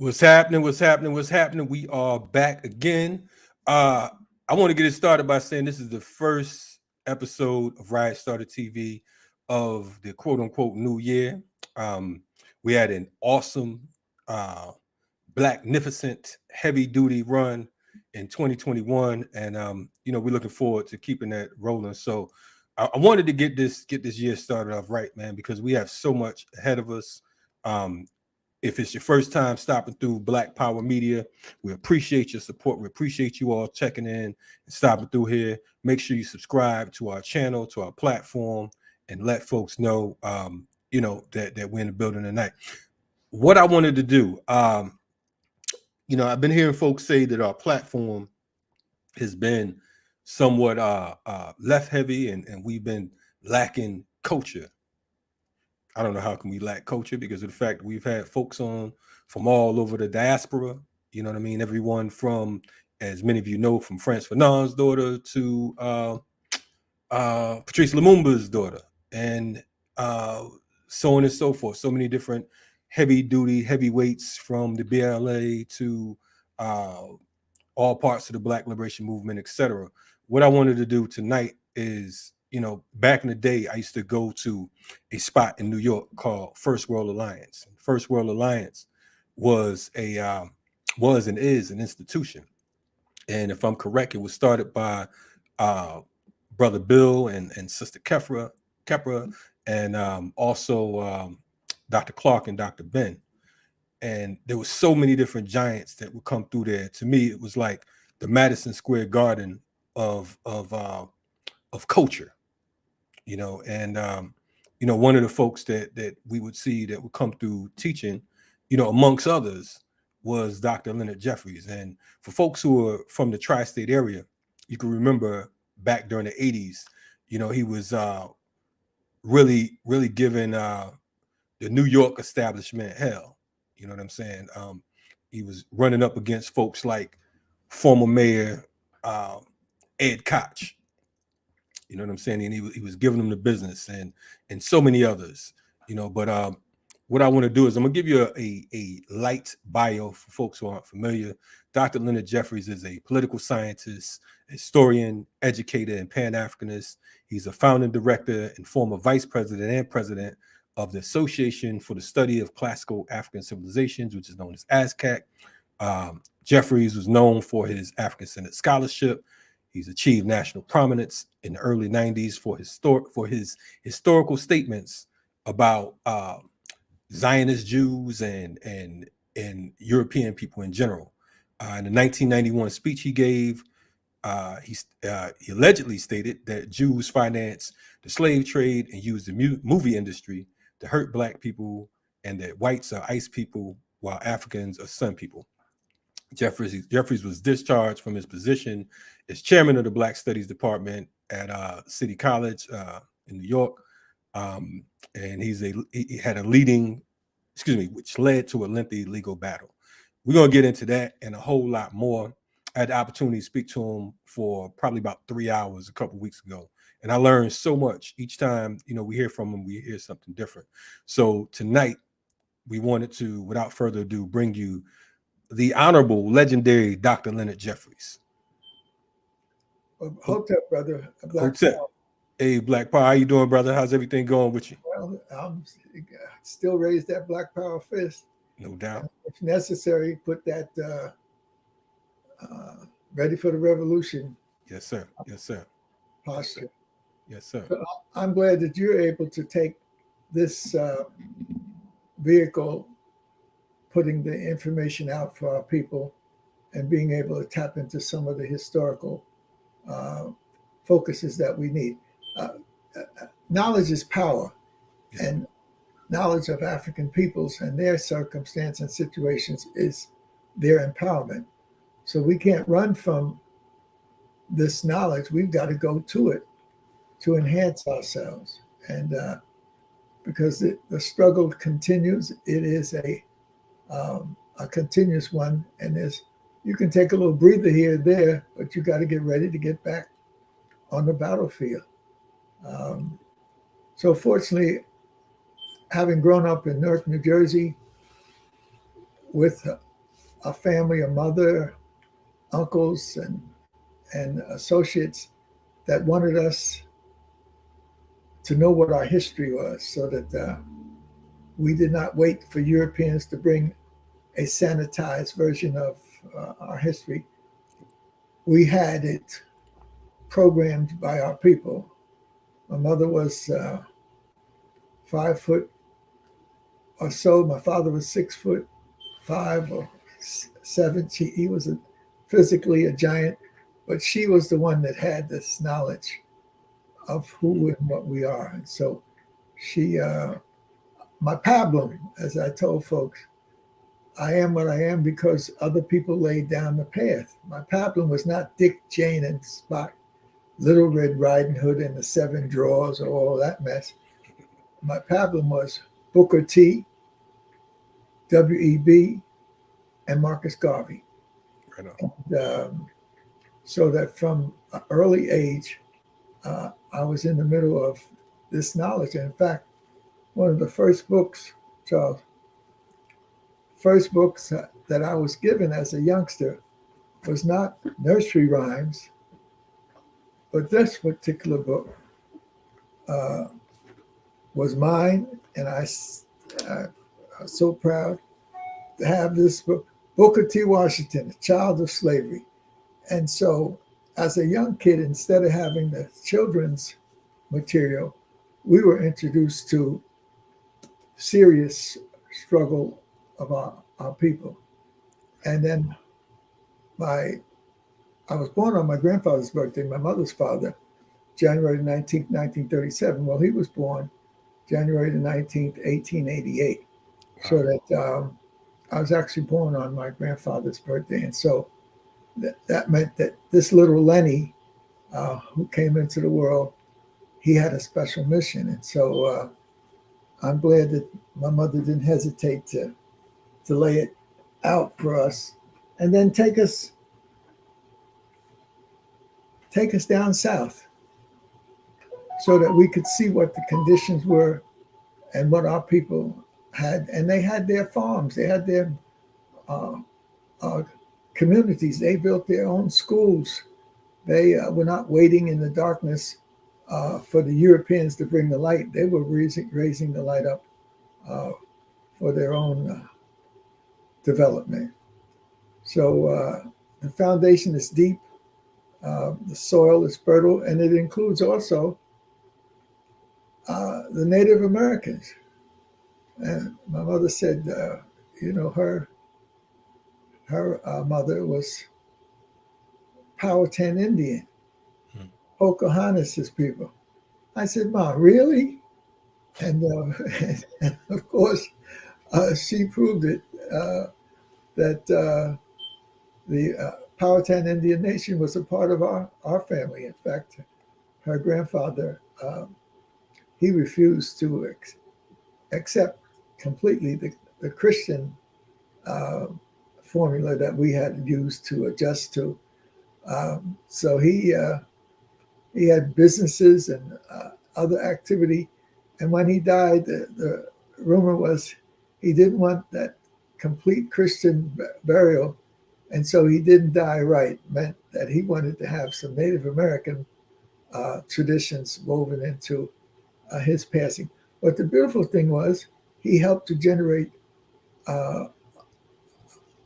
What's happening? What's happening? What's happening? We are back again. I want to get it started by saying this is the first episode of Riot Starter TV of the quote unquote new year. We had an awesome, blacknificent, heavy duty run in 2021, and we're looking forward to keeping that rolling. So I wanted to get this year started off right, man, because we have so much ahead of us. If it's your first time stopping through Black Power Media, we appreciate your support. We appreciate you all checking in and stopping through here. Make sure you subscribe to our channel, to our platform, and let folks know, that we're in the building tonight. What I wanted to do, I've been hearing folks say that our platform has been somewhat left heavy, and we've been lacking culture. I don't know how can we lack culture because of the fact that we've had folks on from all over the diaspora. You know what I mean? Everyone from, as many of you know, from Fanon's daughter to Patrice Lumumba's daughter, and so on and so forth. So many different heavyweights from the BLA to all parts of the Black Liberation Movement, etc. What I wanted to do tonight is, back in the day, I used to go to a spot in New York called First World Alliance. First World Alliance was and is an institution. And if I'm correct, it was started by Brother Bill and Sister Kepra, and also Dr. Clark and Dr. Ben. And there were so many different giants that would come through there. To me, it was like the Madison Square Garden of culture. One of the folks that we would see that would come through teaching, amongst others, was Dr. Leonard Jeffries. And for folks who are from the tri-state area, you can remember back during the 80s, he was really giving the New York establishment hell. You know what I'm saying? He was running up against folks like former Mayor Ed Koch. You know what I'm saying? And he was giving them the business and so many others, but what I want to do is I'm gonna give you a light bio for folks who aren't familiar. Dr. Leonard Jeffries is a political scientist, historian, educator, and Pan-Africanist. He's a founding director and former vice president and president of the Association for the Study of Classical African Civilizations, which is known as ASCAC. Jeffries was known for his African-centered scholarship. He's achieved national prominence in the early 90s for his historical statements about Zionist Jews and European people in general. In the 1991 speech he gave, he allegedly stated that Jews financed the slave trade and used the movie industry to hurt Black people, and that whites are ice people while Africans are sun people. Jeffries was discharged from his position as chairman of the Black Studies Department at City College in New York, and he had a which led to a lengthy legal battle. We're gonna get into that and a whole lot more. I had the opportunity to speak to him for probably about 3 hours a couple of weeks ago, and I learned so much each time. We hear from him, we hear something different. So tonight, we wanted to, without further ado, bring you the honorable, legendary Dr. Leonard Jeffries. Hotep, brother. Hotep. Hey, Black Power. How you doing, brother? How's everything going with you? Well, I'm still raise that Black Power fist. No doubt. If necessary, put that ready for the revolution. Yes, sir. Yes, sir. Posture. Yes, sir. But I'm glad that you're able to take this vehicle putting the information out for our people and being able to tap into some of the historical focuses that we need. Knowledge is power, and knowledge of African peoples and their circumstance and situations is their empowerment. So we can't run from this knowledge. We've got to go to it to enhance ourselves. And because the struggle continues, it is a continuous one. And you can take a little breather here and there, but you got to get ready to get back on the battlefield. So fortunately, having grown up in Newark, New Jersey, with a family, a mother, uncles, and associates that wanted us to know what our history was, so that we did not wait for Europeans to bring a sanitized version of our history. We had it programmed by our people. My mother was 5 foot or so. My father was 6'5" or 7. He was physically a giant, but she was the one that had this knowledge of who and what we are. And so she, my pablum, as I told folks, I am what I am because other people laid down the path. My pablum was not Dick, Jane, and Spot, Little Red Riding Hood and the 7 Drawers or all that mess. My pablum was Booker T, W.E.B, and Marcus Garvey. Right And, so that from an early age, I was in the middle of this knowledge. And in fact, one of the first books, Charles, that I was given as a youngster was not nursery rhymes, but this particular book was mine. And I'm so proud to have this book, Booker T. Washington, A Child of Slavery. And so as a young kid, instead of having the children's material, we were introduced to serious struggle of our people. And then I was born on my grandfather's birthday, my mother's father, January 19th, 1937. Well, he was born January the 19th, 1888. Wow. So that I was actually born on my grandfather's birthday. And so that meant that this little Lenny, who came into the world, he had a special mission. And so I'm glad that my mother didn't hesitate to lay it out for us and then take us down south so that we could see what the conditions were and what our people had. And they had their farms, they had their communities, they built their own schools. They were not waiting in the darkness for the Europeans to bring the light. They were raising the light up for their own development. So the foundation is deep, the soil is fertile, and it includes also the Native Americans. And my mother said, her mother was Powhatan Indian, Pocahontas' people. I said, Ma, really? And, and of course, she proved it, that the Powhatan Indian Nation was a part of our family. In fact, her grandfather, he refused to accept completely the Christian formula that we had used to adjust to. So he had businesses and other activity. And when he died, the rumor was he didn't want that complete Christian burial. And so he didn't die right. It meant that he wanted to have some Native American traditions woven into his passing. But the beautiful thing was he helped to generate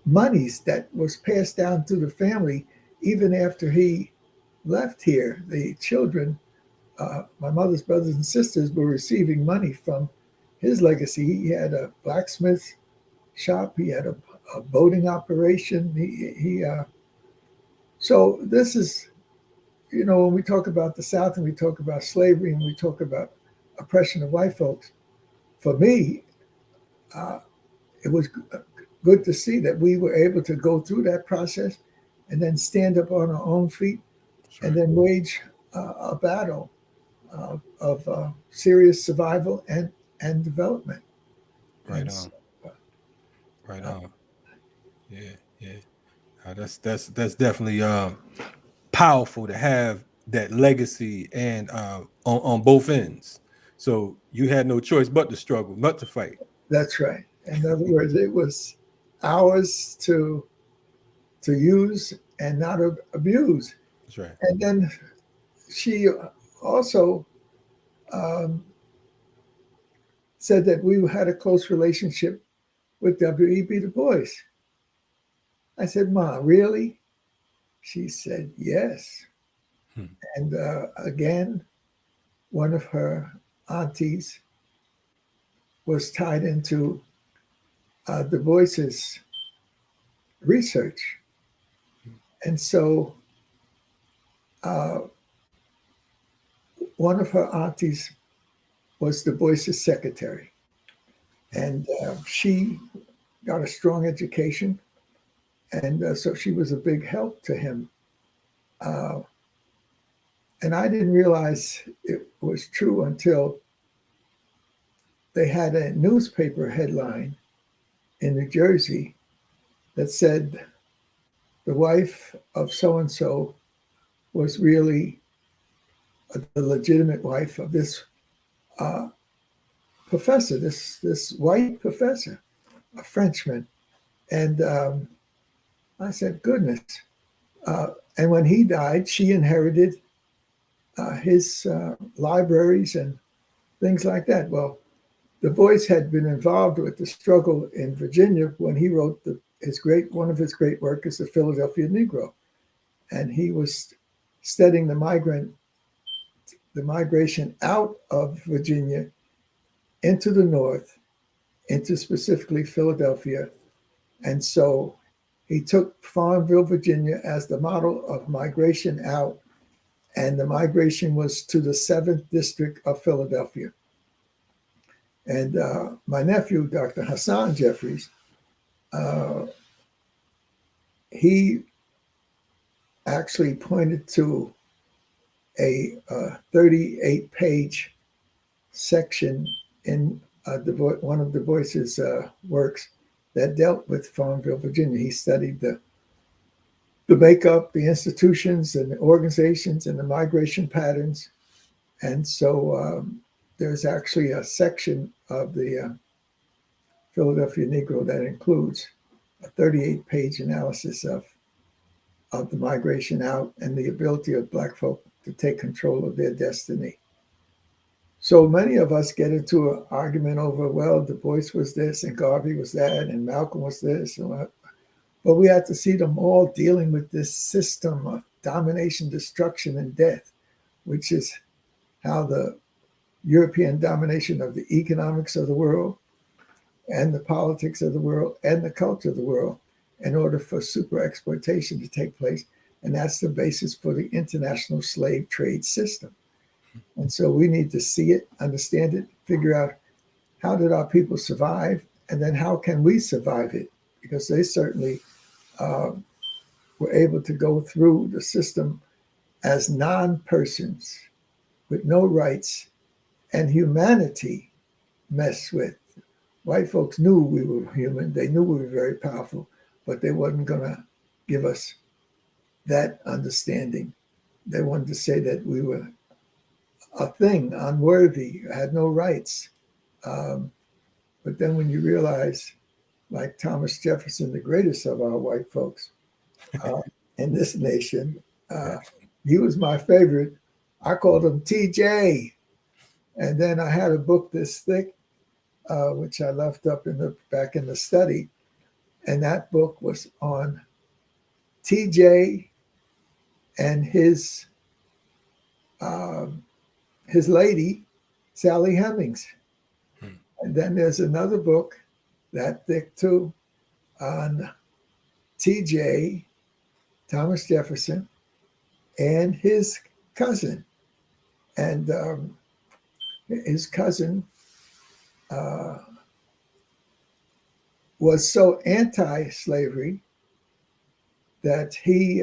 monies that was passed down through the family even after he left here. The children, my mother's brothers and sisters, were receiving money from his legacy. He had a blacksmith shop. He had a boating operation. So this is, when we talk about the South and we talk about slavery and we talk about oppression of white folks, for me, it was good to see that we were able to go through that process and then stand up on our own feet and then wage a battle of serious survival and development. Right And on. Right on. Yeah. That's definitely powerful to have that legacy and on both ends. So you had no choice but to struggle, not to fight. That's right. In other words, it was ours to use and not abuse. That's right. And then she also said that we had a close relationship with W.E.B. Du Bois. I said, Ma, really? She said, yes. And again, one of her aunties was tied into Du Bois's research. And so one of her aunties was Du Bois's secretary. And she got a strong education. And so she was a big help to him. And I didn't realize it was true until they had a newspaper headline in New Jersey that said the wife of so-and-so was really the legitimate wife of this professor, this white professor, a Frenchman. And I said, goodness. And when he died, she inherited his libraries and things like that. Well, Du Bois had been involved with the struggle in Virginia when he wrote one of his great work is The Philadelphia Negro. And he was studying the migration out of Virginia into the North, into specifically Philadelphia. And so he took Farmville, Virginia as the model of migration out. And the migration was to the 7th District of Philadelphia. And my nephew, Dr. Hassan Jeffries, he actually pointed to a 38-page section in one of Du Bois's works that dealt with Farmville, Virginia. He studied the makeup, the institutions and the organizations and the migration patterns. And so there's actually a section of the Philadelphia Negro that includes a 38-page analysis of the migration out and the ability of Black folk to take control of their destiny. So many of us get into an argument over, well, Du Bois was this and Garvey was that and Malcolm was this. But we have to see them all dealing with this system of domination, destruction, and death, which is how the European domination of the economics of the world and the politics of the world and the culture of the world in order for super exploitation to take place. And that's the basis for the international slave trade system. And so we need to see it, understand it, figure out how did our people survive, and then how can we survive it? Because they certainly were able to go through the system as non-persons with no rights and humanity messed with. White folks knew we were human. They knew we were very powerful, but they wasn't going to give us that understanding. They wanted to say that we were a thing, unworthy, had no rights. But then when you realize, like Thomas Jefferson, the greatest of our white folks in this nation, he was my favorite. I called him TJ. And then I had a book this thick, which I left up back in the study. And that book was on TJ and his lady, Sally Hemings. And then there's another book, that thick too, on T.J. Thomas Jefferson and his cousin. And his cousin was so anti-slavery that he,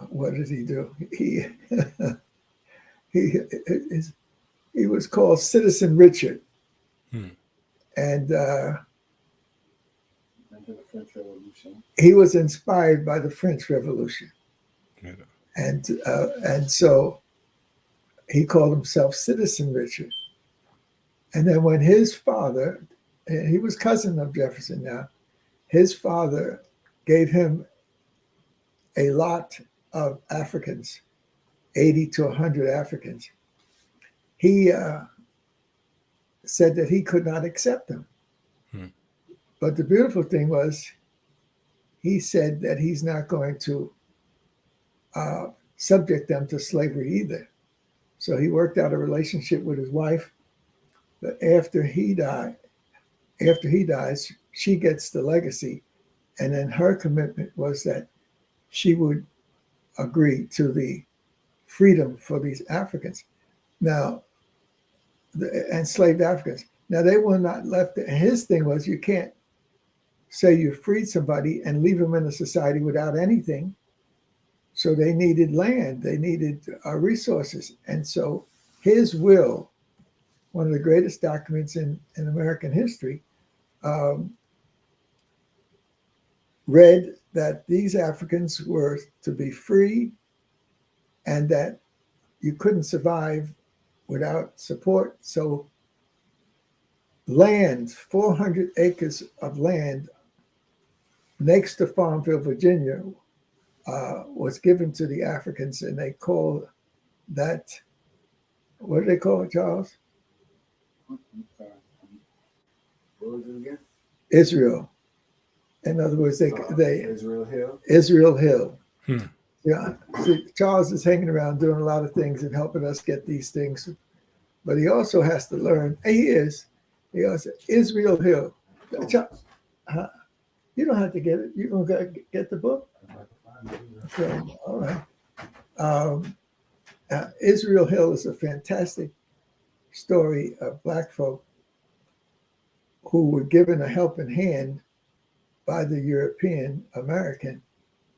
what did he do? He he was called Citizen Richard, and After the French Revolution. he was inspired by the French Revolution, and so he called himself Citizen Richard. And then when his father, and he was cousin of Jefferson now, his father gave him a lot of Africans, 80 to 100 Africans. He said that he could not accept them. But the beautiful thing was, he said that he's not going to subject them to slavery either. So he worked out a relationship with his wife. But after he dies, she gets the legacy. And then her commitment was that she would agree to the freedom for these Africans. Now, the enslaved Africans. Now, they were not left. And his thing was, you can't say you freed somebody and leave them in a society without anything. So they needed land. They needed resources. And so his will, one of the greatest documents in American history, read that these Africans were to be free and that you couldn't survive without support. So land, 400 acres of land next to Farmville, Virginia, was given to the Africans, and they called that, what do they call it, Charles? What was it again? Israel. In other words, they Israel Hill. Israel Hill. Yeah, see, Charles is hanging around doing a lot of things and helping us get these things, but he also has to learn. He also Israel Hill. You don't have to get it. You're gonna get the book. Okay, all right. Israel Hill is a fantastic story of Black folk who were given a helping hand by the European American.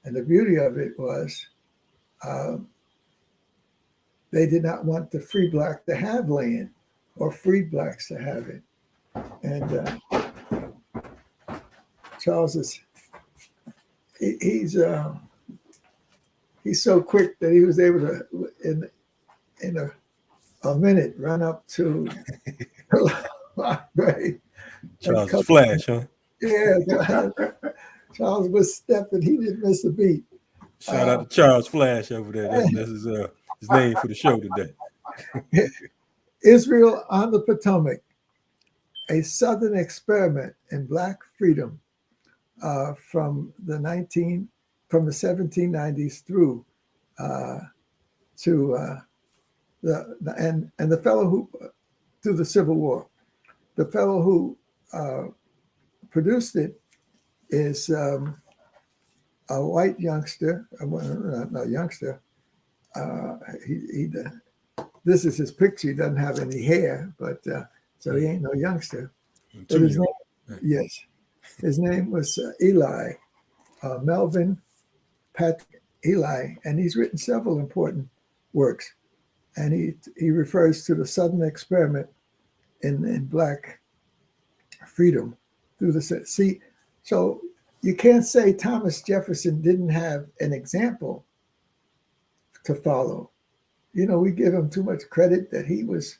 And the beauty of it was they did not want the free Black to have land or free Blacks to have it. And Charles is, he's so quick that he was able to, in a minute, run up to the library. Charles Flash, huh? Yeah, Charles was stepping. He didn't miss a beat. Shout out to Charles Flash over there. That's his name for the show today. Israel on the Potomac, a Southern experiment in Black freedom from the 1790s through to the fellow who through the Civil War. The fellow who produced it is a white youngster. Not youngster. This is his picture. He doesn't have any hair, but so he ain't no youngster. But his name, yes, his name was Eli, Melvin Patrick Eli, and he's written several important works. And he refers to the Southern experiment in Black freedom through the sea. So you can't say Thomas Jefferson didn't have an example to follow. You know, we give him too much credit that he was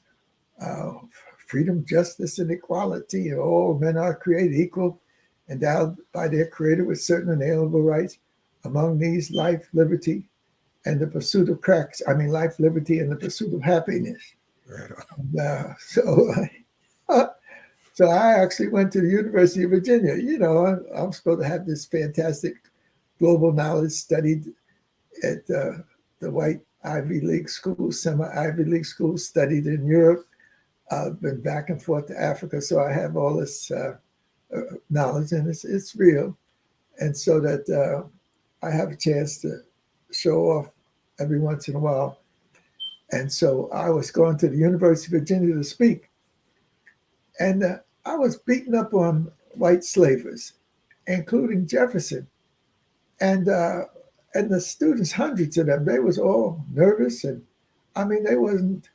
freedom, justice, and equality. All men are created equal, endowed by their creator with certain inalienable rights. Among these, life, liberty, and the pursuit of life, liberty, and the pursuit of happiness. Right on. So I actually went to the University of Virginia. You know, I'm supposed to have this fantastic global knowledge, studied at the white Ivy League schools, semi-Ivy League schools, studied in Europe. I've been back and forth to Africa, so I have all this knowledge, and it's real. And so that I have a chance to show off every once in a while. And so I was going to the University of Virginia to speak, and I was beating up on white slavers, including Jefferson. And the students, hundreds of them, they was all nervous, and I mean they wasn't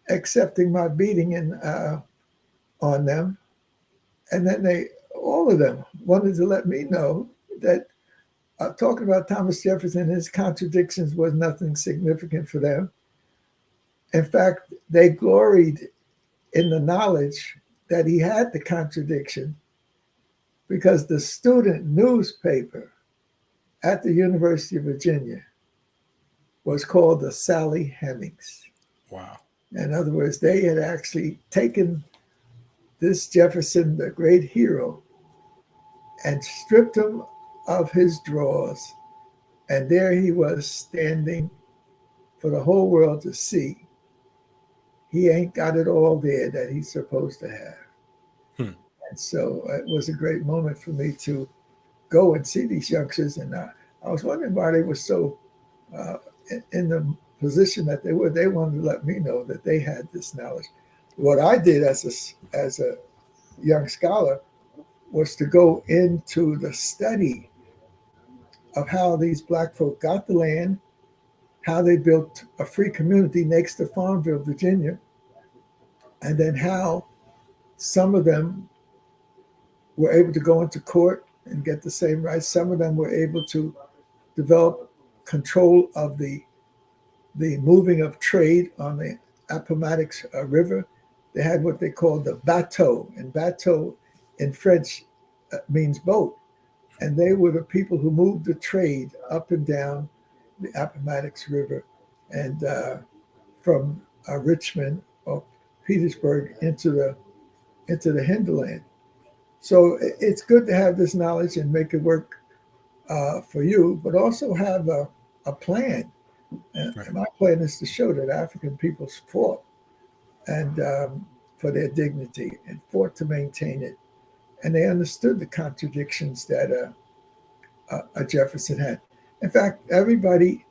accepting my beating on them. And then all of them wanted to let me know that talking about Thomas Jefferson and his contradictions was nothing significant for them. In fact, they gloried in the knowledge that he had the contradiction because the student newspaper at the University of Virginia was called the Sally Hemings. Wow. In other words, they had actually taken this Jefferson, the great hero, and stripped him of his drawers. And there he was standing for the whole world to see. He ain't got it all there that he's supposed to have. And so it was a great moment for me to go and see these youngsters. And I was wondering why they were so in the position that they were. They wanted to let me know that they had this knowledge. What I did as a young scholar was to go into the study of how these Black folk got the land, how they built a free community next to Farmville, Virginia, and then how some of them were able to go into court and get the same rights. Some of them were able to develop control of the moving of trade on the Appomattox River. They had what they called the bateau, and bateau in French means boat. And they were the people who moved the trade up and down the Appomattox River and from Richmond or Petersburg into the hinterland. So it's good to have this knowledge and make it work for you, but also have a plan. And my plan is to show that African peoples fought and for their dignity and fought to maintain it. And they understood the contradictions that Jefferson had. In fact, everybody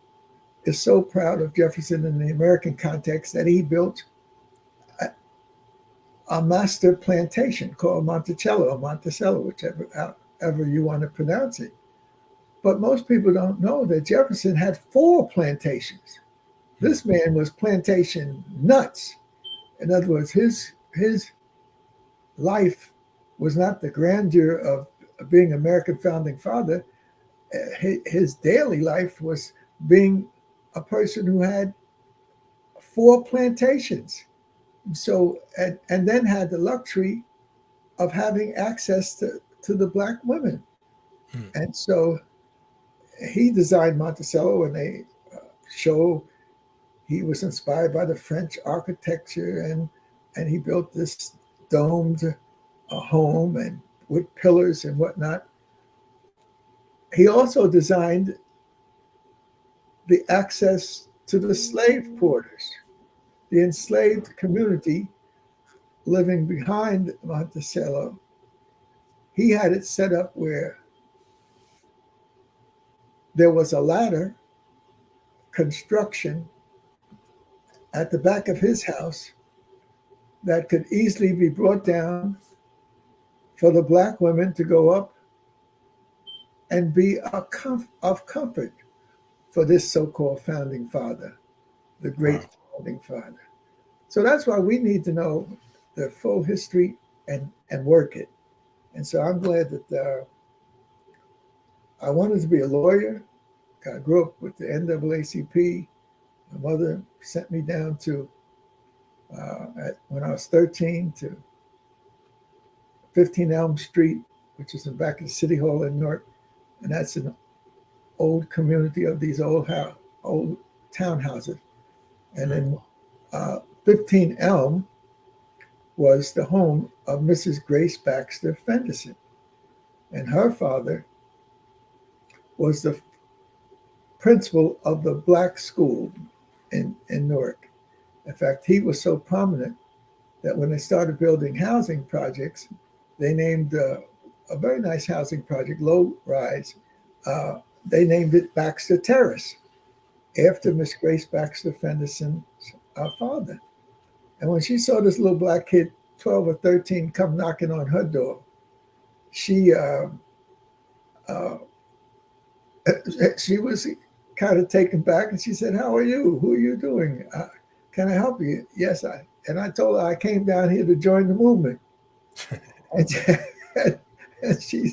is so proud of Jefferson in the American context that he built a master plantation called Monticello or Monticello, however you want to pronounce it. But most people don't know that Jefferson had 4 plantations. This man was plantation nuts. In other words, his life was not the grandeur of being American founding father. His daily life was being a person who had 4 plantations. So, and then had the luxury of having access to the Black women. And so he designed Monticello, and they show he was inspired by the French architecture, and he built this domed home and with pillars and whatnot. He also designed the access to the slave quarters, the enslaved community living behind Monticello. He had it set up where there was a ladder construction at the back of his house that could easily be brought down for the Black women to go up and be of comfort for this so-called founding father, the great founding father. So that's why we need to know the full history and work it. And so I'm glad that I wanted to be a lawyer. I grew up with the NAACP. My mother sent me down to, when I was 13, to 15 Elm Street, which is in back of the City Hall in Newark. And that's an old community of these old townhouses. And then 15 Elm was the home of Mrs. Grace Baxter Fenderson. And her father was the principal of the Black school, in Newark. In fact, he was so prominent that when they started building housing projects, they named a very nice housing project, low rise. They named it Baxter Terrace after Miss Grace Baxter Fenderson's father. And when she saw this little black kid, 12 or 13, come knocking on her door, she she was kind of taken back, and she said, "How are you? Who are you doing? Can I help you?" Yes, I told her I came down here to join the movement. and, and she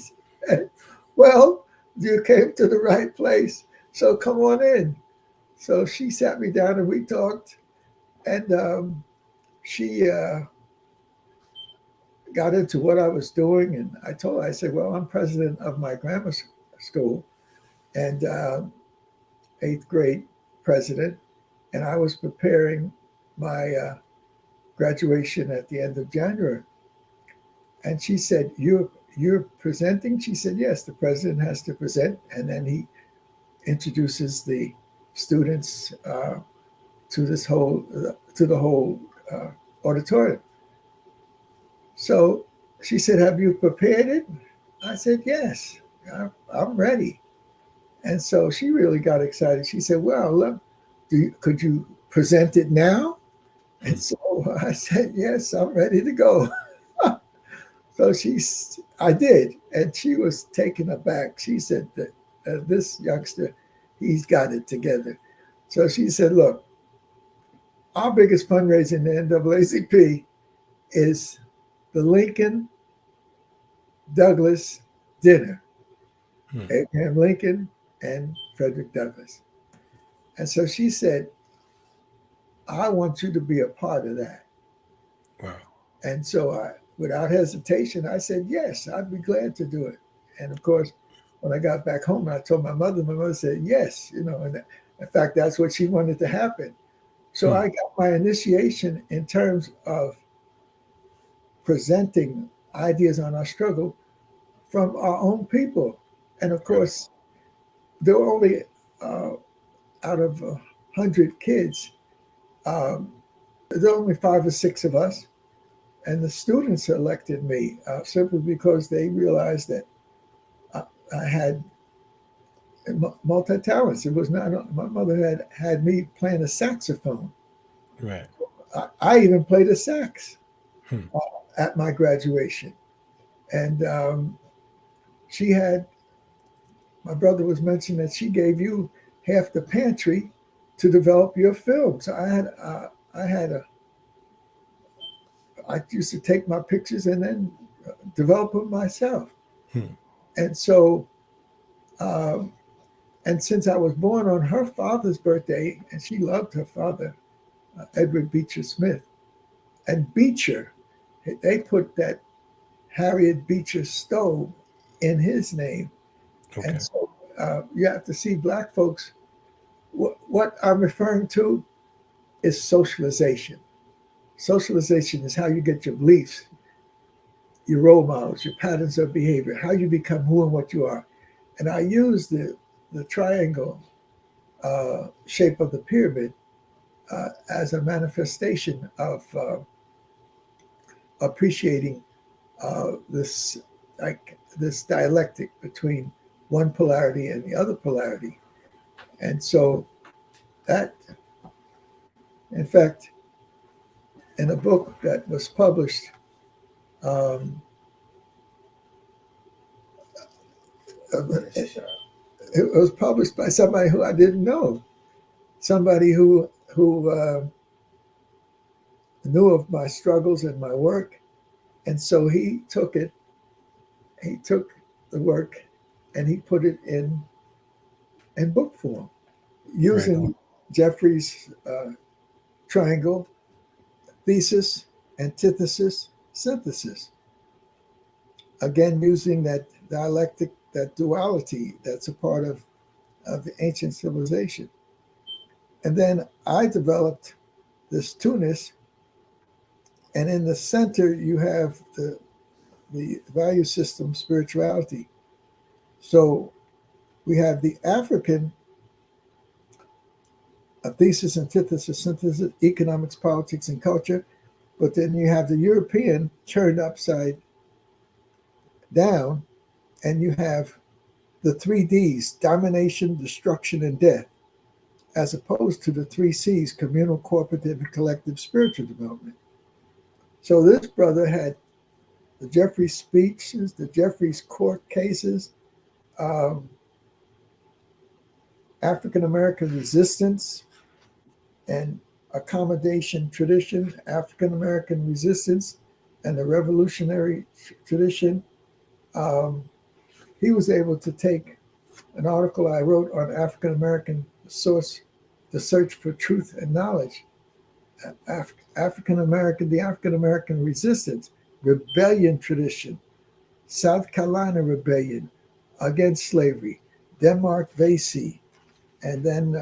said, "Well, you came to the right place, so come on in." So she sat me down and we talked, and she got into what I was doing, and I told her, I said, "Well, I'm president of my grammar school, and eighth grade president, and I was preparing my graduation at the end of January." And she said, "You're presenting?" She said, "Yes, the president has to present, and then he introduces the students to the whole auditorium." So she said, "Have you prepared it?" I said, "Yes, I'm ready." And so she really got excited. She said, "Well, could you present it now?" And so I said, "Yes, I'm ready to go." So I did, and she was taken aback. She said that this youngster, he's got it together. So she said, "Look, our biggest fundraiser in the NAACP is the Lincoln Douglas dinner, Abraham Lincoln and Frederick Douglass." And so she said, "I want you to be a part of that." Wow. And so without hesitation, I said, "Yes, I'd be glad to do it." And of course, when I got back home, I told my mother said, "Yes," and in fact, that's what she wanted to happen. So I got my initiation in terms of presenting ideas on our struggle from our own people. And of course, there were only out of 100 kids, there were only 5 or 6 of us. And the students elected me simply because they realized that I had multi-talents. It was not, my mother had me playing a saxophone. Right. I even played a sax at my graduation. And my brother was mentioning that she gave you half the pantry to develop your film. So I used to take my pictures and then develop them myself. And so, and since I was born on her father's birthday, and she loved her father, Edward Beecher Smith, and Beecher, they put that Harriet Beecher Stowe in his name. Okay. And so you have to see Black folks, what I'm referring to is socialization. Socialization is how you get your beliefs, your role models, your patterns of behavior, how you become who and what you are. And I use the triangle shape of the pyramid as a manifestation of appreciating this dialectic between one polarity and the other polarity. And so that, in fact, in a book that was published, it was published by somebody who I didn't know, somebody who knew of my struggles and my work. And so he took the work and he put it in book form using Jeffries' triangle, thesis, antithesis, synthesis. Again, using that dialectic, that duality that's a part of the ancient civilization. And then I developed this two-ness, and in the center you have the value system, spirituality. So we have the African a thesis, antithesis, synthesis, economics, politics, and culture. But then you have the European turned upside down, and you have the 3 Ds: domination, destruction, and death, as opposed to the 3 Cs: communal, cooperative, and collective spiritual development. So this brother had the Jeffries speeches, the Jeffries court cases, um, African American resistance and accommodation tradition, African American resistance, and the revolutionary tradition. Um, he was able to take an article I wrote on African American source, the search for truth and knowledge, African American, the African American resistance, rebellion tradition, South Carolina rebellion against slavery, Denmark Vesey, and then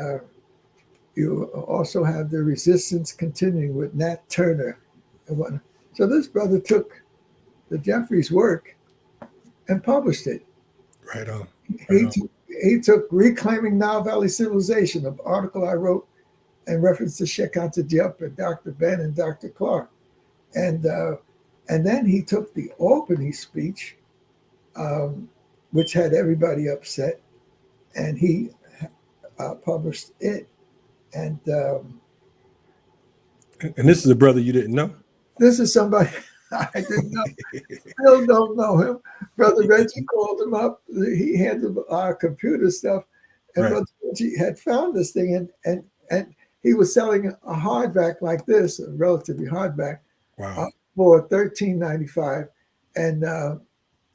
you also have the resistance continuing with Nat Turner and whatnot. So this brother took the Jeffries work and published it. Right on. Right He on. took, he took Reclaiming Nile Valley Civilization, an article I wrote in reference to Cheik Anta Diop and Dr. Ben and Dr. Clark. And then he took the Albany speech, which had everybody upset, and he published it. And And this is a brother you didn't know? this is somebody I didn't know. Still don't know him. Brother Reggie called him up. He handled our computer stuff, and Right. Brother Reggie had found this thing, and he was selling a hardback like this, a relatively hardback, Wow. for $13.95. And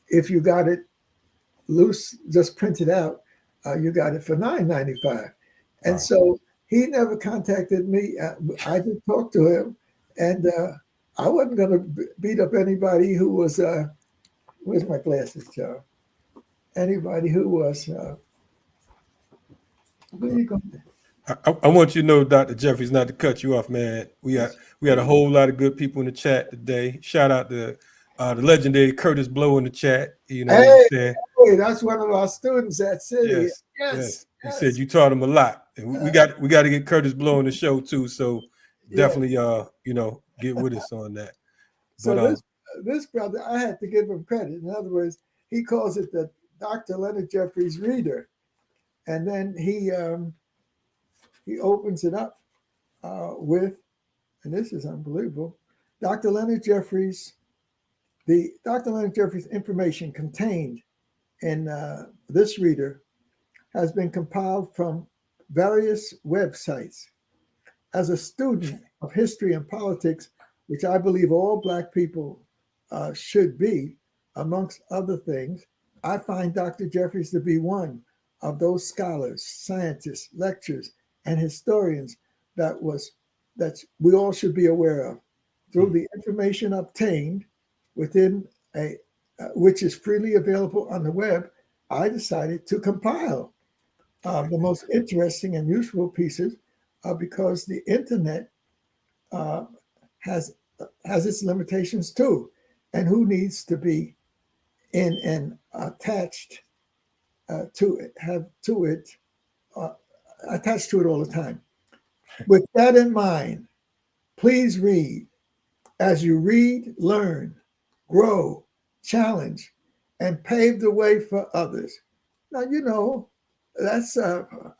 if you got it loose, just printed out, you got it for $9.95. And Wow. so he never contacted me. I did talk to him, and I wasn't going to beat up anybody who was. Where's my glasses, Joe? Anybody who was. Where you going? I want you to know, Dr. Jeffries, not to cut you off, man. We had a whole lot of good people in the chat today. Shout out to the legendary Curtis Blow in the chat. You know, Hey, saying, hey, that's one of our students at City. yes, yes. Yes. He said you taught him a lot, and we got to get Curtis Blow on the show too. So definitely, you know, get with us on that. So But this brother, I had to give him credit. In other words, he calls it the Dr. Leonard Jeffries Reader, and then he opens it up with, and this is unbelievable, Dr. Leonard Jeffries. The Dr. Leonard Jeffries information contained in this reader has been compiled from various websites. As a student of history and politics, which I believe all Black people should be, amongst other things, I find Dr. Jeffries to be one of those scholars, scientists, lecturers, and historians that we all should be aware of. Through the information obtained within which is freely available on the web, I decided to compile the most interesting and useful pieces because the internet has its limitations too, and who needs to be in and attached to it, attached to it all the time. With that in mind, please read. As you read, learn, grow, challenge, and pave the way for others. Now, you know, that's,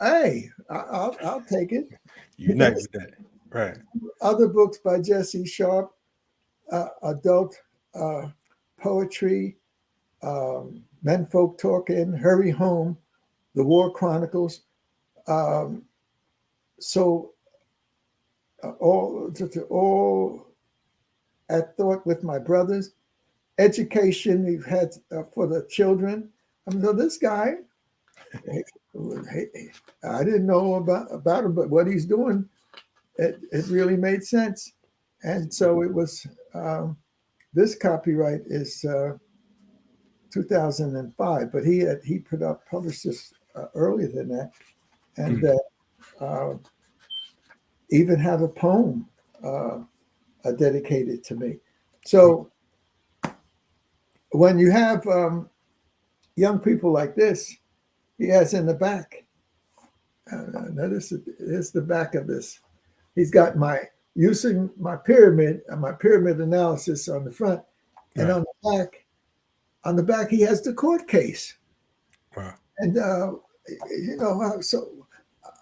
hey, I'll take it. unite with that, right? Other books by Jesse Sharp, adult poetry, Menfolk Talking, Hurry Home, The War Chronicles. So all at thought with my brothers. Education we've had for the children. I mean, so this guy, I didn't know about him, but what he's doing, it really made sense. And so it was, this copyright is 2005, but he published this earlier than that. And even have a poem dedicated to me. So when you have young people like this, he has in the back Now this is the back of this. He's got using my pyramid analysis on the front, and Right. on the back he has the court case. Wow. And so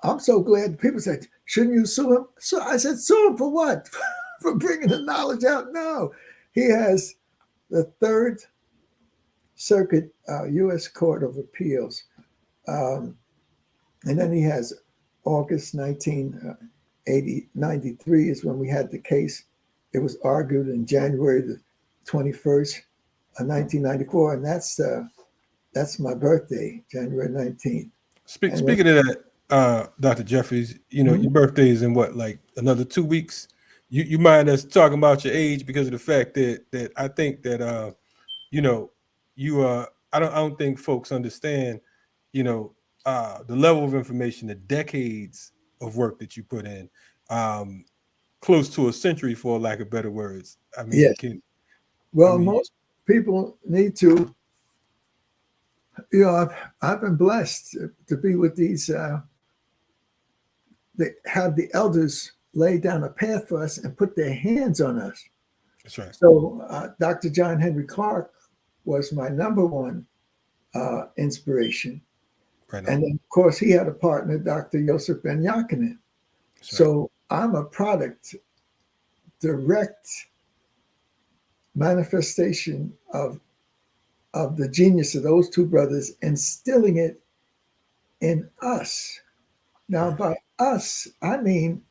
I'm so glad people said, shouldn't you sue him? So I said, sue him for what? For bringing the knowledge out? No, he has the Third Circuit U.S. Court of Appeals, and then he has August 1993 is when we had the case. It was argued in January the 21st, 1994, and that's my birthday, January 19th. Speaking of that, Dr. Jeffries, your birthday is in what, like another 2 weeks? You mind us talking about your age because of the fact that I think that I don't think folks understand, the level of information, the decades of work that you put in, close to a century, for lack of better words. I mean, yes. Most people need to. I've been blessed to be with these. They have the elders lay down a path for us and put their hands on us. That's right. So Dr. John Henry Clark was my number one inspiration. Right. And then, of course, he had a partner, Dr. Joseph Ben Yakinen. So I'm a product, direct manifestation of the genius of those two brothers, instilling it in us. Now, by us, I mean,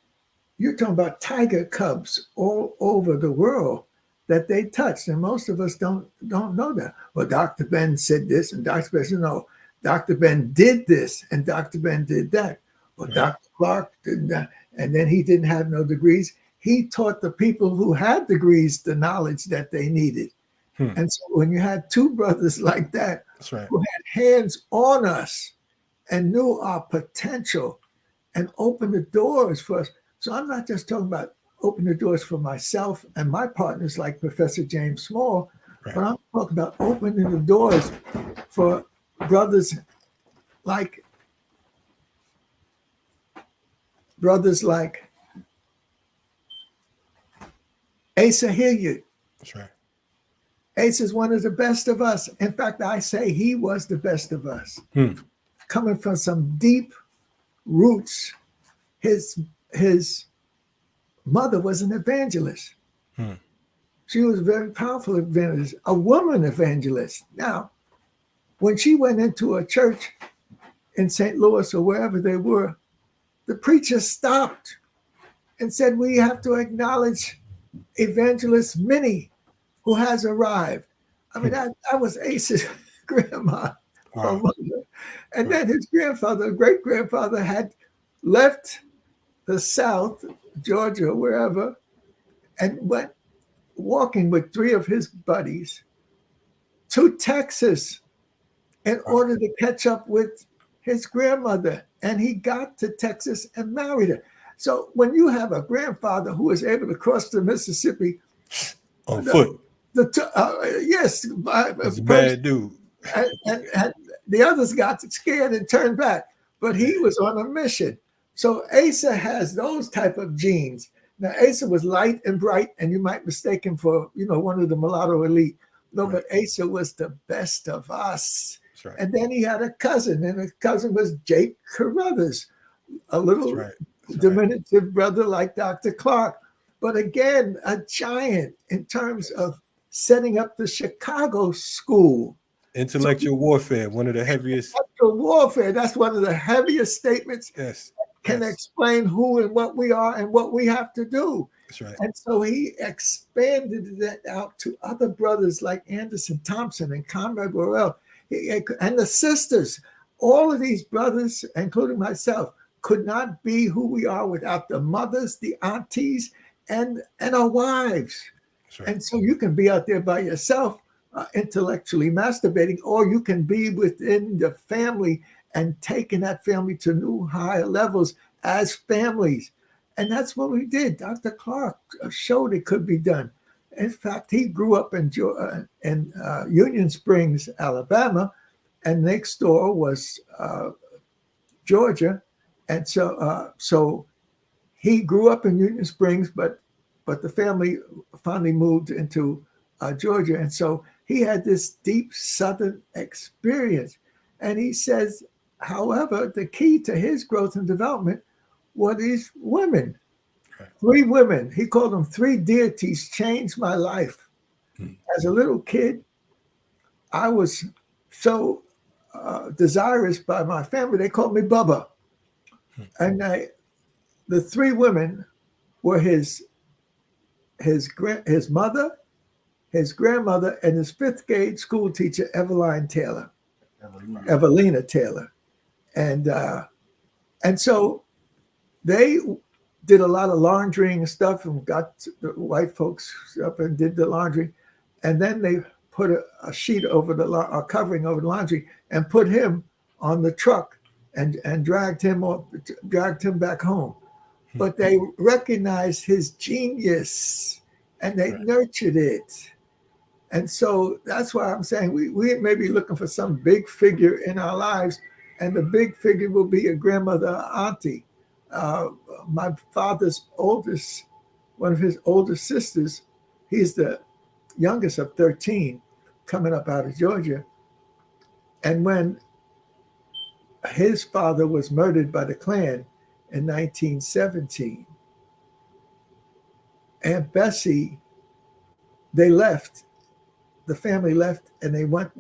you're talking about tiger cubs all over the world that they touched, and most of us don't know that. Well, Dr. Ben said this, and Dr. Ben said, no, Dr. Ben did this, and Dr. Ben did that. Well, Dr. Clark did that, and then he didn't have no degrees. He taught the people who had degrees the knowledge that they needed. And so when you had two brothers like that, that's right, who had hands on us and knew our potential and opened the doors for us. So I'm not just talking about open the doors for myself and my partners like Professor James Small, but I'm talking about opening the doors for brothers like Asa Hilliard. That's right. Asa is one of the best of us. In fact, I say he was the best of us. Coming from some deep roots. His mother was an evangelist. She was a very powerful evangelist, a woman evangelist. Now, when she went into a church in St. Louis or wherever they were, the preacher stopped and said, we have to acknowledge evangelist Minnie, who has arrived. I mean, that was Ace's grandma. Wow. And then his grandfather, great-grandfather, had left the South, Georgia, wherever, and went walking with three of his buddies to Texas in order to catch up with his grandmother. And he got to Texas and married her. So when you have a grandfather who is able to cross the Mississippi on foot, yes, that's a bad dude. and the others got scared and turned back, but he was on a mission. So Asa has those type of genes. Now Asa was light and bright, and you might mistake him for one of the mulatto elite. No, but Asa was the best of us. Right. And then he had a cousin, and his cousin was Jake Carruthers, a little diminutive brother like Dr. Clark. But again, a giant in terms of setting up the Chicago school. Intellectual warfare, one of the heaviest. Intellectual warfare, that's one of the heaviest statements. Yes. Can explain who and what we are and what we have to do. That's right. And so he expanded that out to other brothers like Anderson Thompson and Conrad Worrell and the sisters. All of these brothers, including myself, could not be who we are without the mothers, the aunties, and our wives. Right. And so you can be out there by yourself, intellectually masturbating, or you can be within the family and taking that family to new higher levels as families. And that's what we did. Dr. Clark showed it could be done. In fact, he grew up in Union Springs, Alabama, and next door was Georgia. And so he grew up in Union Springs, but the family finally moved into Georgia, and so he had this deep Southern experience. And he says, however, the key to his growth and development were these women. Right. 3 women. He called them 3 deities changed my life. As a little kid, I was so desirous by my family. They called me Bubba. And the 3 women were his mother, his grandmother, and his 5th grade school teacher, Evelina Taylor. And so they did a lot of laundering and stuff, and got the white folks up and did the laundry. And then they put a sheet over a covering over the laundry and put him on the truck and dragged him back home. But they recognized his genius and they nurtured it. And so that's why I'm saying we may be looking for some big figure in our lives, and the big figure will be a grandmother, auntie. My father's one of his oldest sisters, he's the youngest of 13, coming up out of Georgia. And when his father was murdered by the Klan in 1917, Aunt Bessie, the family left, and they went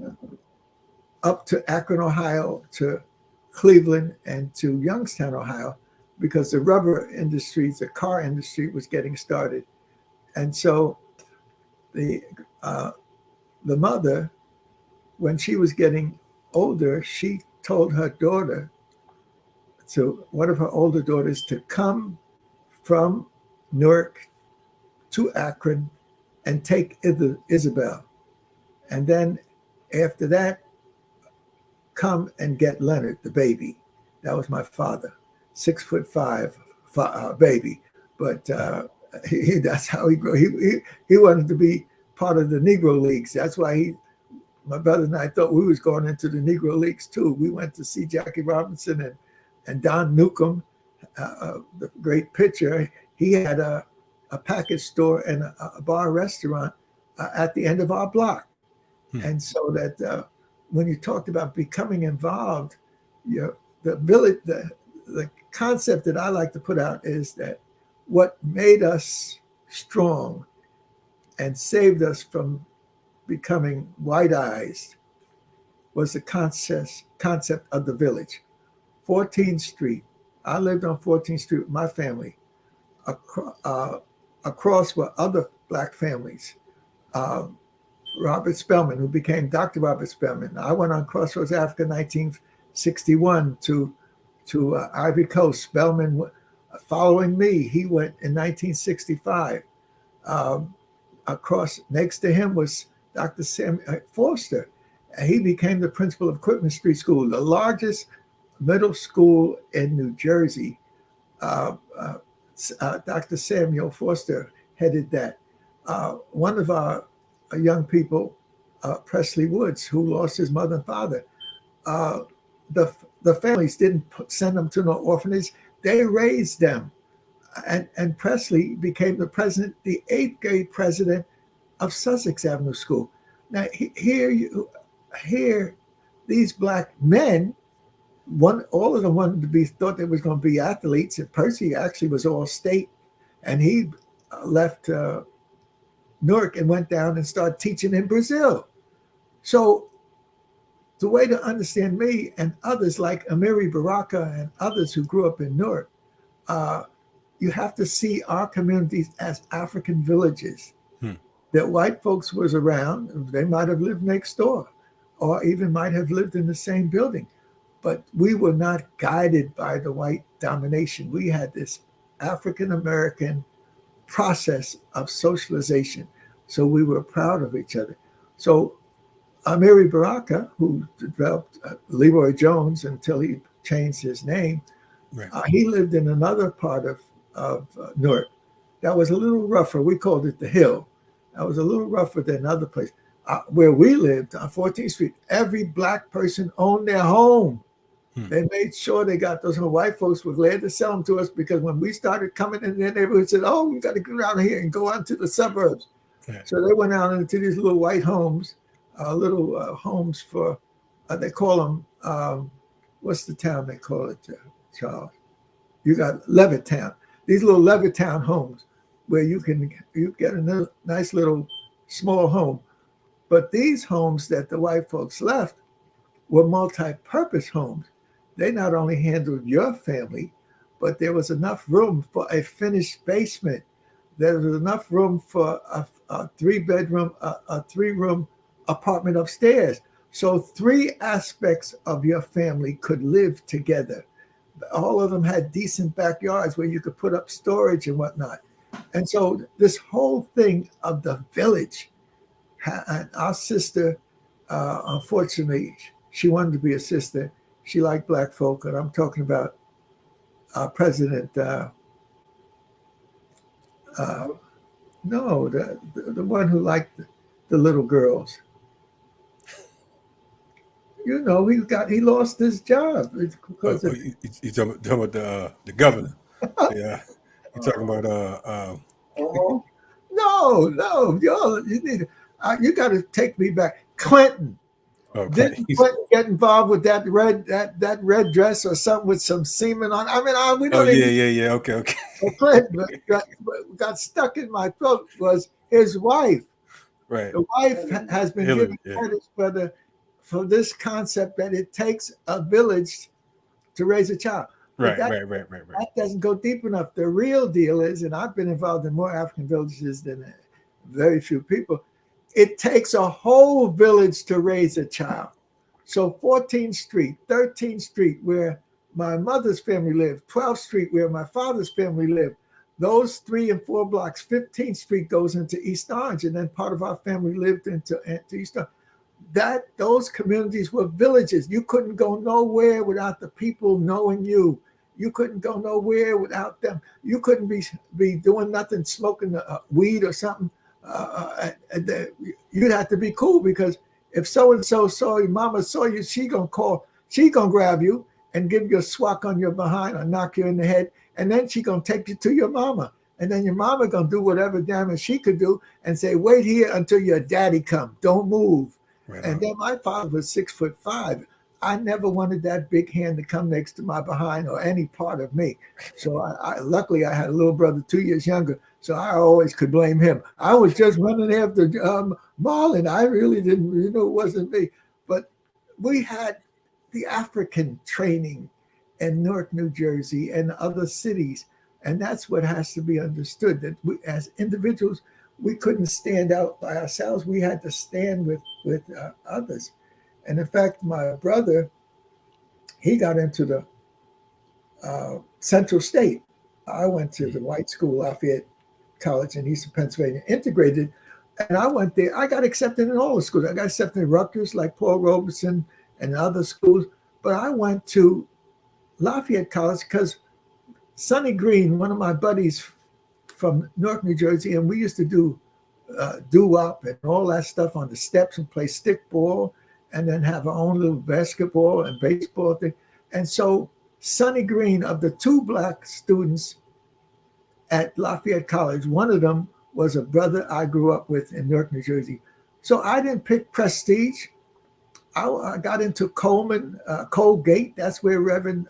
up to Akron, Ohio, to Cleveland, and to Youngstown, Ohio, because the rubber industry, the car industry, was getting started. And so the mother, when she was getting older, she told her daughter, to one of her older daughters, to come from Newark to Akron and take Isabel. And then after that, come and get Leonard, the baby. That was my father, 6'5" baby. But that's how he grew. He wanted to be part of the Negro Leagues. That's why my brother and I thought we was going into the Negro Leagues too. We went to see Jackie Robinson and Don Newcomb, the great pitcher. He had a package store and a bar restaurant at the end of our block. And so that when you talked about becoming involved, the village, the concept that I like to put out is that what made us strong and saved us from becoming white-eyed was the concept of the village. 14th Street. I lived on 14th Street with my family. Across were other Black families. Robert Spellman, who became Dr. Robert Spellman. I went on Crossroads Africa in 1961 to Ivory Coast. Spellman, following me, he went in 1965. Across next to him was Dr. Sam Foster. He became the principal of Quitman Street School, the largest middle school in New Jersey. Dr. Samuel Foster headed that. One of our young people, Presley Woods, who lost his mother and father, the families didn't send them to no orphanage. They raised them. And Presley became the 8th grade president of Sussex Avenue School. Now, here, these Black men, all of them wanted to thought they was going to be athletes. And Percy actually was all state, and he left Newark and went down and started teaching in Brazil. So the way to understand me and others like Amiri Baraka and others who grew up in Newark, you have to see our communities as African villages. That white folks was around. They might have lived next door or even might have lived in the same building. But we were not guided by the white domination. We had this African-American process of socialization. So we were proud of each other. So Amiri Baraka, who developed Leroy Jones until he changed his name, he lived in another part of Newark that was a little rougher. We called it the Hill. That was a little rougher than other places. Where we lived on 14th Street, every Black person owned their home. They made sure they got those white folks were glad to sell them to us, because when we started coming in their neighborhood, said, "Oh, we got to get out here and go out to the suburbs." Yeah. So they went out into these little white homes, homes for, they call them, what's the town they call it, Charles? You got Levittown. These little Levittown homes where you get a nice little small home. But these homes that the white folks left were multi-purpose homes. They not only handled your family, but there was enough room for a finished basement. There was enough room for a 3-bedroom, a 3-room apartment upstairs. So 3 aspects of your family could live together. All of them had decent backyards where you could put up storage and whatnot. And so this whole thing of the village, and our sister, unfortunately, she wanted to be a sister. She liked black folk, and I'm talking about President. No, the one who liked the little girls. You know, he lost his job because you talking about the governor? Yeah, you talking about No, y'all, you got to take me back. Clinton. Okay. Didn't Clinton get involved with that red dress or something with some semen on? I mean, we don't. Yeah. Okay. Well, Clinton got stuck in my throat was his wife. Right. The wife has been Hillary, given credit for this concept that it takes a village to raise a child. Right. That doesn't go deep enough. The real deal is, and I've been involved in more African villages than very few people, it takes a whole village to raise a child. So 14th Street, 13th Street, where my mother's family lived, 12th Street, where my father's family lived, those 3 and 4 blocks, 15th Street goes into East Orange, and then part of our family lived into East Orange. Those communities were villages. You couldn't go nowhere without the people knowing you. You couldn't go nowhere without them. You couldn't be doing nothing, smoking weed or something. You'd have to be cool, because if so-and-so saw you, mama saw you, she gonna grab you and give you a swack on your behind or knock you in the head. And then she gonna take you to your mama. And then your mama gonna do whatever damage she could do and say, wait here until your daddy come. Don't move. Right. And then my father was 6'5". I never wanted that big hand to come next to my behind or any part of me. So luckily I had a little brother 2 years younger, so I always could blame him. I was just running after Marlon. I really didn't, it wasn't me. But we had the African training in Newark, New Jersey and other cities. And that's what has to be understood, that we, as individuals, we couldn't stand out by ourselves. We had to stand with others. And in fact, my brother, he got into the Central State. I went to the white school, Lafayette College in Eastern Pennsylvania, integrated. And I went there. I got accepted in all the schools. I got accepted in Rutgers, like Paul Robeson and other schools. But I went to Lafayette College because Sonny Green, one of my buddies from Newark, New Jersey, and we used to do doo-wop and all that stuff on the steps and play stickball and then have our own little basketball and baseball thing. And so Sonny Green, of the 2 black students at Lafayette College, one of them was a brother I grew up with in Newark, New Jersey. So I didn't pick prestige. I got into Colgate. That's where Reverend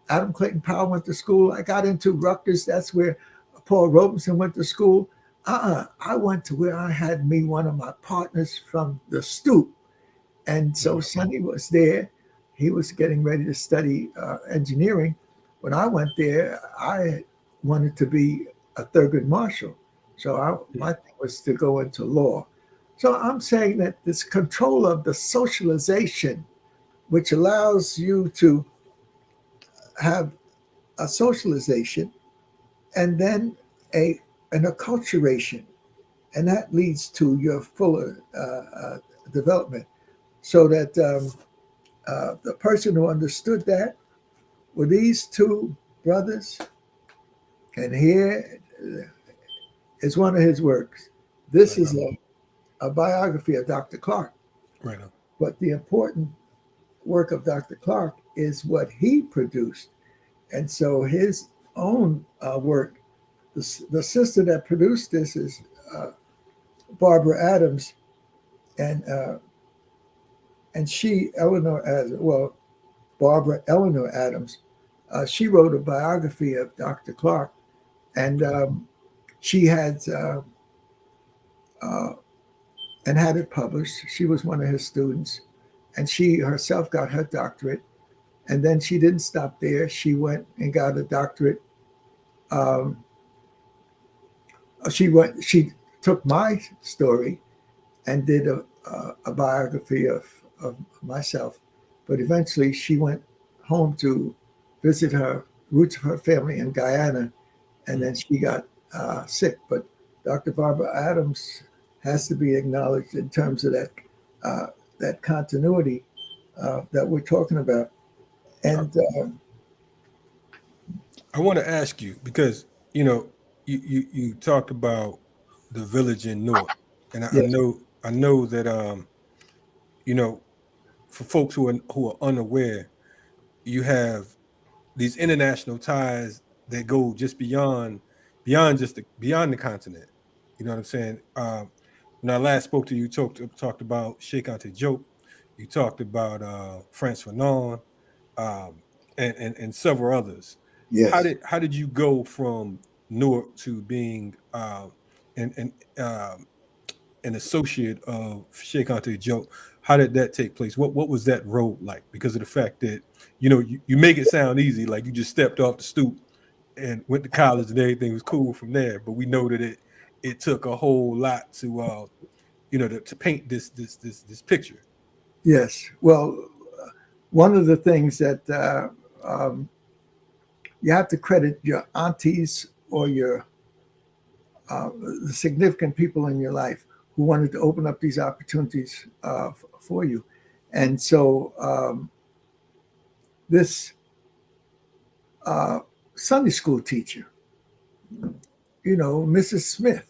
Adam Clayton Powell went to school. I got into Rutgers. That's where Paul Robeson went to school. I went to where I had one of my partners from the stoop. And so Sonny was there. He was getting ready to study engineering. When I went there, I wanted to be a Thurgood Marshal. So my thing was to go into law. So I'm saying that this control of the socialization, which allows you to have a socialization and then an acculturation, and that leads to your fuller development. So that the person who understood that were these 2 brothers, and here is one of his works. This is a biography of Dr. Clark. Right on. But the important work of Dr. Clark is what he produced. And so his own work, the sister that produced this is Barbara Adams, and she, Eleanor Adams, well, Barbara Eleanor Adams, she wrote a biography of Dr. Clark, and she had and had it published. She was one of his students, and she herself got her doctorate. And then she didn't stop there. She went and got a doctorate. Um, she took my story and did a biography of myself. But eventually she went home to visit her roots of her family in Guyana, and then she got sick. But Dr. Barbara Adams has to be acknowledged in terms of that continuity that we're talking about. And I want to ask you because you talked about the village in Newark, and I yes, know that for folks who are unaware, you have these international ties that go just beyond beyond the continent. You know what I'm saying? When I last spoke to you, talked about Cheik Anta Diop. You talked about Frantz Fanon, um, and several others. yes, How did you go from Newark to being an an, um, an associate of Cheik Anta Diop? How did that take place? What was that road like? Because of the fact that you make it sound easy, like you just stepped off the stoop and went to college and everything was cool from there. But we know that it took a whole lot to to paint this picture. yes. Well, one of the things that you have to credit your aunties or your the significant people in your life who wanted to open up these opportunities for you. And so this Sunday school teacher, Mrs. Smith.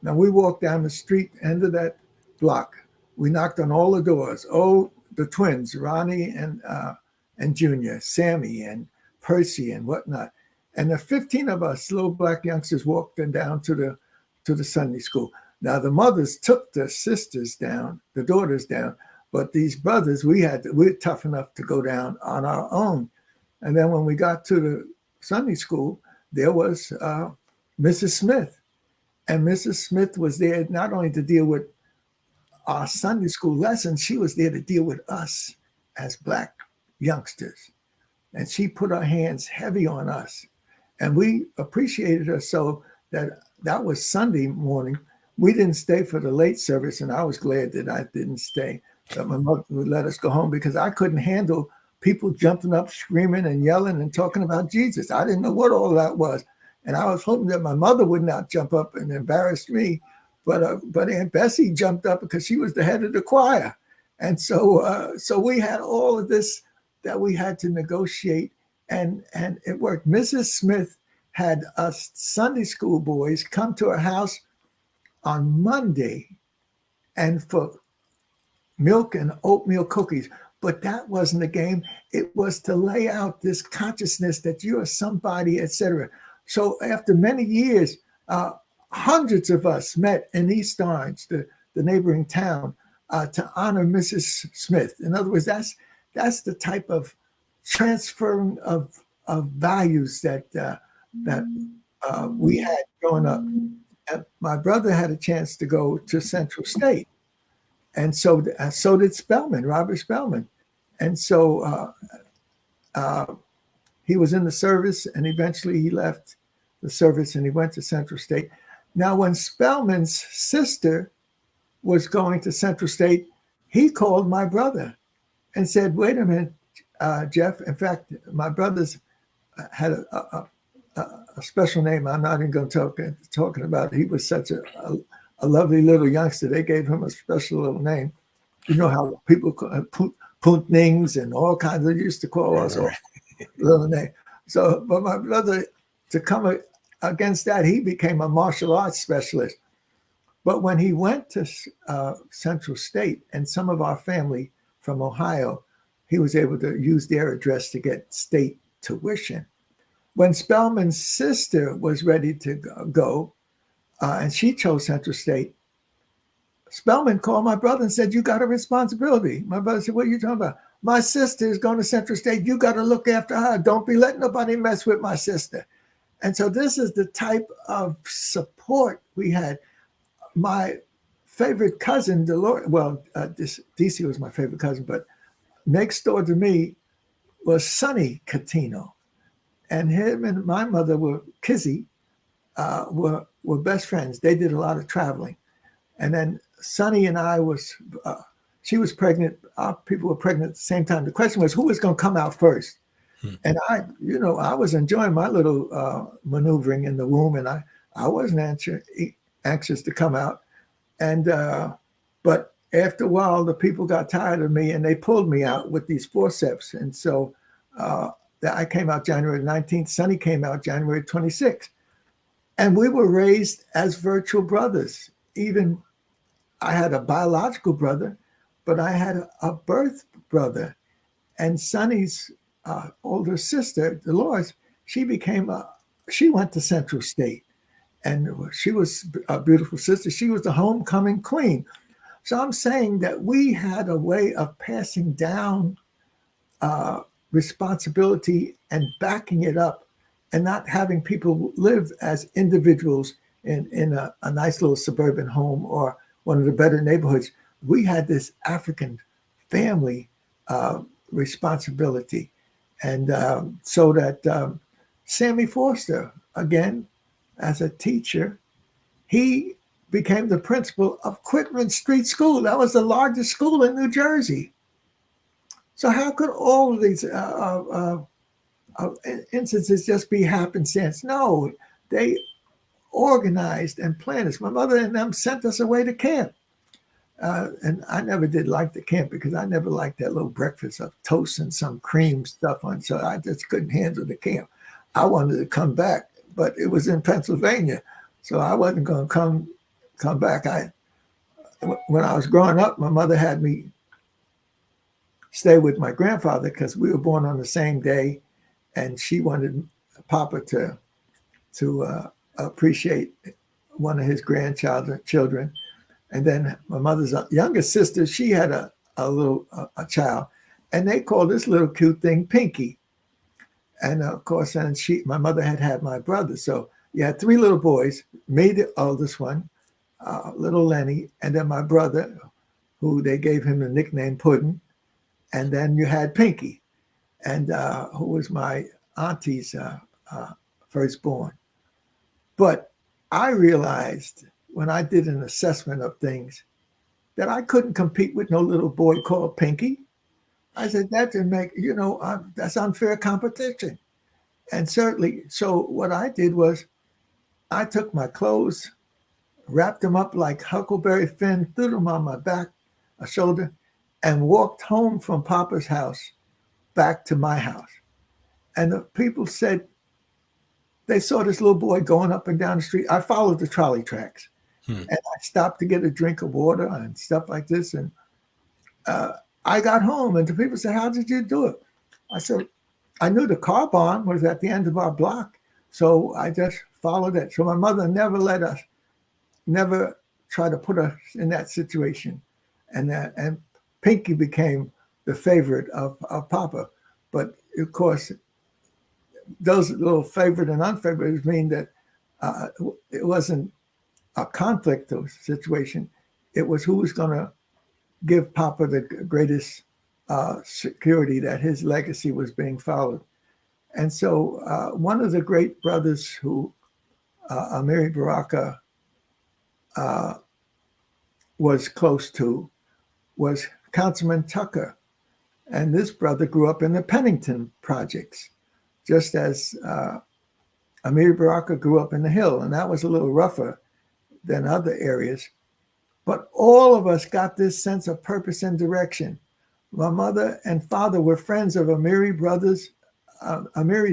Now we walked down the street, end of that block. We knocked on all the doors. Oh, the twins, Ronnie and Junior, Sammy and Percy and whatnot. And the 15 of us little black youngsters walked down to the Sunday school. Now the mothers took the sisters down, the daughters down, but these brothers, we're tough enough to go down on our own. And then when we got to the Sunday school, there was Mrs. Smith. And Mrs. Smith was there not only to deal with our Sunday school lessons, she was there to deal with us as black youngsters. And she put her hands heavy on us. And we appreciated her so that was Sunday morning. We didn't stay for the late service, and I was glad that I didn't stay, that my mother would let us go home, because I couldn't handle people jumping up, screaming and yelling and talking about Jesus. I didn't know what all that was. And I was hoping that my mother would not jump up and embarrass me. But Aunt Bessie jumped up because she was the head of the choir. And so we had all of this that we had to negotiate, and it worked. Mrs. Smith had us Sunday school boys come to her house on Monday and for milk and oatmeal cookies. But that wasn't the game. It was to lay out this consciousness that you are somebody, etc. So after many years, hundreds of us met in East Orange, the neighboring town, to honor Mrs. Smith. In other words, that's the type of transferring of values that we had growing up. And my brother had a chance to go to Central State, and so did Spellman, Robert Spellman, and so he was in the service, and eventually he left the service and he went to Central State. Now, when Spellman's sister was going to Central State, he called my brother and said, "Wait a minute, Jeff." In fact, my brother's had a special name. I'm not even going to talking about it. He was such a lovely little youngster. They gave him a special little name. You know how people call Puntnings and all kinds. They used to call us all little name. So, but my brother, to come against that, he became a martial arts specialist. But when he went to Central State, and some of our family from Ohio, he was able to use their address to get state tuition. When Spellman's sister was ready to go, and she chose Central State, Spellman called my brother and said, "You got a responsibility." My brother said, "What are you talking about?" "My sister is going to Central State. You got to look after her. Don't be letting nobody mess with my sister." And so this is the type of support we had. My favorite cousin, Dolores, DC was my favorite cousin, but next door to me was Sonny Catino. And him and my mother Kizzy, were best friends. They did a lot of traveling. And then Sonny and I she was pregnant. Our people were pregnant at the same time. The question was, who was going to come out first? And I was enjoying my little maneuvering in the womb, and I wasn't anxious to come out. And but after a while, the people got tired of me, and they pulled me out with these forceps. And so I came out January 19th. Sonny came out January 26th. And we were raised as virtual brothers. Even I had a biological brother, but I had a birth brother. And Sonny's older sister, Dolores, she went to Central State. And she was a beautiful sister. She was the homecoming queen. So I'm saying that we had a way of passing down responsibility and backing it up, and not having people live as individuals in a nice little suburban home or one of the better neighborhoods. We had this African family responsibility. And so that Sammy Forster, again, as a teacher, he became the principal of Quitman Street School. That was the largest school in New Jersey. So how could all of these instances just be happenstance? No, they organized and planned this. My mother and them sent us away to camp. And I never did like the camp because I never liked that little breakfast of toast and some cream stuff on. So I just couldn't handle the camp. I wanted to come back, but it was in Pennsylvania. So I wasn't going to come back. When I was growing up, my mother had me stay with my grandfather because we were born on the same day, and she wanted Papa to appreciate one of his grandchildren. And then my mother's youngest sister, she had a child, and they called this little cute thing Pinky. And of course, then my mother had my brother. So you had three little boys, me, the oldest one, little Lenny, and then my brother, who they gave him the nickname Puddin'. And then you had Pinky, and who was my auntie's firstborn. But I realized when I did an assessment of things that I couldn't compete with no little boy called Pinky. I said, that didn't make, that's unfair competition. And certainly, so what I did was I took my clothes, wrapped them up like Huckleberry Finn, threw them on my back, a shoulder, and walked home from Papa's house back to my house. And the people said they saw this little boy going up and down the street. I followed the trolley tracks. And I stopped to get a drink of water and stuff like this. And I got home, and the people said, "How did you do it?" I said, "I knew the car barn was at the end of our block, so I just followed it." So my mother never tried to put us in that situation. And Pinky became the favorite of Papa. But of course, those little favorite and unfavorite mean that it wasn't a conflict situation. It was who was going to give Papa the greatest security that his legacy was being followed. And so one of the great brothers who Amiri Baraka was close to was Councilman Tucker. And this brother grew up in the Pennington projects, just as Amiri Baraka grew up in the Hill. And that was a little rougher than other areas. But all of us got this sense of purpose and direction. My mother and father were friends of Amiri's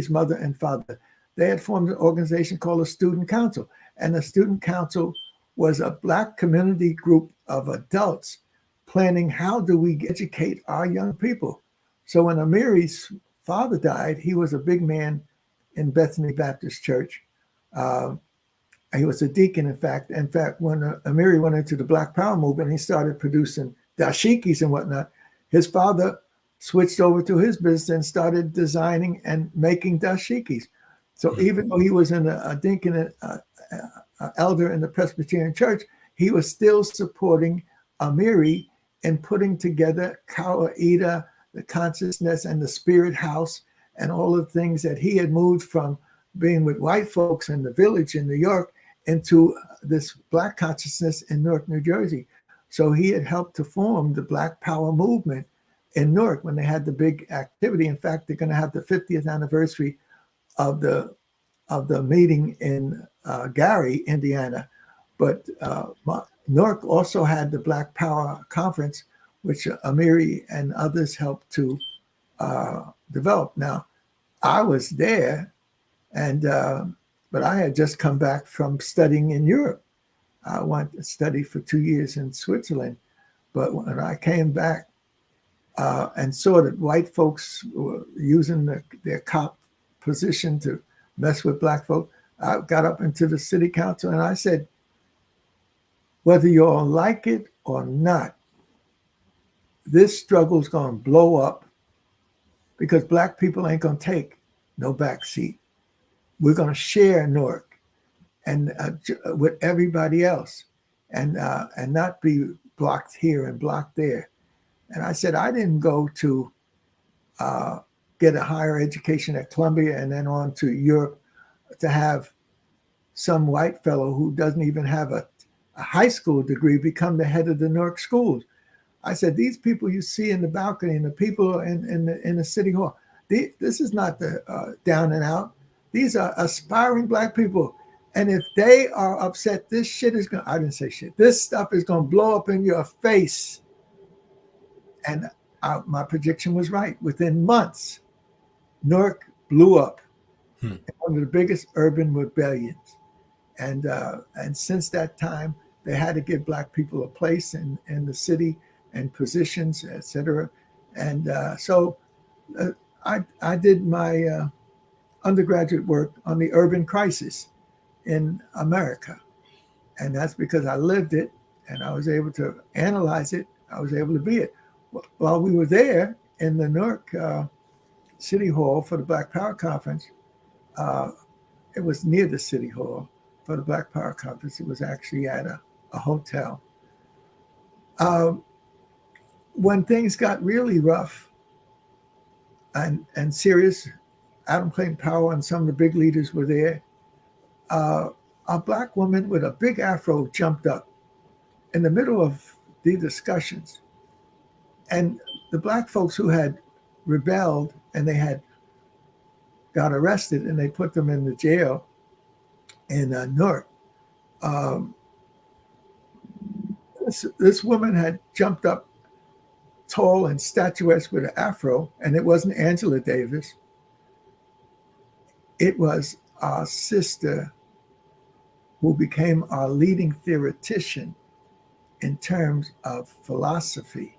mother and father. They had formed an organization called a Student Council. And the Student Council was a Black community group of adults planning how do we educate our young people. So when Amiri's father died, he was a big man in Bethany Baptist Church. He was a deacon, in fact. In fact, when Amiri went into the Black Power movement, he started producing dashikis and whatnot. His father switched over to his business and started designing and making dashikis. So even though he was a deacon, elder in the Presbyterian Church, he was still supporting Amiri in putting together Kawaida, the consciousness, and the spirit house, and all the things that he had moved from being with white folks in the village in New York into this Black consciousness in Newark, New Jersey. So he had helped to form the Black Power movement in Newark when they had the big activity. In fact, they're going to have the 50th anniversary of the meeting in Gary, Indiana. But Newark also had the Black Power Conference, which Amiri and others helped to develop. Now, I was there, and but I had just come back from studying in Europe. I went to study for 2 years in Switzerland. But when I came back and saw that white folks were using their cop position to mess with Black folk, I got up into the city council and I said, whether you all like it or not, this struggle's going to blow up because Black people ain't going to take no back seat. We're going to share Newark and with everybody else and not be blocked here and blocked there. And I said, I didn't go to get a higher education at Columbia and then on to Europe to have some white fellow who doesn't even have a high school degree become the head of the Newark schools. I said, these people you see in the balcony and the people in the city hall, this is not the down and out. These are aspiring Black people. And if they are upset, this shit is going to, I didn't say shit, this stuff is going to blow up in your face. And my prediction was right. Within months, Newark blew up. One of the biggest urban rebellions. And since that time, they had to give Black people a place in the city and positions, et cetera. And so I did my undergraduate work on the urban crisis in America. And that's because I lived it and I was able to analyze it. I was able to be it. While we were there in the Newark City Hall for the Black Power Conference, it was near the City Hall for the Black Power Conference. It was actually at a hotel. When things got really rough and serious, Adam Clayton Powell and some of the big leaders were there. A Black woman with a big afro jumped up in the middle of the discussions. And the Black folks who had rebelled and they had got arrested and they put them in the jail in Newark. This woman had jumped up tall and statuesque with an afro, and it wasn't Angela Davis. It was our sister who became our leading theoretician in terms of philosophy.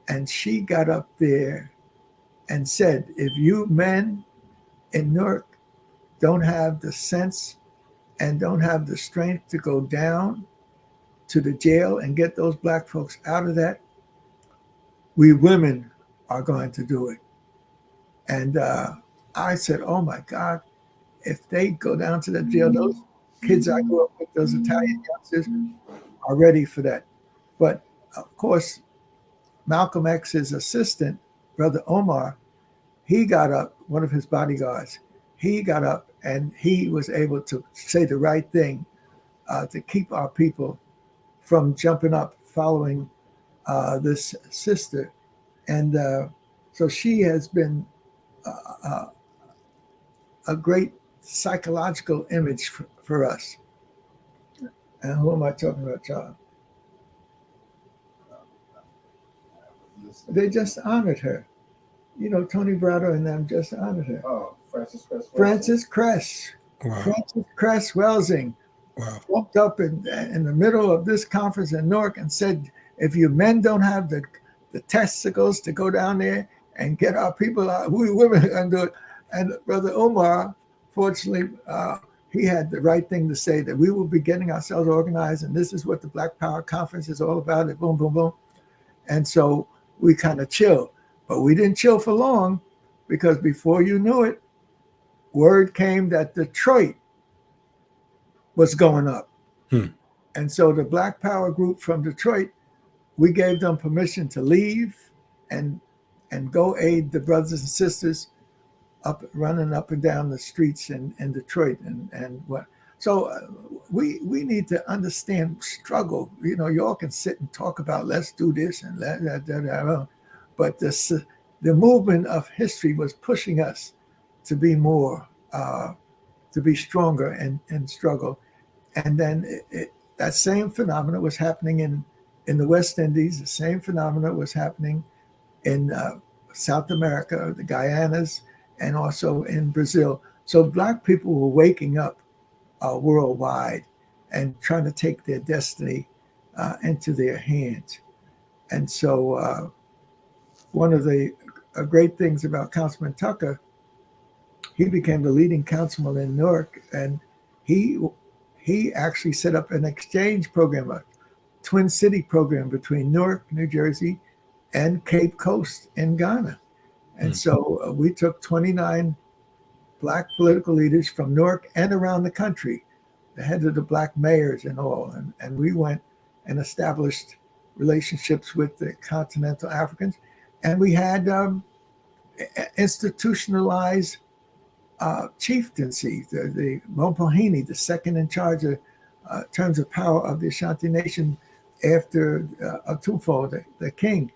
And she got up there and said, if you men in Newark don't have the sense and don't have the strength to go down to the jail and get those Black folks out of that, we women are going to do it. And I said, oh my God, if they go down to the jail, those kids I grew up with, those Italian youngsters, are ready for that. But of course, Malcolm X's assistant, Brother Omar, he got up, one of his bodyguards, he got up and he was able to say the right thing to keep our people from jumping up following this sister. And so she has been a great psychological image for us. And who am I talking about, John? They just honored her. You know, Tony Brado and them just honored her. Oh, Francis Cress. Francis Cress. Wow. Francis Cress Welsing walked up in the middle of this conference in Newark and said, if you men don't have the testicles to go down there and get our people out. We women are going to do it. And Brother Umar, fortunately, he had the right thing to say, that we will be getting ourselves organized, and this is what the Black Power Conference is all about. And boom, boom, boom. And so we kind of chilled. But we didn't chill for long, because before you knew it, word came that Detroit was going up. And so the Black Power group from Detroit, we gave them permission to leave and go aid the brothers and sisters running up and down the streets in Detroit. And what? So we need to understand struggle. You know, you all can sit and talk about let's do this and that, but the movement of history was pushing us to be more, to be stronger and struggle. And then that same phenomena was happening in the West Indies. The same phenomena was happening in South America, the Guyanas, and also in Brazil. So Black people were waking up worldwide and trying to take their destiny into their hands. And so one of the great things about Councilman Tucker, he became the leading councilman in Newark, and he actually set up an exchange program, a Twin City program between Newark, New Jersey, and Cape Coast in Ghana. And so we took 29 Black political leaders from Newark and around the country, the heads of the Black mayors and all, and we went and established relationships with the continental Africans. And we had institutionalized chieftaincy, the Mopohini, the second in charge of terms of power of the Ashanti Nation after Atumfo, the king.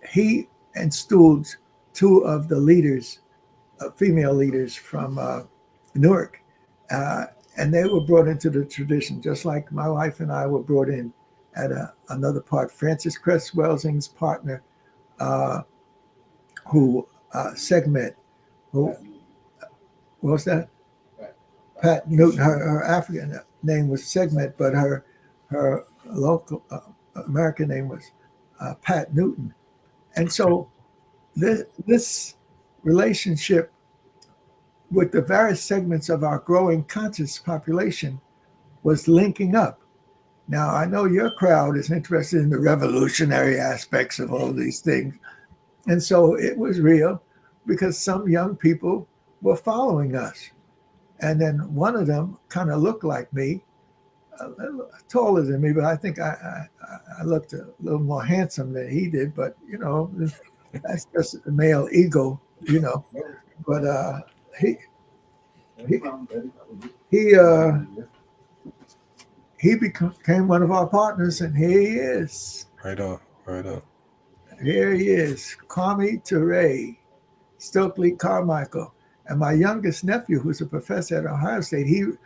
He installed two of the leaders, female leaders from Newark, and they were brought into the tradition, just like my wife and I were brought in at another part. Francis Cress Welsing's partner, who Segmet, who what was that? Pat Newton. Her African name was Segmet, but her local American name was Pat Newton. And so this relationship with the various segments of our growing conscious population was linking up. Now, I know your crowd is interested in the revolutionary aspects of all these things. And so it was real, because some young people were following us. And then one of them kind of looked like me, taller than me, but I think I looked a little more handsome than he did. But, you know, that's just a male ego, you know. But he became one of our partners, and here he is. Right on, right on. Here he is, Kwame Ture, Stokely Carmichael. And my youngest nephew, who's a professor at Ohio State,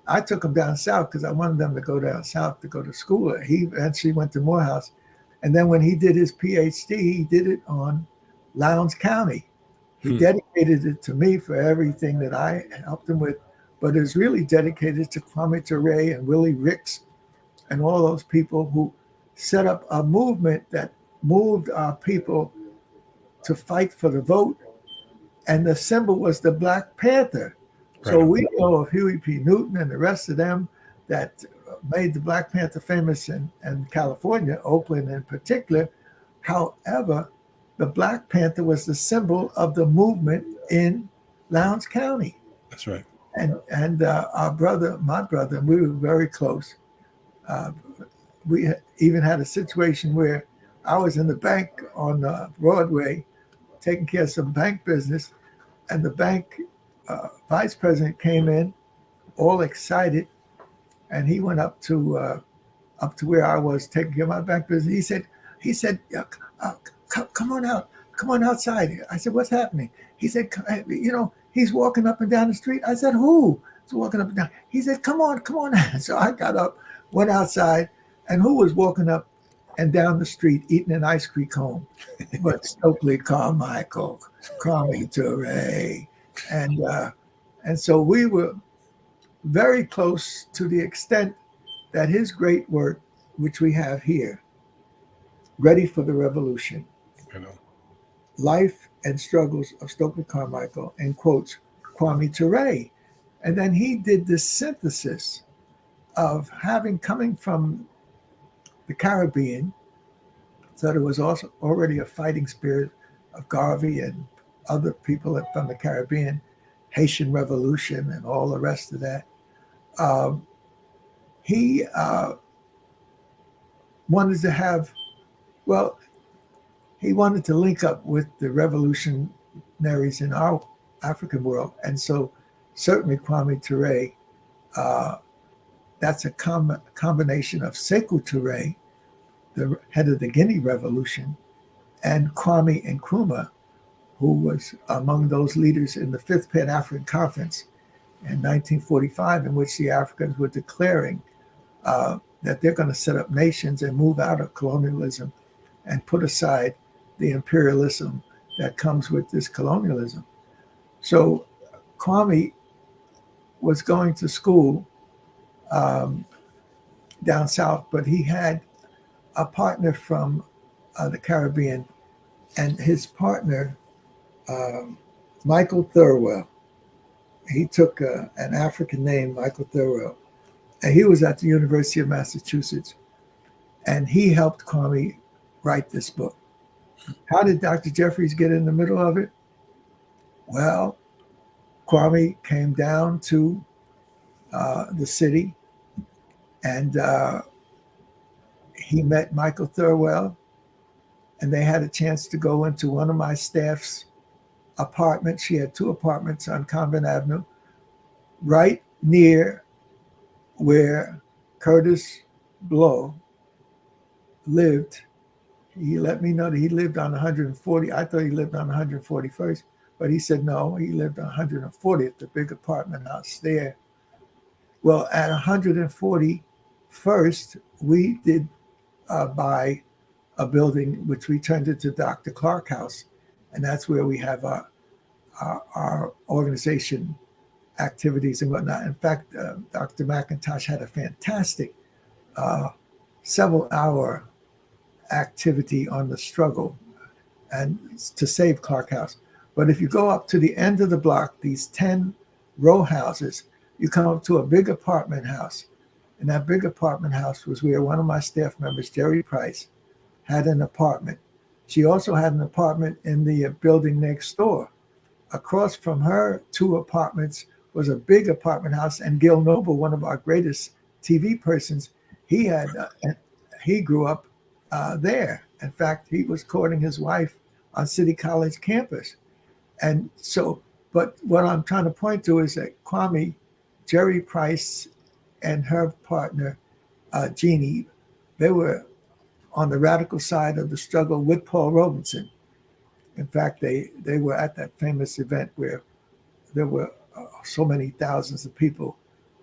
I took him down south because I wanted them to go down south to go to school. He eventually went to Morehouse. And then when he did his PhD, he did it on Lowndes County. He dedicated it to me for everything that I helped him with, but it's really dedicated to Kwame Ture and Willie Ricks and all those people who set up a movement that moved our people to fight for the vote. And the symbol was the Black Panther. Right. So we know of Huey P. Newton and the rest of them that made the Black Panther famous in California, Oakland in particular. However, the Black Panther was the symbol of the movement in Lowndes County. That's right. And our brother, my brother, we were very close. We even had a situation where I was in the bank on Broadway taking care of some bank business, and the bank vice president came in all excited, and he went up to where I was taking care of my bank business. He said, come on out, come on outside. I said, what's happening? He said, you know, he's walking up and down the street. I said, who? He's walking up and down. He said, come on. So I got up, went outside, and who was walking up and down the street eating an ice cream cone? But Stokely Carmichael, Kwame Ture. And so we were very close to the extent that his great work, which we have here, Ready for the Revolution, Life and Struggles of Stokely Carmichael and quotes Kwame Ture. And then he did this synthesis of coming from the Caribbean, so there was also already a fighting spirit of Garvey and other people from the Caribbean, Haitian Revolution and all the rest of that. He wanted to have, well, he wanted to link up with the revolutionaries in our African world. And so certainly Kwame Ture, that's a combination of Sekou Touré, the head of the Guinea Revolution, and Kwame Nkrumah, who was among those leaders in the Fifth Pan-African Conference in 1945, in which the Africans were declaring that they're going to set up nations and move out of colonialism and put aside the imperialism that comes with this colonialism. So Kwame was going to school down south, but he had a partner from the Caribbean, and his partner, Michael Thirlwell, he took an African name, Michael Thirlwell, and he was at the University of Massachusetts, and he helped Kwame write this book. How did Dr. Jeffries get in the middle of it? Well, Kwame came down to the city, and he met Michael Thirlwell, and they had a chance to go into one of my staff's apartments. She had 2 apartments on Convent Avenue, right near where Curtis Blow lived. He let me know that he lived on 140. I thought he lived on 141st, but he said no, he lived on 140th, the big apartment house there. Well, at 141st, we did buy a building which we turned into Dr. Clark House, and that's where we have our organization activities and whatnot. In fact, Dr. McIntosh had a fantastic several-hour activity on the struggle and to save Clark House. But if you go up to the end of the block, these 10 row houses, you come up to a big apartment house. And that big apartment house was where one of my staff members, Jerry Price, had an apartment. She also had an apartment in the building next door. Across from her 2 apartments was a big apartment house, and Gil Noble, one of our greatest TV persons, he grew up there. In fact, he was courting his wife on City College campus. And so, but what I'm trying to point to is that Kwame, Jerry Price, and her partner, Jeannie, they were on the radical side of the struggle with Paul Robeson. In fact, they were at that famous event where there were so many thousands of people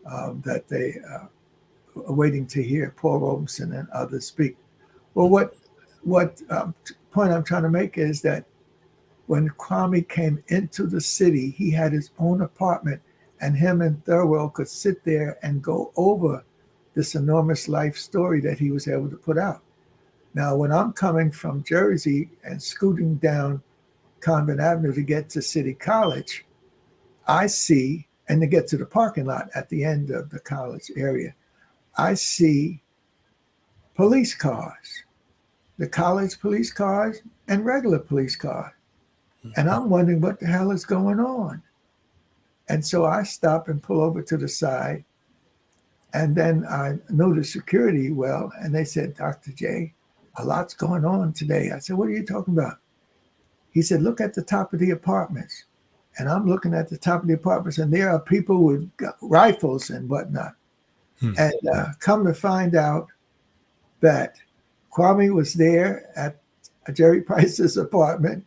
that they were waiting to hear Paul Robeson and others speak. Well, what point I'm trying to make is that when Kwame came into the city, he had his own apartment, and him and Thirlwell could sit there and go over this enormous life story that he was able to put out. Now, when I'm coming from Jersey and scooting down Convent Avenue to get to City College, I see, and to get to the parking lot at the end of the college area, I see police cars, the college police cars and regular police cars. And I'm wondering what the hell is going on. And so I stop and pull over to the side. And then I know the security well, and they said, Dr. J, a lot's going on today. I said, what are you talking about? He said, look at the top of the apartments. And I'm looking at the top of the apartments, and there are people with rifles and whatnot. And come to find out that Kwame was there at Jerry Price's apartment,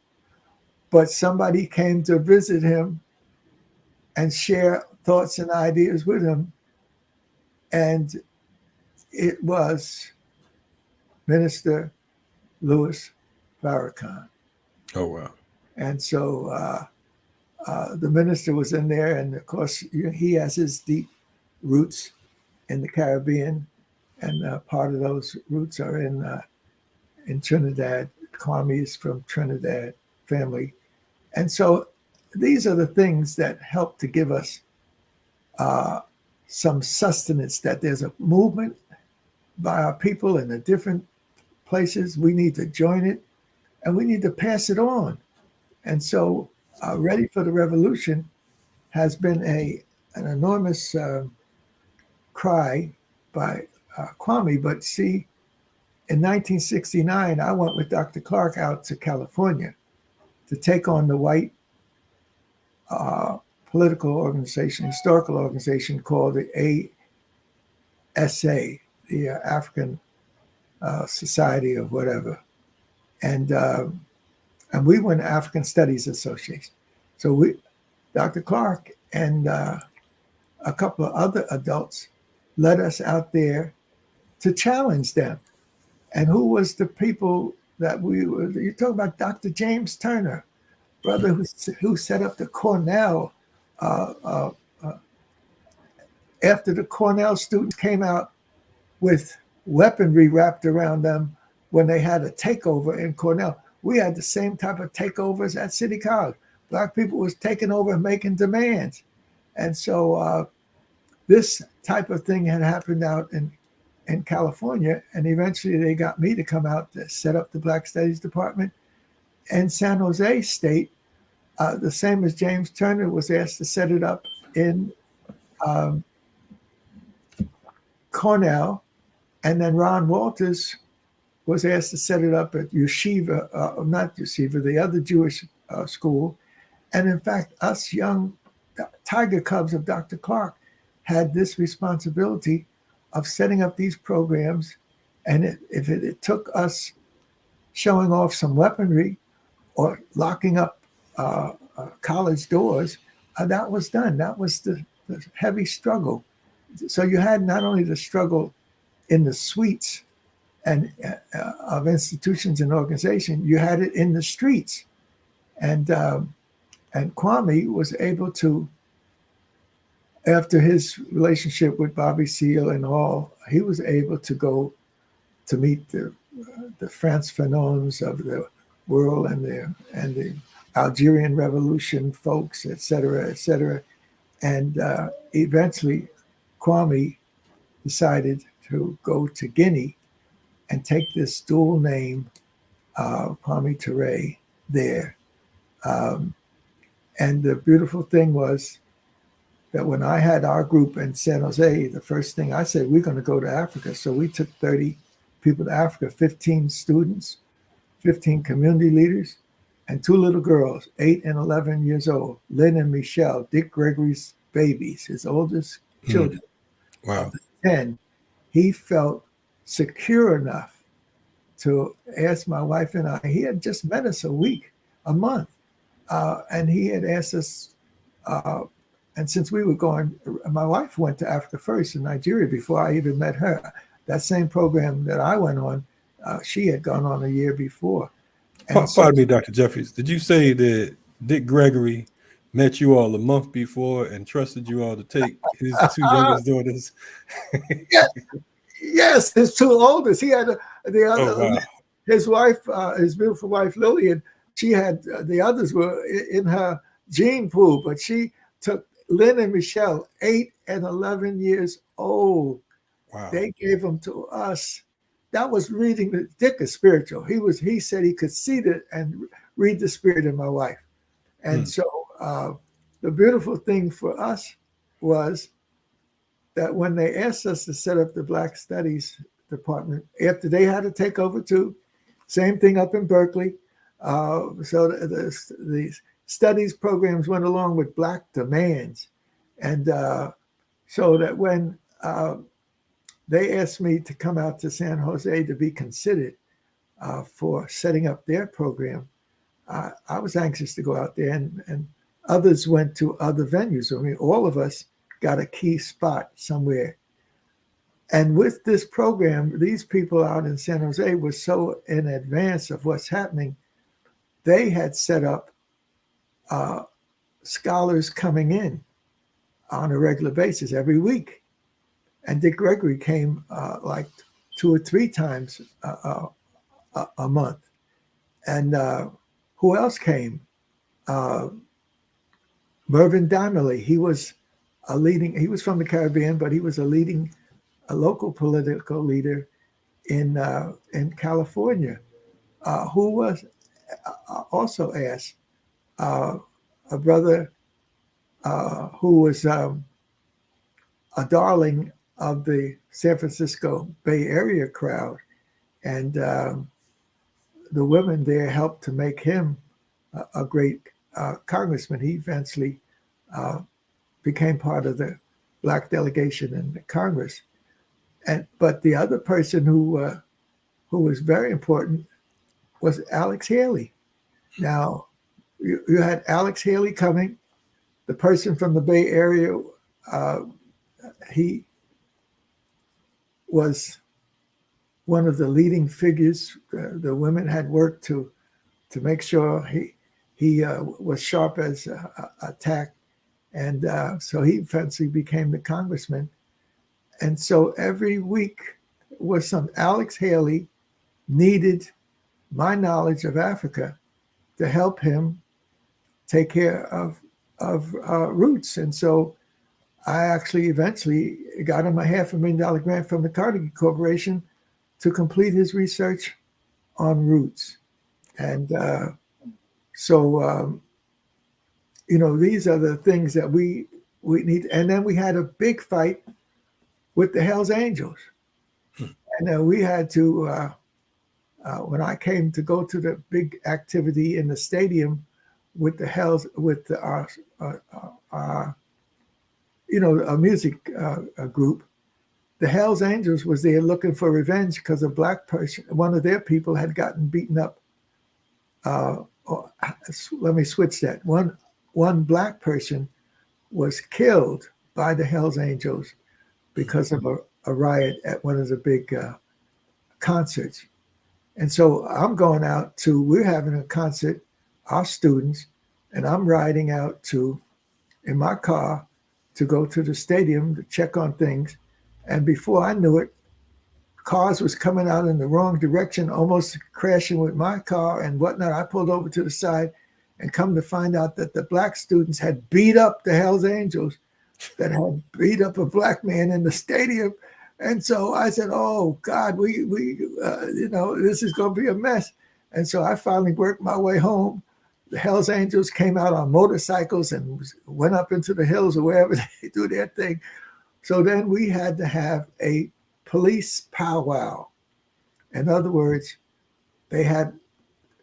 but somebody came to visit him and share thoughts and ideas with him. And it was Minister Louis Farrakhan. Oh, wow. And so the minister was in there, and of course, he has his deep roots in the Caribbean, and part of those roots are in Trinidad. Kwame is from Trinidad. family. And so these are the things that help to give us some sustenance, that there's a movement by our people in the different places. We need to join it, and we need to pass it on. And so Ready for the Revolution has been an enormous cry by Kwame. But see, in 1969, I went with Dr. Clark out to California to take on the white political organization, historical organization called the ASA, the African Society of whatever. And we were in African Studies Association. So Dr. Clark and a couple of other adults led us out there to challenge them. And who was the people that you talk about? Dr. James Turner, brother who set up the Cornell. After the Cornell students came out with weaponry wrapped around them when they had a takeover in Cornell, we had the same type of takeovers at City College. Black people was taking over and making demands. And so this type of thing had happened out in California. And eventually they got me to come out to set up the Black Studies Department. And San Jose State, the same as James Turner, was asked to set it up in Cornell. And then Ron Walters was asked to set it up at Yeshiva, not Yeshiva, the other Jewish school. And in fact, us young Tiger Cubs of Dr. Clark had this responsibility of setting up these programs. And if it took us showing off some weaponry or locking up college doors, that was done. That was the heavy struggle. So you had not only the struggle in the suites and of institutions and organization, you had it in the streets. And Kwame was able to, after his relationship with Bobby Seale and all, he was able to go to meet the Frantz Fanons of the world and the Algerian Revolution folks, et cetera, et cetera. And eventually Kwame decided to go to Guinea and take this dual name, Kwame Ture, there. And the beautiful thing was that when I had our group in San Jose, the first thing I said, we're going to go to Africa. So we took 30 people to Africa, 15 students, 15 community leaders, and 2 little girls, 8 and 11 years old, Lynn and Michelle, Dick Gregory's babies, his oldest children. Wow. Of the 10, he felt secure enough to ask my wife and I. He had just met us a month, and he had asked us, and since we were going, my wife went to Africa first in Nigeria before I even met her. That same program that I went on, she had gone on a year before. Pardon me, Dr. Jeffries. Did you say that Dick Gregory met you all a month before and trusted you all to take his 2 youngest daughters? Yes, his 2 oldest. He had the other, wow. His wife, his beautiful wife Lillian. She had the others were in her gene pool, but she took Lynn and Michelle, 8 and 11 years old. Wow. They gave them to us. That was reading the Dick is spiritual. He said he could see and read the spirit in my wife. And so the beautiful thing for us was that when they asked us to set up the Black Studies Department, after they had to take over too, same thing up in Berkeley. So the studies programs went along with Black demands. And so that when they asked me to come out to San Jose to be considered for setting up their program, I was anxious to go out there, and others went to other venues. I mean, all of us got a key spot somewhere. And with this program, these people out in San Jose were so in advance of what's happening, they had set up scholars coming in on a regular basis every week. And Dick Gregory came like 2 or 3 times a month. And Who else came? Mervyn Donnelly. He was from the Caribbean, but he was a local political leader in California, who was also asked. A brother who was a darling of the San Francisco Bay Area crowd, and the women there helped to make him a great congressman. He eventually became part of the Black delegation in the Congress. But the other person who was very important was Alex Haley. Now, you had Alex Haley coming, the person from the Bay Area. He was one of the leading figures. The women had worked to make sure he was sharp as a tack, and so he eventually became the congressman. And so every week was some Alex Haley needed my knowledge of Africa to help him take care of roots. And so I actually eventually got him a $500,000 grant from the Carnegie Corporation to complete his research on roots. And so these are the things that we need. And then we had a big fight with the Hells Angels. And we had to, when I came to go to the big activity in the stadium with the Hells, with our a music group, the Hells Angels was there looking for revenge because a black person, one of their people, had gotten beaten up. Let me switch that. One black person was killed by the Hells Angels because of a riot at one of the big concerts. And so I'm going out we're having a concert, our students, and I'm riding out in my car to go to the stadium to check on things. And before I knew it, cars was coming out in the wrong direction, almost crashing with my car and whatnot. I pulled over to the side and come to find out that the black students had beat up the Hells Angels that had beat up a black man in the stadium. And so I said, oh God, we this is going to be a mess. And so I finally worked my way home. The Hells Angels came out on motorcycles and went up into the hills or wherever they do their thing. So then we had to have a police powwow. In other words, they had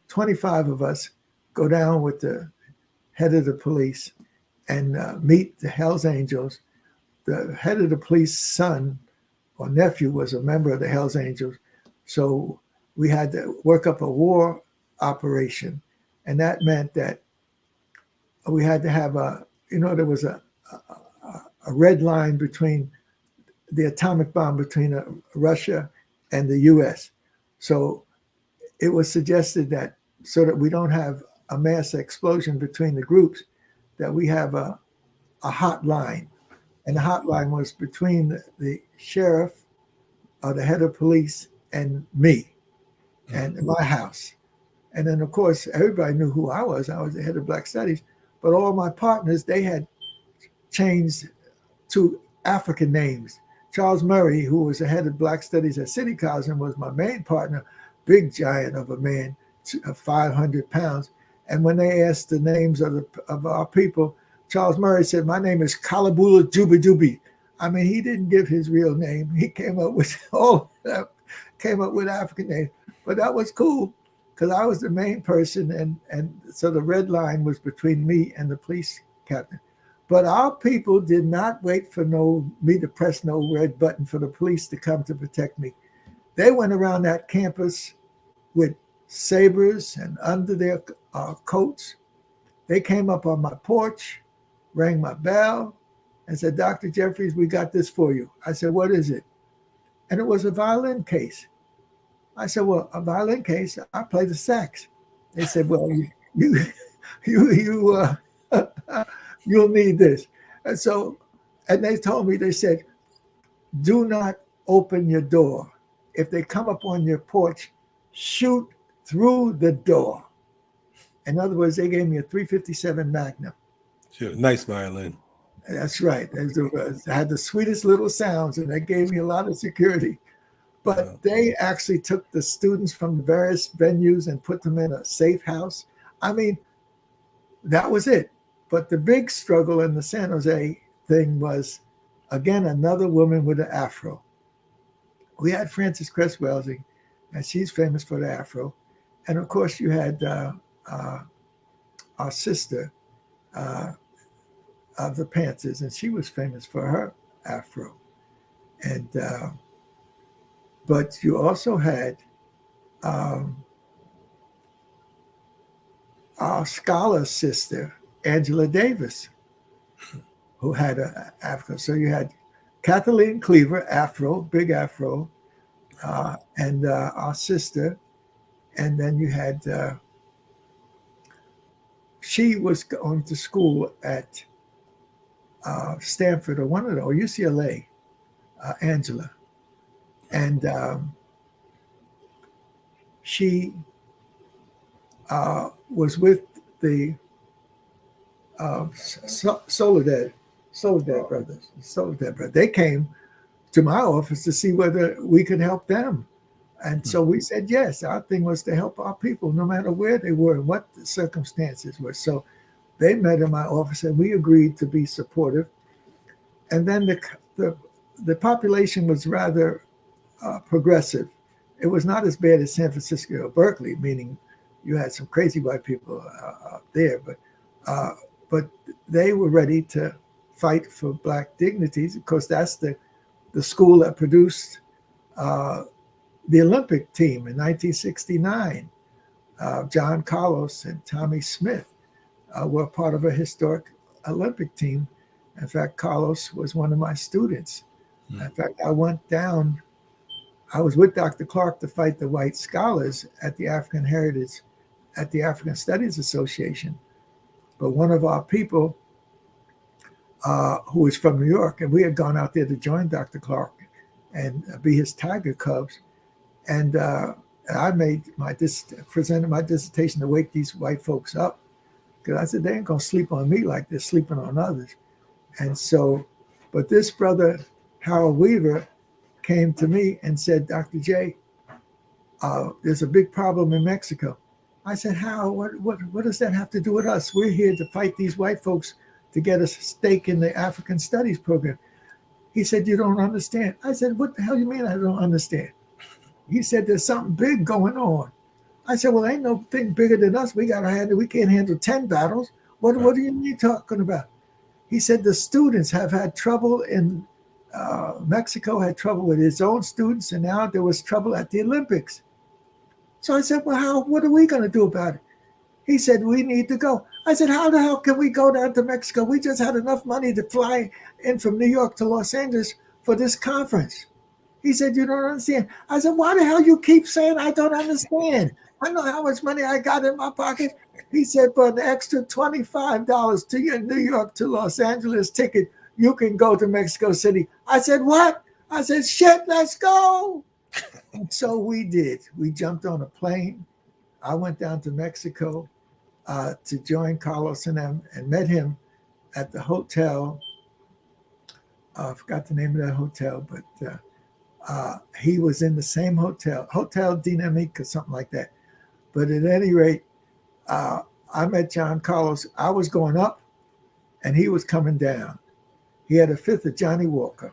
25 of us go down with the head of the police and meet the Hells Angels. The head of the police son or nephew was a member of the Hells Angels. So we had to work up a war operation. And that meant that we had to have there was a red line between the atomic bomb between Russia and the US. So it was suggested that so that we don't have a mass explosion between the groups, that we have a hotline. And the hotline was between the sheriff or the head of police and me and my house. And then, of course, everybody knew who I was. I was the head of Black Studies. But all my partners, they had changed to African names. Charles Murray, who was the head of Black Studies at City College and was my main partner, big giant of a man, 500 pounds. And when they asked the names of our people, Charles Murray said, my name is Kalabula Jubi Jubi. I mean, he didn't give his real name. He came up with African names. But that was cool because I was the main person. And so the red line was between me and the police captain. But our people did not wait for me to press no red button for the police to come to protect me. They went around that campus with sabers and under their coats. They came up on my porch, rang my bell, and said, Dr. Jeffries, we got this for you. I said, what is it? And it was a violin case. I said, well, a violin case, I play the sax. They said, well, you'll need this. And they told me, they said, do not open your door. If they come up on your porch, shoot through the door. In other words, they gave me a 357 Magnum. Sure. Nice violin. That's right. It had the sweetest little sounds, and they gave me a lot of security. But they actually took the students from the various venues and put them in a safe house. I mean, that was it. But the big struggle in the San Jose thing was, again, another woman with an afro. We had Frances Cress Welsing, and she's famous for the afro. And of course, you had our sister of the Panthers, and she was famous for her afro. And but you also had our scholar sister, Angela Davis, who had an afro. So you had Kathleen Cleaver, afro, big afro, and our sister. And then you had, she was going to school at Stanford or UCLA, Angela. And she was with the Soledad brothers. They came to my office to see whether we could help them. And so we said yes. Our thing was to help our people, no matter where they were and what the circumstances were. So they met in my office, and we agreed to be supportive. And then the population was rather progressive. It was not as bad as San Francisco or Berkeley, meaning you had some crazy white people up there, but they were ready to fight for Black dignities. Of course, that's the school that produced the Olympic team in 1969. John Carlos and Tommy Smith were part of a historic Olympic team. In fact, Carlos was one of my students. In fact, I went down, I was with Dr. Clark to fight the white scholars at the African Studies Association. But one of our people who was from New York, and we had gone out there to join Dr. Clark and be his Tiger Cubs. And I presented my dissertation to wake these white folks up, because I said, they ain't gonna sleep on me like they're sleeping on others. And so, but this brother, Harold Weaver, came to me and said, Dr. J, there's a big problem in Mexico. I said, how? What does that have to do with us? We're here to fight these white folks to get a stake in the African Studies program. He said, you don't understand. I said, what the hell you mean I don't understand? He said, there's something big going on. I said, well, ain't no thing bigger than us. We can't handle 10 battles. What are you talking about? He said, the students have had trouble in Mexico, had trouble with its own students, and now there was trouble at the Olympics. So I said, well, what are we going to do about it? He said, we need to go. I said, how the hell can we go down to Mexico? We just had enough money to fly in from New York to Los Angeles for this conference. He said, you don't understand. I said, why the hell you keep saying I don't understand? I know how much money I got in my pocket. He said, for an extra $25 to your New York to Los Angeles ticket, you can go to Mexico City. I said, what? I said, shit, let's go. And so we did. We jumped on a plane. I went down to Mexico to join Carlos and them, and met him at the hotel. I forgot the name of that hotel, but he was in the same hotel, Hotel Dynamique or something like that. But at any rate, I met John Carlos. I was going up, and he was coming down. He had a fifth of Johnny Walker.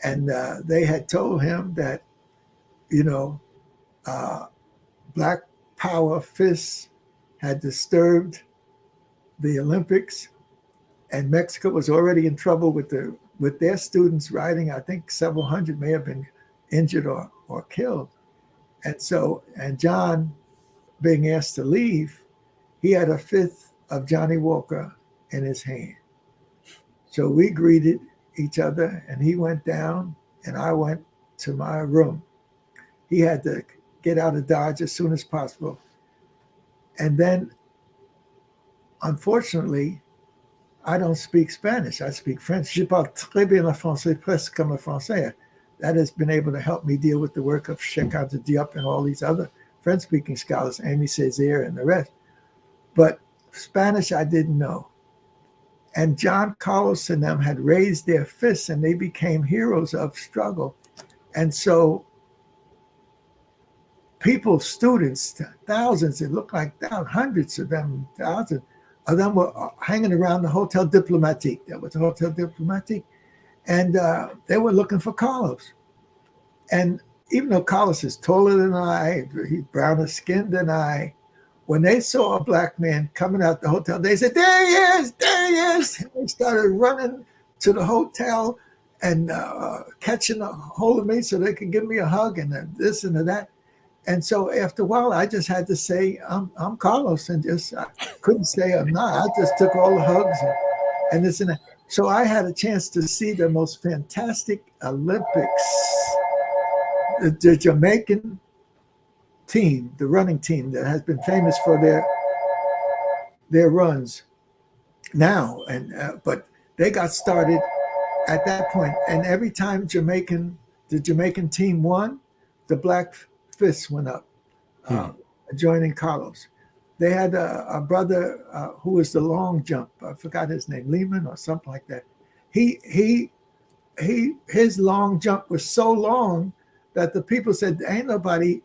And they had told him that, Black Power fists had disturbed the Olympics, and Mexico was already in trouble with their students riding. I think several hundred may have been injured or killed. And John, being asked to leave, he had a fifth of Johnny Walker in his hand. So we greeted each other, and he went down, and I went to my room. He had to get out of Dodge as soon as possible. And then, unfortunately, I don't speak Spanish. I speak French. Je parle très bien le français, presque comme le français. That has been able to help me deal with the work of Cheik Anta Diop and all these other French-speaking scholars, Amy Césaire and the rest. but Spanish I didn't know. And John Carlos and them had raised their fists, and they became heroes of struggle. And so people, students, thousands, it looked like hundreds of them, thousands of them were hanging around the Hotel Diplomatique. That was the Hotel Diplomatique. And they were looking for Carlos. And even though Carlos is taller than I, he's browner skinned than I, when they saw a black man coming out the hotel, they said, there he is, there he is. And they started running to the hotel and catching a hold of me so they could give me a hug and this and that. And so after a while, I just had to say, I'm Carlos, and I couldn't say I'm not. I just took all the hugs and this and that. So I had a chance to see the most fantastic Olympics. The Jamaican team, the running team that has been famous for their runs now, but they got started at that point. And every time the Jamaican team won, the black fist went up, joining Carlos. They had a brother who was the long jump. I forgot his name, Lehman or something like that. His long jump was so long that the people said, ain't nobody,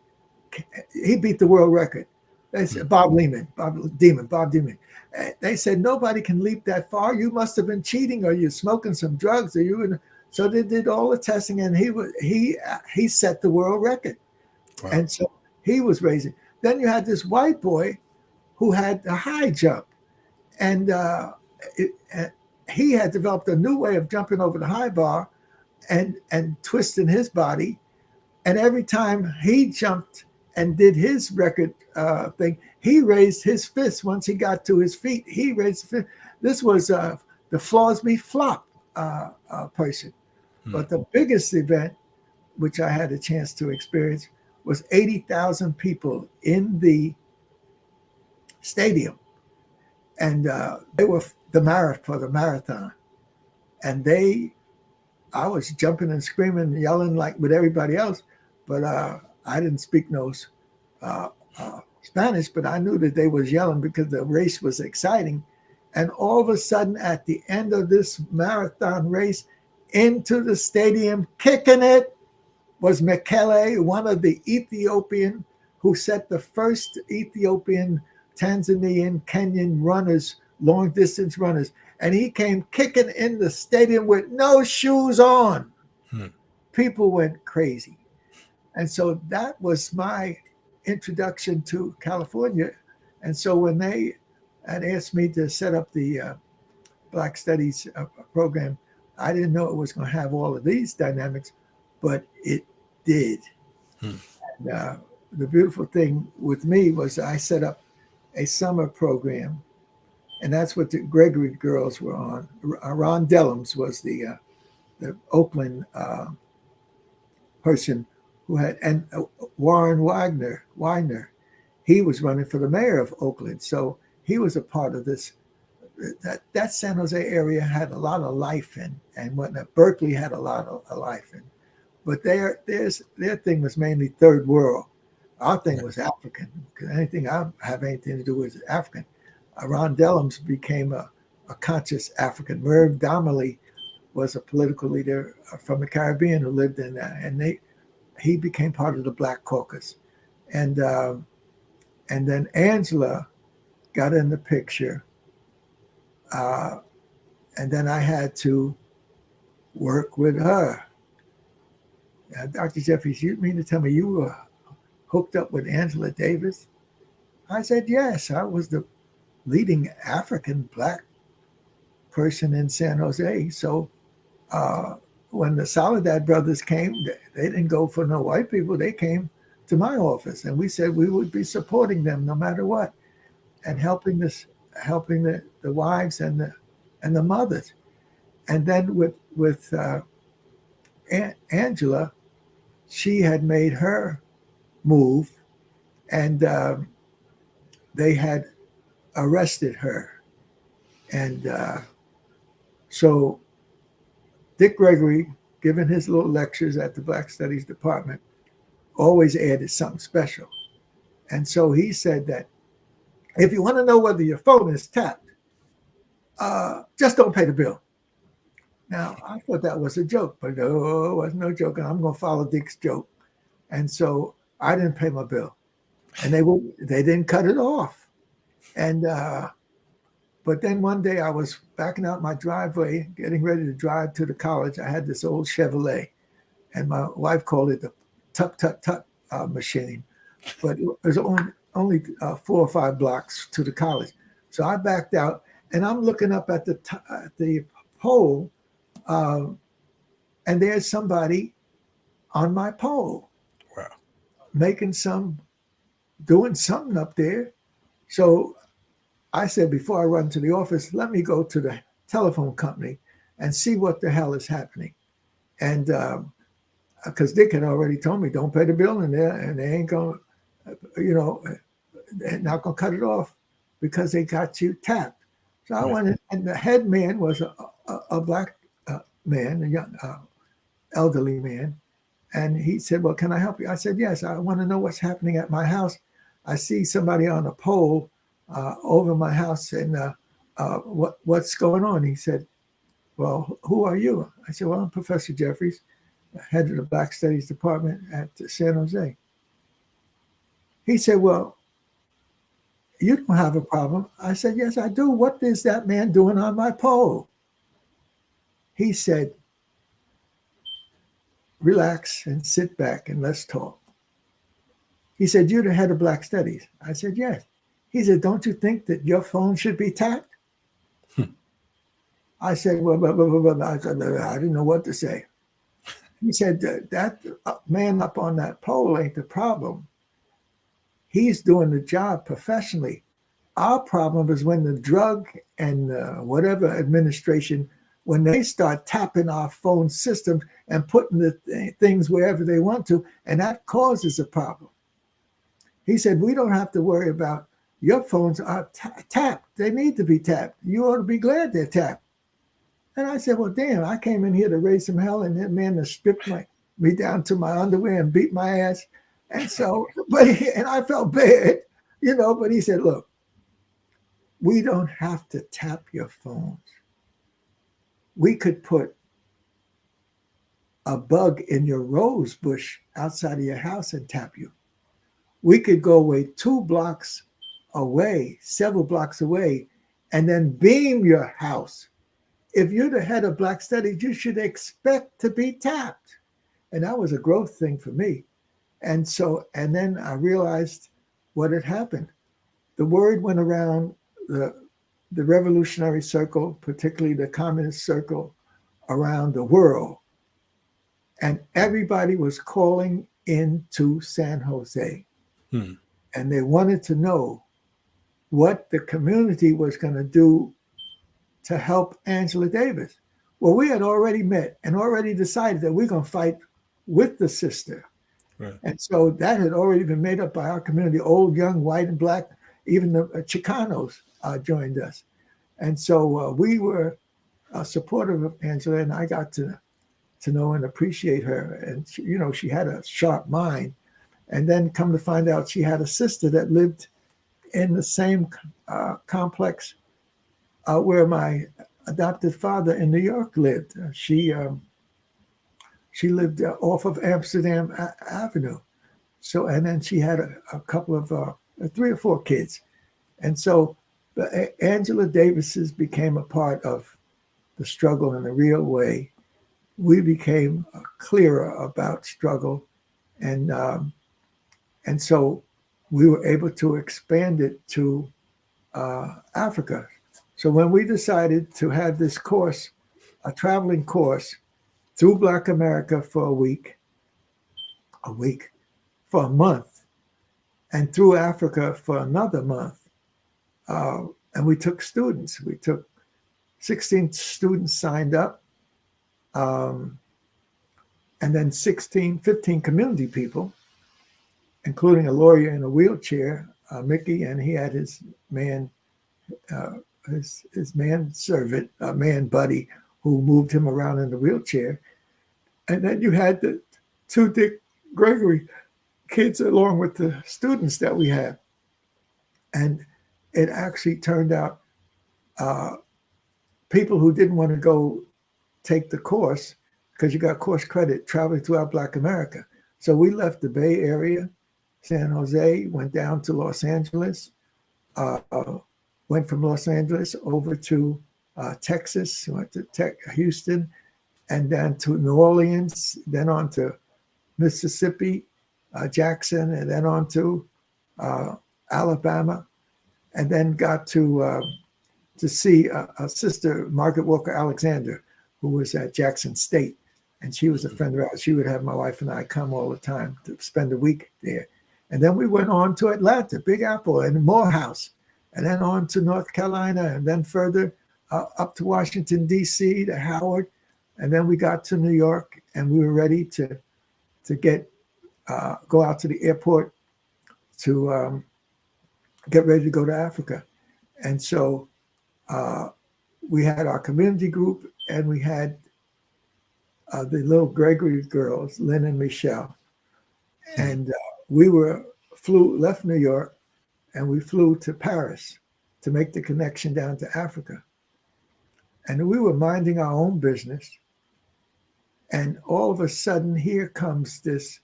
he beat the world record. They said, Bob Demon. They said, nobody can leap that far. You must have been cheating, or you're smoking some drugs, so they did all the testing, and he set the world record. Wow. And so he was raising. Then you had this white boy who had a high jump, and he had developed a new way of jumping over the high bar and twisting his body. And every time he jumped and did his record thing, he raised his fist. Once he got to his feet, he raised his fist. This was the Flosby flop person. But the biggest event, which I had a chance to experience, was 80,000 people in the stadium. And they were for the marathon. And I was jumping and screaming and yelling like with everybody else. But I didn't speak no Spanish, but I knew that they was yelling because the race was exciting. And all of a sudden, at the end of this marathon race, into the stadium, kicking it, was Mekele, one of the Ethiopian who set the first Ethiopian, Tanzanian, Kenyan runners, long distance runners. And he came kicking in the stadium with no shoes on. People went crazy. And so that was my introduction to California. And so when they had asked me to set up the Black Studies program, I didn't know it was going to have all of these dynamics, but it did. And, the beautiful thing with me was I set up a summer program, and that's what the Gregory girls were on. Ron Dellums was the Oakland person who had, and Warren Widener, he was running for the mayor of Oakland. So he was a part of this. That San Jose area had a lot of life and whatnot. Berkeley had a lot of life in. But their thing was mainly third world. Our thing was African, because anything I have anything to do with African. Ron Dellums became a conscious African. Merv Donnelly was a political leader from the Caribbean who lived in that, and he became part of the Black Caucus. And then Angela got in the picture. And then I had to work with her. Dr. Jeffries, you mean to tell me you were hooked up with Angela Davis? I said, yes, I was the leading African Black person in San Jose. So when the Soledad brothers came, they didn't go for no white people. They came to my office, and we said we would be supporting them no matter what, and helping the wives and the mothers. And then with Angela, she had made her move, and they had arrested her. And so Dick Gregory, giving his little lectures at the Black Studies Department, always added something special. And so he said that if you want to know whether your phone is tapped, just don't pay the bill. Now, I thought that was a joke, but no, it wasn't no joke. And I'm going to follow Dick's joke. And so I didn't pay my bill. And they didn't cut it off. And but then one day I was backing out my driveway, getting ready to drive to the college. I had this old Chevrolet, and my wife called it the tut machine. But it was only 4 or 5 blocks to the college. So I backed out, and I'm looking up at the pole, and there's somebody on my pole. Wow. Doing something up there. So I said, before I run to the office, let me go to the telephone company and see what the hell is happening. And because Dick had already told me, don't pay the bill in there, and they ain't going to, they're not going to cut it off because they got you tapped. So I went in, and the head man was a black man, a young elderly man. And he said, well, can I help you? I said, yes, I want to know what's happening at my house. I see somebody on a pole over my house, and what's going on? He said, well, who are you? I said, well, I'm Professor Jeffries, head of the Black Studies Department at San Jose. He said, well, you don't have a problem. I said, yes, I do. What is that man doing on my pole? He said, relax and sit back and let's talk. He said, you're the head of Black Studies. I said, yes. He said, don't you think that your phone should be tapped? I said, well, I didn't know what to say. He said, that man up on that pole ain't the problem. He's doing the job professionally. Our problem is when the drug and whatever administration, when they start tapping our phone system and putting the things wherever they want to, and that causes a problem. He said, we don't have to worry about your phones are tapped. They need to be tapped. You ought to be glad they're tapped. And I said, well, damn, I came in here to raise some hell, and that man has stripped me down to my underwear and beat my ass. And so, and I felt bad, but he said, look, we don't have to tap your phones. We could put a bug in your rose bush outside of your house and tap you. We could go away 2 blocks away, several blocks away, and then beam your house. If you're the head of Black Studies, you should expect to be tapped. And that was a growth thing for me. And then I realized what had happened. The word went around the revolutionary circle, particularly the communist circle around the world. And everybody was calling into San Jose. And they wanted to know what the community was going to do to help Angela Davis. Well, we had already met and already decided that we're going to fight with the sister. Right. And so that had already been made up by our community, old, young, white, and black. Even the Chicanos joined us. And so we were supportive of Angela, and I got to know and appreciate her. And she had a sharp mind. And then come to find out, she had a sister that lived in the same complex where my adopted father in New York lived. She lived off of Amsterdam Avenue. So, and then she had a couple of 3 or 4 kids. And so the Angela Davises became a part of the struggle in a real way. We became clearer about struggle. And so we were able to expand it to Africa. So when we decided to have this course, a traveling course through Black America for for a month, and through Africa for another month, and we took students. We took 16 students signed up, and then 15 community people, including a lawyer in a wheelchair, Mickey, and he had his man servant, a man buddy, who moved him around in the wheelchair. And then you had the 2 Dick Gregory kids along with the students that we had. And it actually turned out people who didn't want to go take the course, because you got course credit traveling throughout Black America. So we left the Bay Area, San Jose, went down to Los Angeles, went from Los Angeles over to Texas, went to Houston, and then to New Orleans, then on to Mississippi, Jackson, and then on to Alabama, and then got to see a sister, Margaret Walker Alexander, who was at Jackson State, and she was a friend of ours. She would have my wife and I come all the time to spend a week there. And then we went on to Atlanta, Big Apple, and Morehouse, and then on to North Carolina, and then further up to Washington, D.C., to Howard. And then we got to New York, and we were ready to go out to the airport to get ready to go to Africa. And so we had our community group, and we had the little Gregory girls, Lynn and Michelle. And we left New York, and we flew to Paris to make the connection down to Africa. And we were minding our own business. And all of a sudden, here comes this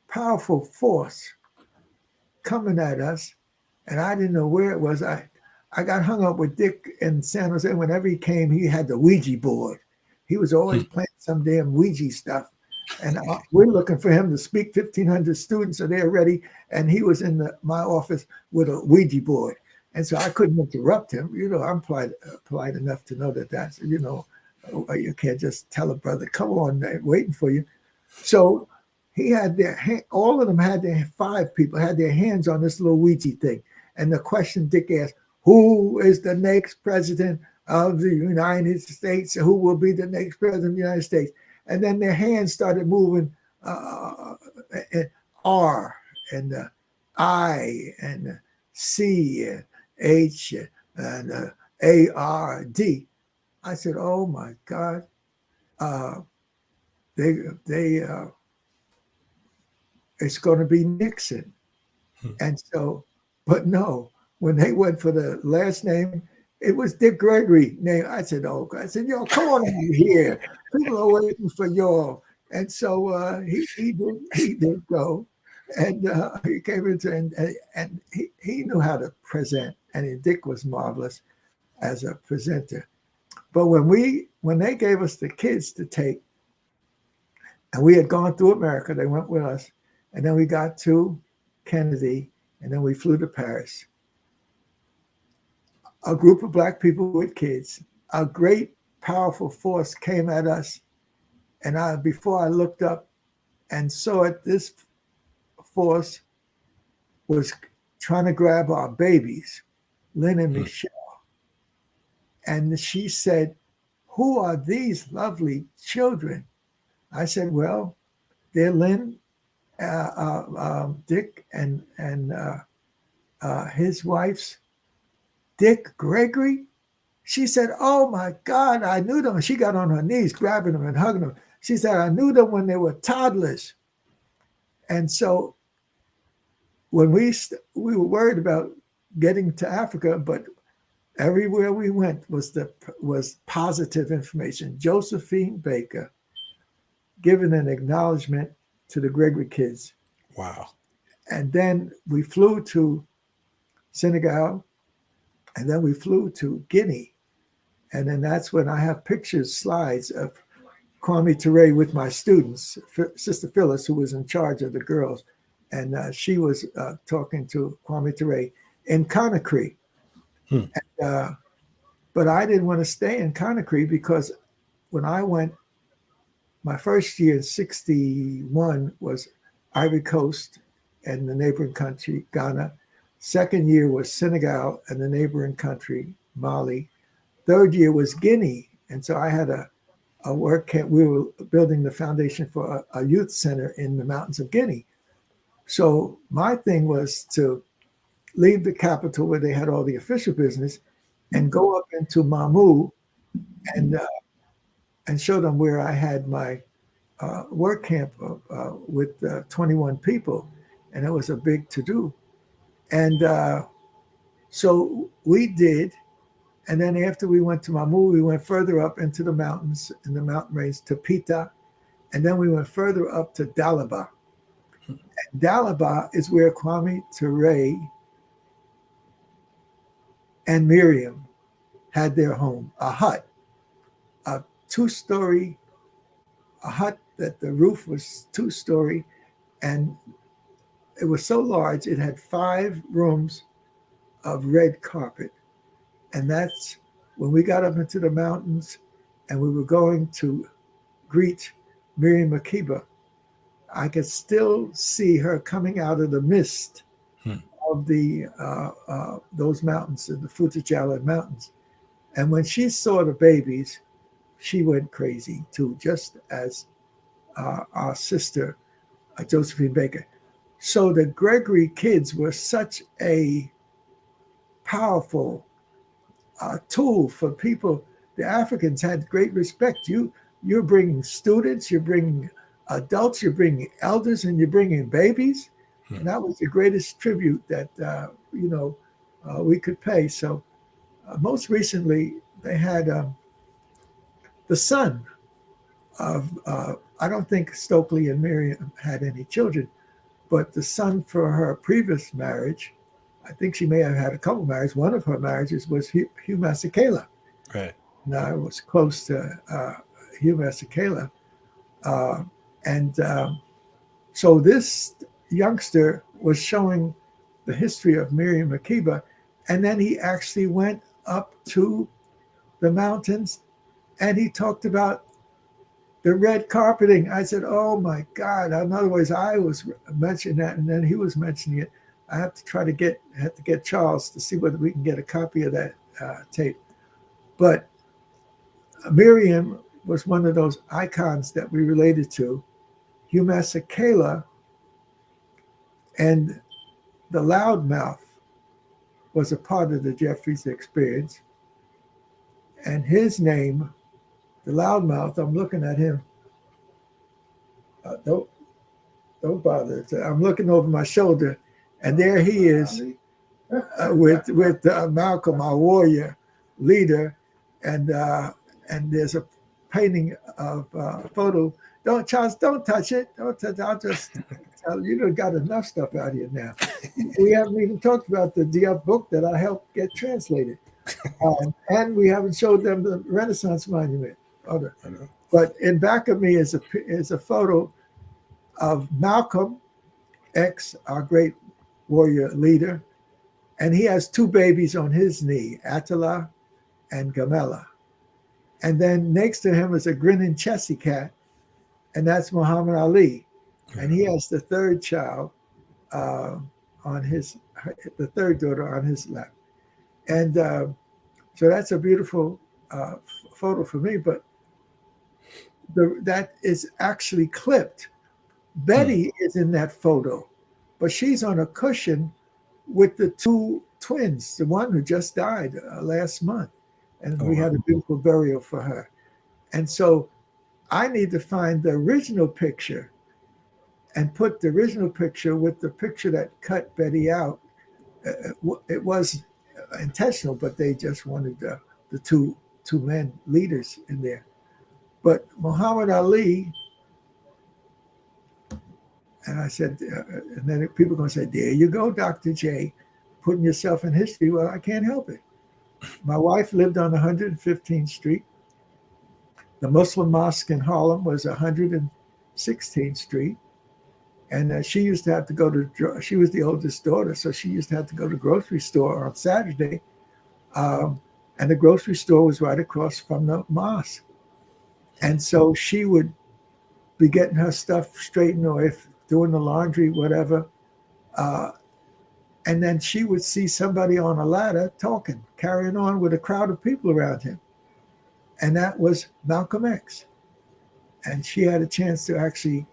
powerful force coming at us. And I didn't know where it was. I got hung up with Dick in San Jose. Whenever he came, he had the Ouija board. He was always playing some damn Ouija stuff. And we're looking for him to speak. 1,500 students are there ready. And he was in my office with a Ouija board. And so I couldn't interrupt him. You know, I'm polite enough to know that that's, you know, you can't just tell a brother, come on, they're waiting for you. So he had all of them had their 5 people had their hands on this little Ouija thing. And the question Dick asked, who is the next president of the United States? Who will be the next president of the United States? And then their hands started moving, R and I and C and H and ARD. I said, oh my God, it's going to be Nixon. And so, but no, when they went for the last name, it was Dick Gregory name. I said, yo, come on over here. People are waiting for y'all. And so he did go. And he came into, and he knew how to present. And Dick was marvelous as a presenter. But when they gave us the kids to take, and we had gone through America, they went with us, and then we got to Kennedy, and then we flew to Paris. A group of Black people with kids, a great, powerful force came at us, and before I looked up and saw it, this force was trying to grab our babies, Lynn and Michelle. And she said, who are these lovely children? I said, well, they're Lynn, Dick, and his wife's Dick Gregory. She said, oh my God, I knew them. She got on her knees, grabbing them and hugging them. She said, I knew them when they were toddlers. And so when we were worried about getting to Africa, but everywhere we went was positive information. Josephine Baker giving an acknowledgement to the Gregory kids. Wow. And then we flew to Senegal, and then we flew to Guinea. And then that's when I have pictures, slides of Kwame Ture with my students, Sister Phyllis, who was in charge of the girls. And she was talking to Kwame Ture in Conakry. And, but I didn't want to stay in Conakry because when I went, my first year in 61 was Ivory Coast and the neighboring country, Ghana. Second year was Senegal and the neighboring country, Mali. Third year was Guinea. And so I had a work camp. We were building the foundation for a youth center in the mountains of Guinea. So my thing was to leave the capital where they had all the official business and go up into Mamou and show them where I had my work camp with 21 people. And it was a big to-do. And So we did. And then after we went to Mamu, we went further up into the mountains, in the mountain range to Pita. And then we went further up to Dalaba. And Dalaba is where Kwame Ture and Miriam had their home, a hut, a two-story, a hut that the roof was two-story. And it was so large, it had 5 rooms of red carpet. And that's when we got up into the mountains and we were going to greet Miriam Makeba. I could still see her coming out of the mist of the those mountains, the Futajala Mountains. And when she saw the babies, she went crazy too, just as our sister, Josephine Baker. So the Gregory kids were such a powerful tool for people. The Africans had great respect. You're bringing students, you're bringing adults, you're bringing elders, and you're bringing babies. And that was the greatest tribute that we could pay. So most recently, they had the son of. I don't think Stokely and Miriam had any children, but the son for her previous marriage, I think she may have had a couple marriages. One of her marriages was Hugh Masekela. Right. And I was close to Hugh Masekela. So this youngster was showing the history of Miriam Makeba. And then he actually went up to the mountains and he talked about the red carpeting. I said, oh my God. In other words, I was mentioning that and then he was mentioning it. I have to get Charles to see whether we can get a copy of that tape. But Miriam was one of those icons that we related to. Hugh Masekela and the loudmouth was a part of the Jeffries experience. And his name, the loudmouth, I'm looking at him. Don't bother. I'm looking over my shoulder, and there he is with Malcolm, our warrior leader, and there's a painting of a photo. Charles, don't touch it. Don't touch it. I'll just tell you, got enough stuff out here now. We haven't even talked about the Diop book that I helped get translated. And we haven't showed them the Renaissance Monument. But in back of me is a photo of Malcolm X, our great warrior leader, and he has 2 babies on his knee, Attila and Gamela. And then next to him is a grinning Chessy cat, and that's Muhammad Ali. And he has the 3rd child the 3rd daughter on his lap. And so that's a beautiful photo for me, but that is actually clipped. Betty is in that photo, but she's on a cushion with the 2 twins, the one who just died last month. And we had a beautiful burial for her. And so I need to find the original picture and put the original picture with the picture that cut Betty out. It was intentional, but they just wanted the two men leaders in there. But Muhammad Ali, and I said, and then people are going to say, there you go, Dr. J, putting yourself in history. Well, I can't help it. My wife lived on 115th Street. The Muslim mosque in Harlem was 116th Street. And she used to have to go she was the oldest daughter, so she used to have to go to the grocery store on Saturday. And the grocery store was right across from the mosque. And so she would be getting her stuff straightened or if doing the laundry, whatever. And then she would see somebody on a ladder talking, carrying on with a crowd of people around him. And that was Malcolm X. And she had a chance to actually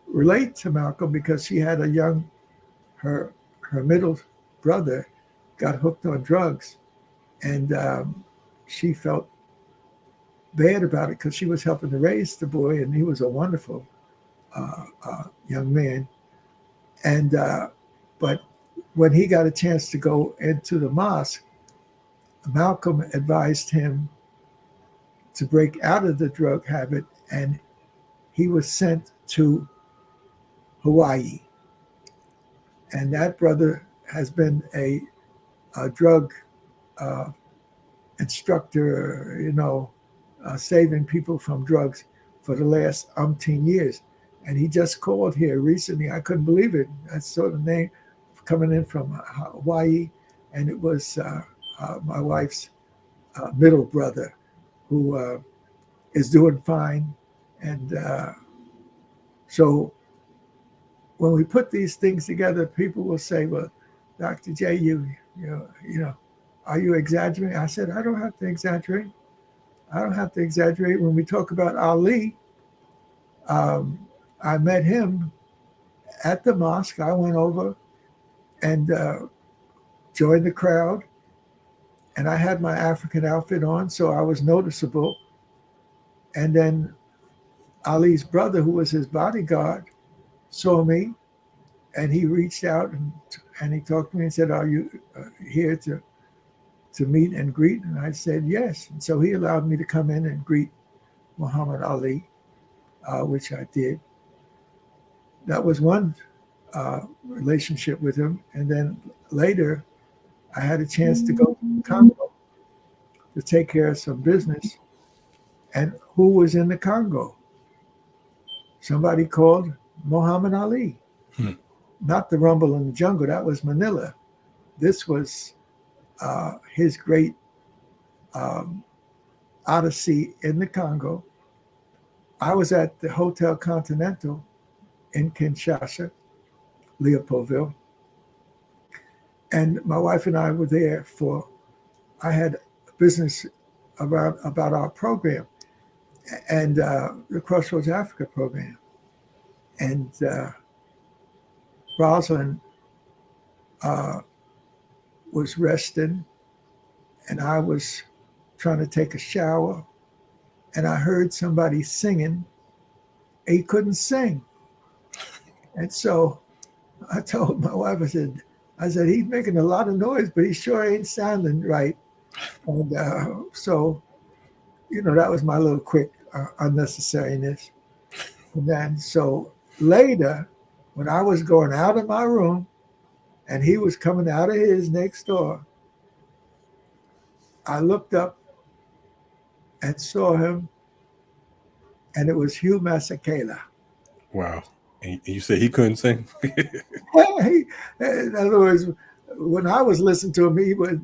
relate to Malcolm because she had her middle brother got hooked on drugs. And she felt bad about it because she was helping to raise the boy and he was a wonderful young man. And but when he got a chance to go into the mosque, Malcolm advised him to break out of the drug habit, and he was sent to Hawaii. And that brother has been a drug instructor, saving people from drugs for the last umpteen years. And he just called here recently. I couldn't believe it. I saw the name coming in from Hawaii, and it was my wife's middle brother, who is doing fine. And so when we put these things together, people will say, well, Dr. J, you know, are you exaggerating? I said, I don't have to exaggerate. I don't have to exaggerate. When we talk about Ali, I met him at the mosque. I went over and joined the crowd, and I had my African outfit on, so I was noticeable. And then Ali's brother, who was his bodyguard, saw me, and he reached out and he talked to me and said, are you here to meet and greet? And I said, yes. And so he allowed me to come in and greet Muhammad Ali, which I did. That was one relationship with him. And then later, I had a chance to go to Congo to take care of some business. And who was in the Congo? Somebody called Muhammad Ali. Not the Rumble in the Jungle. That was Manila. This was his great odyssey in the Congo. I was at the Hotel Continental in Kinshasa, Leopoldville. And my wife and I were there I had business about our program and the Crossroads Africa program. And Rosalind was resting, and I was trying to take a shower, and I heard somebody singing. He couldn't sing. And so I told my wife, I said, he's making a lot of noise, but he sure ain't sounding right. And so, that was my little quick unnecessariness. And then so later, when I was going out of my room and he was coming out of his next door, I looked up and saw him, and it was Hugh Masekela. Wow. And you said he couldn't sing? In other words, when I was listening to him, he was,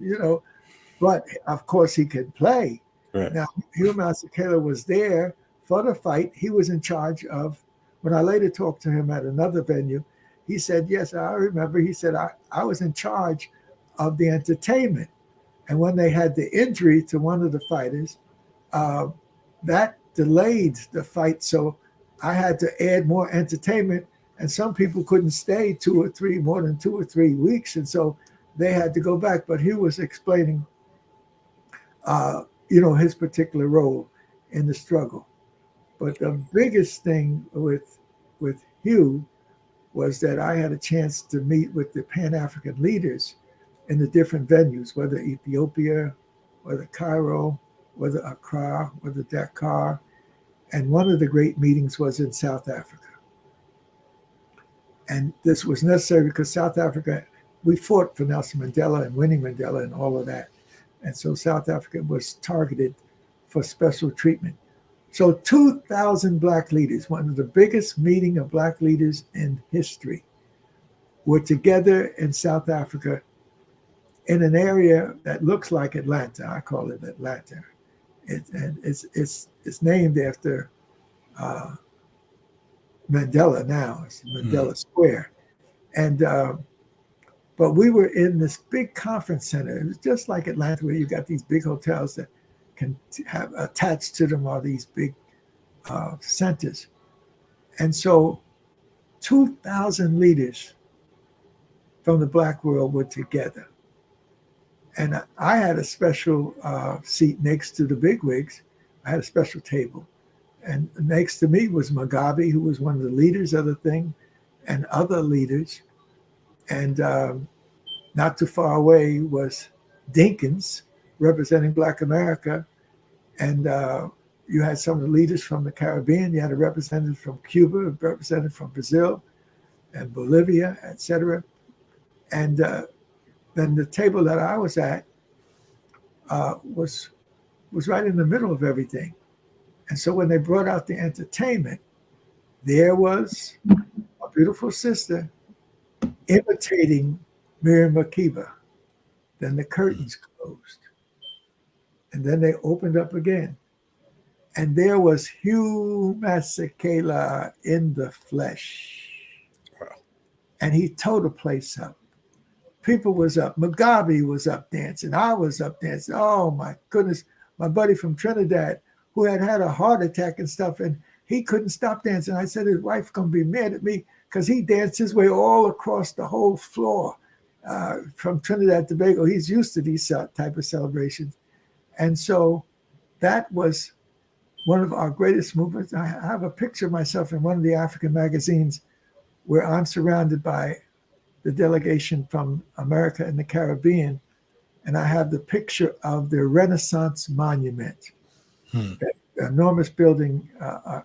but of course he could play. Right. Now, Hugh Masekela was there for the fight. He was in charge of, when I later talked to him at another venue, he said, yes, I remember. He said, I was in charge of the entertainment. And when they had the injury to one of the fighters, that delayed the fight. So I had to add more entertainment. And some people couldn't stay more than 2 or 3 weeks. And so they had to go back. But he was explaining, his particular role in the struggle. But the biggest thing with Hugh was that I had a chance to meet with the Pan-African leaders in the different venues, whether Ethiopia, whether Cairo, whether Accra, whether Dakar. And one of the great meetings was in South Africa. And this was necessary because South Africa, we fought for Nelson Mandela and Winnie Mandela and all of that. And so South Africa was targeted for special treatment. So 2,000 Black leaders, one of the biggest meeting of Black leaders in history, were together in South Africa in an area that looks like Atlanta. I call it Atlanta. It's named after Mandela now. It's Mandela Square. And but we were in this big conference center. It was just like Atlanta, where you got these big hotels that can have attached to them all these big centers. And so 2,000 leaders from the Black world were together. And I had a special seat next to the bigwigs. I had a special table. And next to me was Mugabe, who was one of the leaders of the thing, and other leaders. And not too far away was Dinkins representing Black America. And you had some of the leaders from the Caribbean. You had a representative from Cuba, a representative from Brazil and Bolivia, etc. And then the table that I was at was right in the middle of everything. And so when they brought out the entertainment, there was a beautiful sister imitating Miriam Makeba. Then the curtains closed. And then they opened up again. And there was Hugh Masekela in the flesh. Wow. And he tore the place up. People was up. Mugabe was up dancing. I was up dancing. Oh, my goodness. My buddy from Trinidad, who had had a heart attack and stuff, and he couldn't stop dancing. I said his wife going to be mad at me because he danced his way all across the whole floor from Trinidad and Tobago. He's used to these type of celebrations. And so that was one of our greatest movements. I have a picture of myself in one of the African magazines where I'm surrounded by the delegation from America and the Caribbean, and I have the picture of the Renaissance Monument, that enormous building,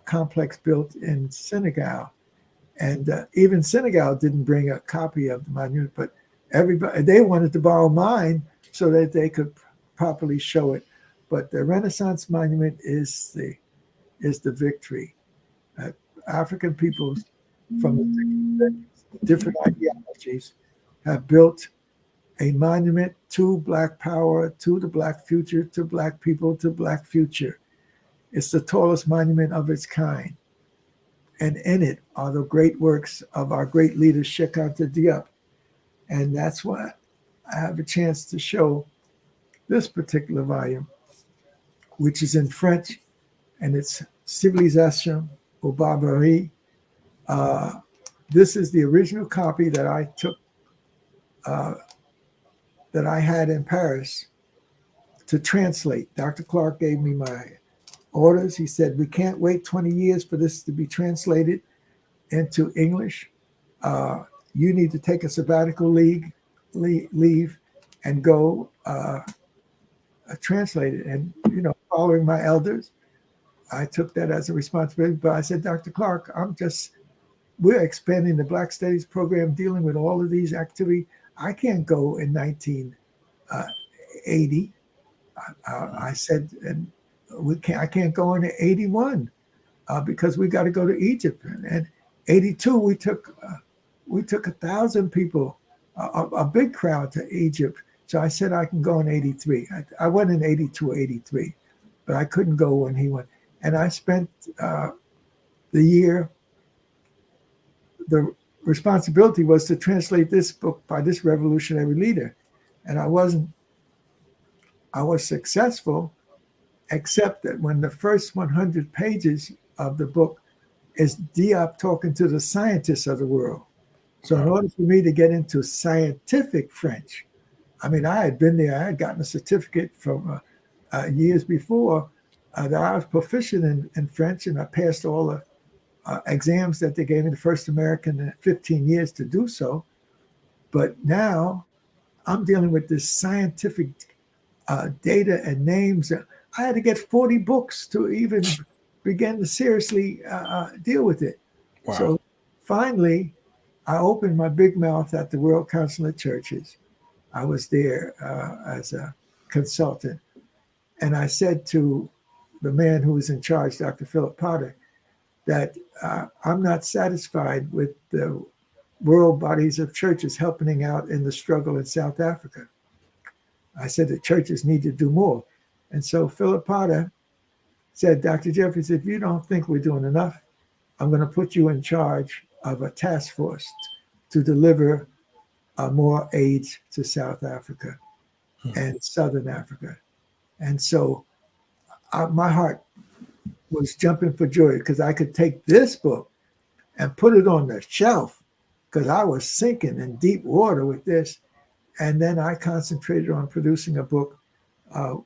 complex built in Senegal. And even Senegal didn't bring a copy of the monument, but everybody, they wanted to borrow mine so that they could properly show it. But the Renaissance Monument is the victory. African peoples from the different ideologies have built a monument to Black power, to the Black future, to Black people, to Black future. It's the tallest monument of its kind. And in it are the great works of our great leader, Cheik Anta Diop. And that's why I have a chance to show this particular volume, which is in French, and it's Civilisation ou Barbarie. This is the original copy that I took, that I had in Paris to translate. Dr. Clark gave me my orders. He said, we can't wait 20 years for this to be translated into English. You need to take a sabbatical leave and go translate it. And, following my elders, I took that as a responsibility. But I said, Dr. Clark, we're expanding the Black Studies program, dealing with all of these activities. I can't go in 1980. I said, and I can't go in 81 because we got to go to Egypt. And 82, we took 1,000 people, a big crowd to Egypt. So I said I can go in 83. I went in 82 or 83, but I couldn't go when he went. And I spent the year. The responsibility was to translate this book by this revolutionary leader. And I was successful, except that when the first 100 pages of the book is Diop talking to the scientists of the world. So in order for me to get into scientific French, I had been there, I had gotten a certificate from years before that I was proficient in French, and I passed all the exams that they gave me, the first American in 15 years to do so. But now I'm dealing with this scientific data and names. I had to get 40 books to even begin to seriously deal with it. Wow. So finally, I opened my big mouth at the World Council of Churches. I was there as a consultant. And I said to the man who was in charge, Dr. Philip Potter, that I'm not satisfied with the world bodies of churches helping out in the struggle in South Africa. I said the churches need to do more. And so Philip Potter said, Dr. Jeffries, if you don't think we're doing enough, I'm going to put you in charge of a task force to deliver more aid to South Africa and Southern Africa. And so my heart was jumping for joy because I could take this book and put it on the shelf because I was sinking in deep water with this. And then I concentrated on producing a book,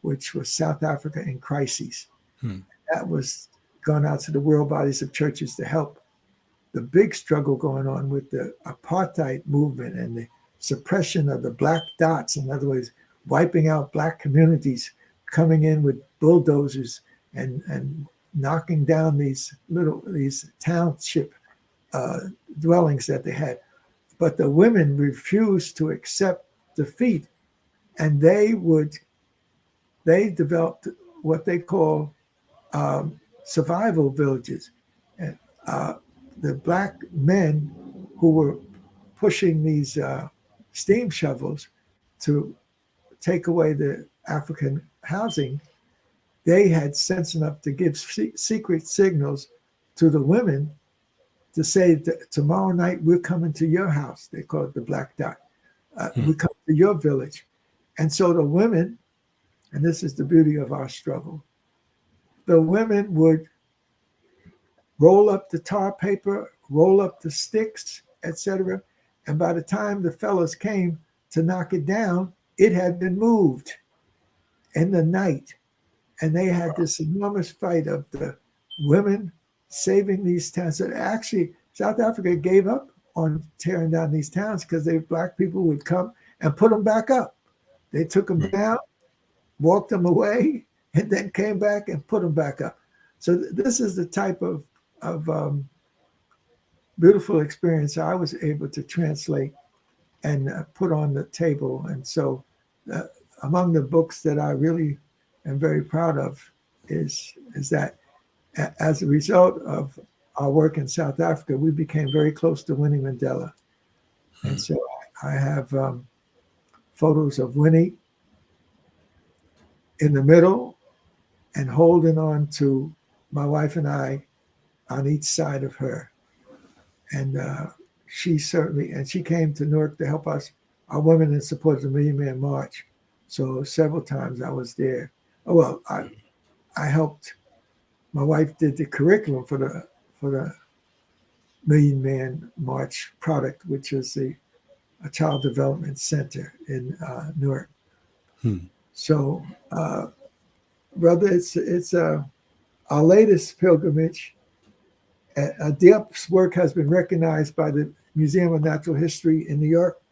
which was South Africa in Crises. That was gone out to the world bodies of churches to help the big struggle going on with the apartheid movement and the suppression of the black dots. In other words, wiping out black communities, coming in with bulldozers and knocking down these township dwellings that they had. But the women refused to accept defeat, and they developed what they call survival villages. And the black men who were pushing these steam shovels to take away the African housing, they had sense enough to give secret signals to the women to say that tomorrow night we're coming to your house. They call it the black dot. We come to your village. And so the women, and this is the beauty of our struggle, the women would roll up the tar paper, roll up the sticks, etc. And by the time the fellas came to knock it down, it had been moved in the night. And they had this enormous fight of the women saving these towns. So actually, South Africa gave up on tearing down these towns because black people would come and put them back up. They took them down, walked them away, and then came back and put them back up. So this is the type of beautiful experience I was able to translate and put on the table. And so among the books that I really am very proud of is that as a result of our work in South Africa, we became very close to Winnie Mandela. And so I have photos of Winnie in the middle and holding on to my wife and I on each side of her. And she came to Newark to help us, our women in support of the Million Man March. So several times I was there. Well, I helped. My wife did the curriculum for the Million Man March product, which is a child development center in Newark. So, brother, it's our latest pilgrimage. Diop's work has been recognized by the Museum of Natural History in New York,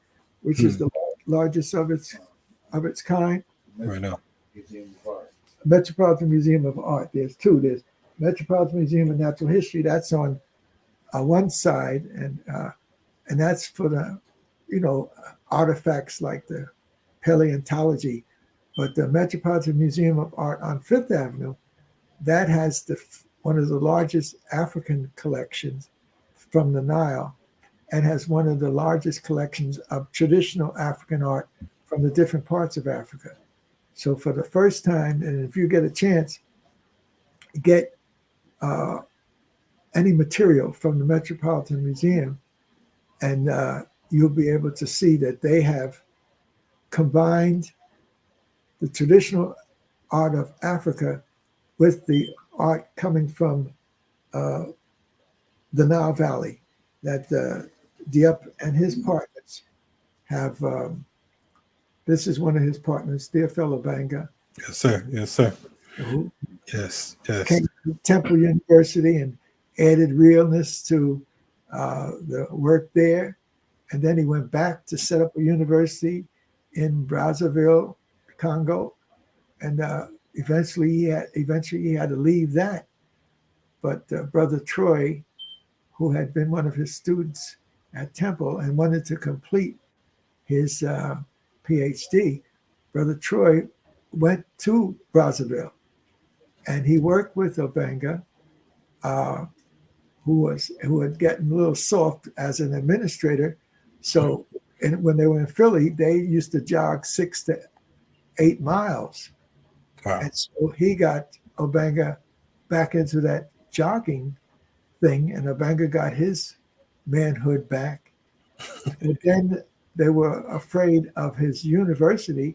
which is the largest of its kind. Right now. Museum of Art. Metropolitan Museum of Art. There's two. There's Metropolitan Museum of Natural History. That's on one side, and that's for the artifacts like the paleontology. But the Metropolitan Museum of Art on Fifth Avenue, that has one of the largest African collections from the Nile, and has one of the largest collections of traditional African art from the different parts of Africa. So for the first time, and if you get a chance, get any material from the Metropolitan Museum, and you'll be able to see that they have combined the traditional art of Africa with the art coming from the Nile Valley that Diop and his partners have. This is one of his partners, dear fellow Banga. Yes, sir. Yes, sir. Who Yes. came to Temple University and added realness to the work there. And then he went back to set up a university in Brazzaville, Congo. And eventually he had to leave that. But Brother Troy, who had been one of his students at Temple and wanted to complete his PhD, Brother Troy went to Brazzaville, and he worked with Obanga, who had gotten a little soft as an administrator. So when they were in Philly, they used to jog 6 to 8 miles. Wow. And so he got Obanga back into that jogging thing, and Obanga got his manhood back. And then they were afraid of his university,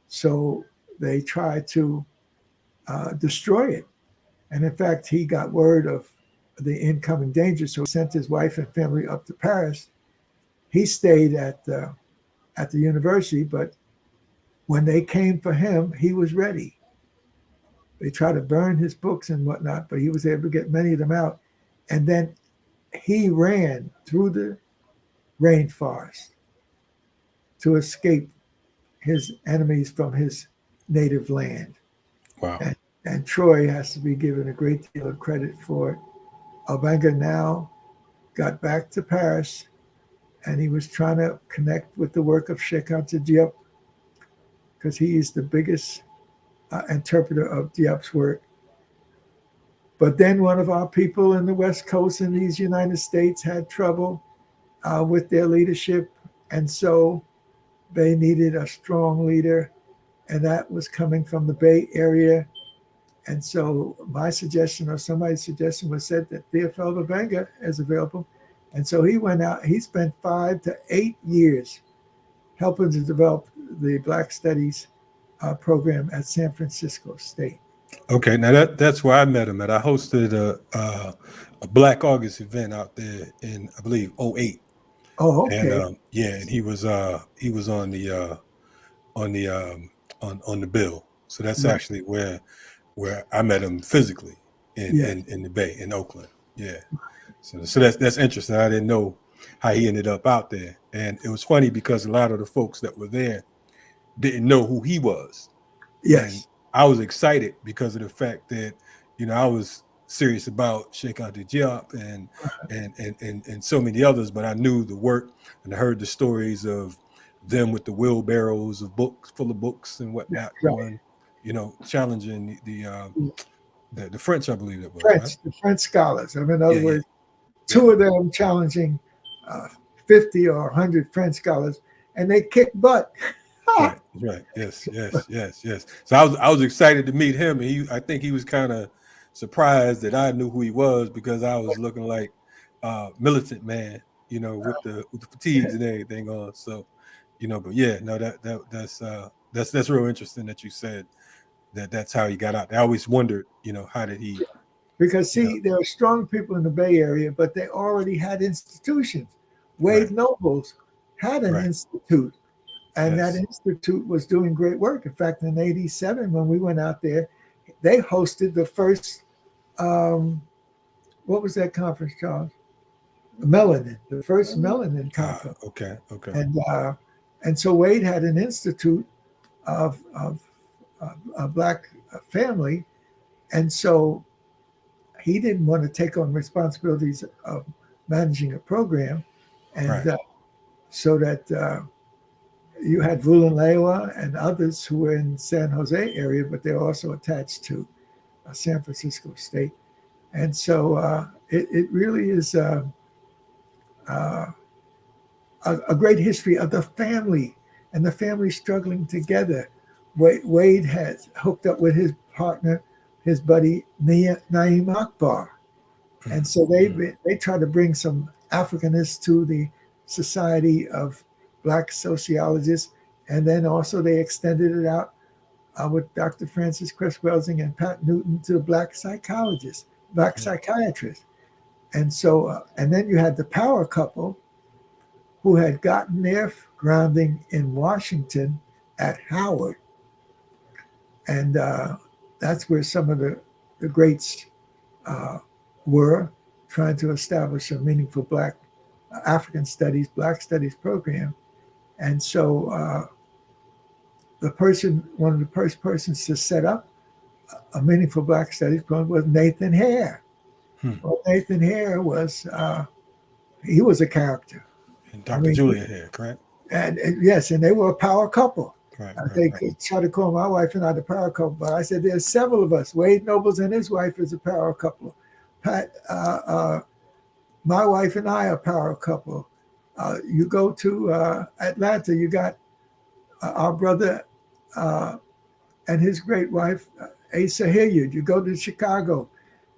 so they tried to destroy it. And in fact, he got word of the incoming danger, so he sent his wife and family up to Paris. He stayed at the university, but when they came for him, he was ready. They tried to burn his books and whatnot, but he was able to get many of them out. And then he ran through the rainforest to escape his enemies from his native land. Wow. And Troy has to be given a great deal of credit for it. Albenga now got back to Paris, and he was trying to connect with the work of Cheik Anta Diop, because he is the biggest interpreter of Diop's work. But then one of our people in the West Coast in these United States had trouble with their leadership, and so they needed a strong leader, and that was coming from the Bay Area. And so my suggestion, or somebody's suggestion, was said that Theophile Albenga is available. And so he went out, he spent 5 to 8 years helping to develop the Black Studies program at San Francisco State. Okay, now that's where I met him at. I hosted a Black August event out there in, I believe, 08. Oh, okay. And and he was on the bill. So that's actually where I met him physically in the Bay in Oakland. Yeah. So that's interesting. I didn't know how he ended up out there. And it was funny because a lot of the folks that were there didn't know who he was. Yes. And I was excited because of the fact that, I was serious about Cheik Anta Diop and so many others, but I knew the work and I heard the stories of them with the wheelbarrows of books full of books and whatnot, going, challenging the French, I believe it was. French, right? The French scholars. In other words, two of them challenging 50 or 100 French scholars, and they kicked butt. Right. Yes. So I was excited to meet him, and I think he was kind of surprised that I knew who he was, because I was looking like militant man, with the fatigues and everything on. So, but yeah, no, that's real interesting that you said that's how he got out. I always wondered, how did he? Because there are strong people in the Bay Area, but they already had institutions. Wade Nobles had an institute, and that institute was doing great work. In fact, in '87, when we went out there, they hosted the first, what was that conference, Charles? Melanin, the first Melanin conference. Okay. And so Wade had an institute of a Black family, and so he didn't want to take on responsibilities of managing a program, and so that you had Vulalewa and others who were in San Jose area, but they're also attached to San Francisco State, and so it really is a great history of the family and the family struggling together. Wade has hooked up with his partner, his buddy Naeem Akbar, and so they try to bring some Africanists to the Society of Black Sociologists, and then also they extended it out with Dr. Francis Cress-Welsing and Pat Newton to Black psychologists, Black psychiatrists, and so and then you had the power couple who had gotten their grounding in Washington at Howard, and that's where some of the greats were trying to establish a meaningful Black African studies, Black studies program. And so one of the first persons to set up a meaningful Black studies program was Nathan Hare. Well, Nathan Hare was, he was a character. And Dr. Julia Hare, correct? And yes, and they were a power couple. They try to call my wife and I the power couple, but I said there's several of us. Wade Nobles and his wife is a power couple. Pat, my wife and I are a power couple. You go to Atlanta, you got our brother and his great wife, Asa Hilliard. You go to Chicago,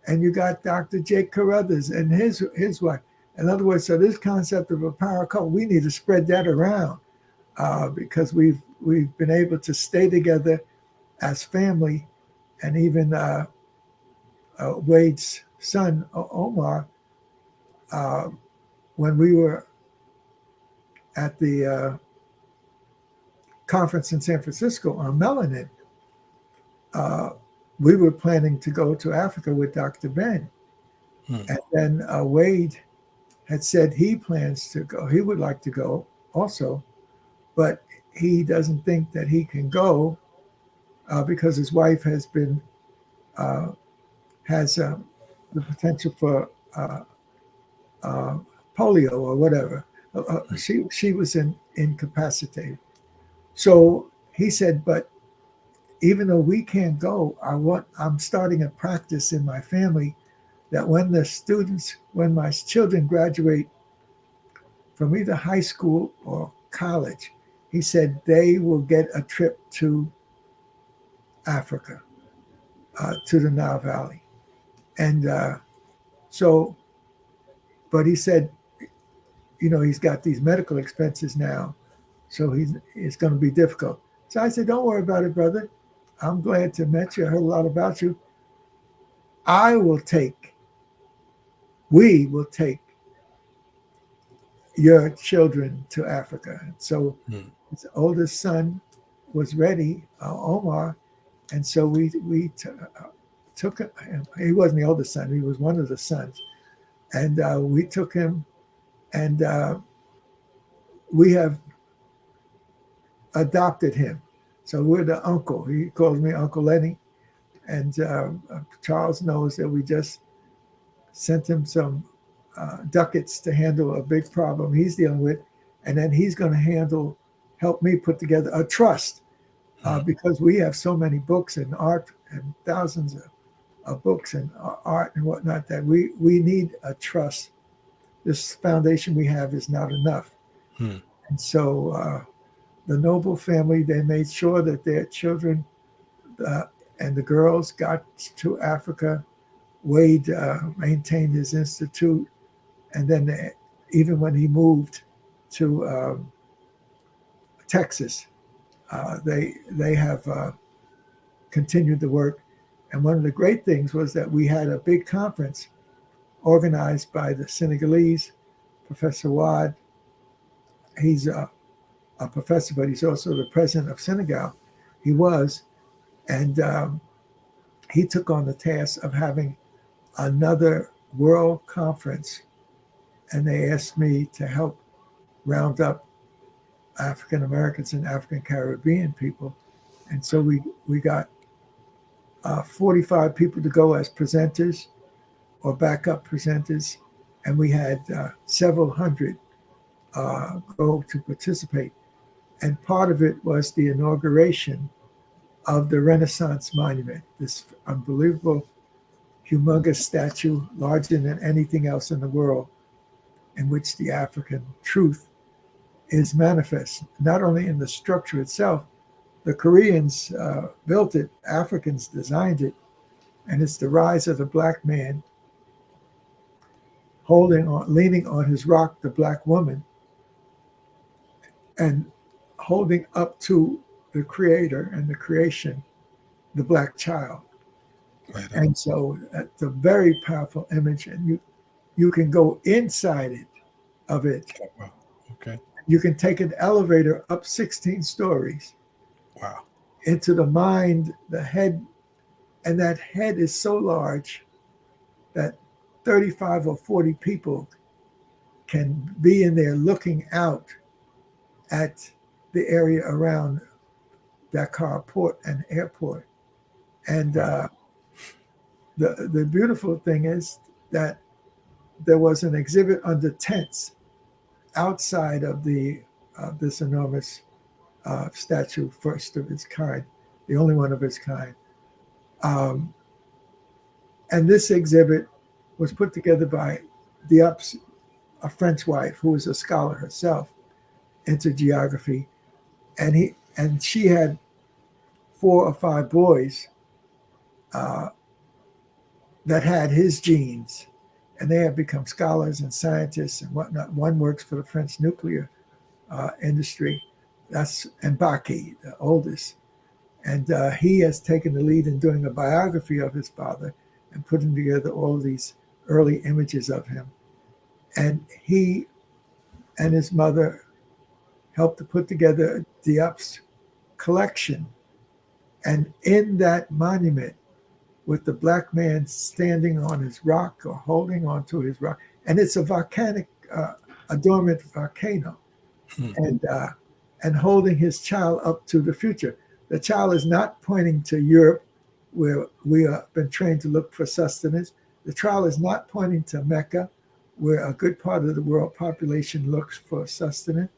and you got Dr. Jake Carruthers and his wife. In other words, so this concept of a power couple, we need to spread that around because we've been able to stay together as family, and even Wade's son Omar. When we were at the conference in San Francisco on melanin, we were planning to go to Africa with Dr. Ben. And then Wade had said he plans to go, he would like to go also, but he doesn't think that he can go because his wife has been has the potential for polio or whatever. She was incapacitated. So he said, but even though we can't go, I'm starting a practice in my family that when my children graduate from either high school or college, he said they will get a trip to Africa, to the Nile Valley. And but he said, he's got these medical expenses now, so it's going to be difficult. So I said, don't worry about it, brother. I'm glad to meet you. I heard a lot about you. We will take your children to Africa. So his oldest son was ready, Omar, and so we took him. He wasn't the oldest son; he was one of the sons, and we took him, and we have adopted him. So we're the uncle. He calls me Uncle Lenny, and Charles knows that we just sent him some ducats to handle a big problem he's dealing with, and then he's going to help me put together a trust because we have so many books and art and thousands of books and art and whatnot that we need a trust. This foundation we have is not enough. And so the Noble family, they made sure that their children and the girls got to Africa. Wade maintained his institute, and then even when he moved to Texas, they have continued the work. And one of the great things was that we had a big conference organized by the Senegalese, Professor W.E.B. He's a professor, but he's also the president of Senegal. He was, and he took on the task of having another world conference, and they asked me to help round up African Americans and African Caribbean people. And so we got 45 people to go as presenters or backup presenters, and we had several hundred go to participate. And part of it was the inauguration of the Renaissance Monument, this unbelievable, humongous statue, larger than anything else in the world, in which the African truth is manifest, not only in the structure itself. The Koreans built it, Africans designed it, and it's the rise of the black man leaning on his rock, the black woman, and holding up to the creator and the creation, the black child. Right. And so it's a very powerful image, and you can go inside of it. Wow. Okay. You can take an elevator up 16 stories. Wow. Into the mind, the head, and that head is so large that 35 or 40 people can be in there looking out at the area around Dakar port and airport. And the beautiful thing is that there was an exhibit under tents outside of this enormous statue, first of its kind, the only one of its kind. And this exhibit was put together by Diop's a French wife who was a scholar herself into geography, and she had 4 or 5 boys that had his genes, and they have become scholars and scientists and whatnot. One works for the French nuclear industry. That's Mbaki, the oldest. And he has taken the lead in doing a biography of his father and putting together all of these early images of him. And he and his mother helped to put together Diop's collection. And in that monument, with the black man standing on his rock or holding onto his rock, and it's a volcanic, a dormant volcano. And and holding his child up to the future. The child is not pointing to Europe, where we have been trained to look for sustenance. The child is not pointing to Mecca, where a good part of the world population looks for sustenance.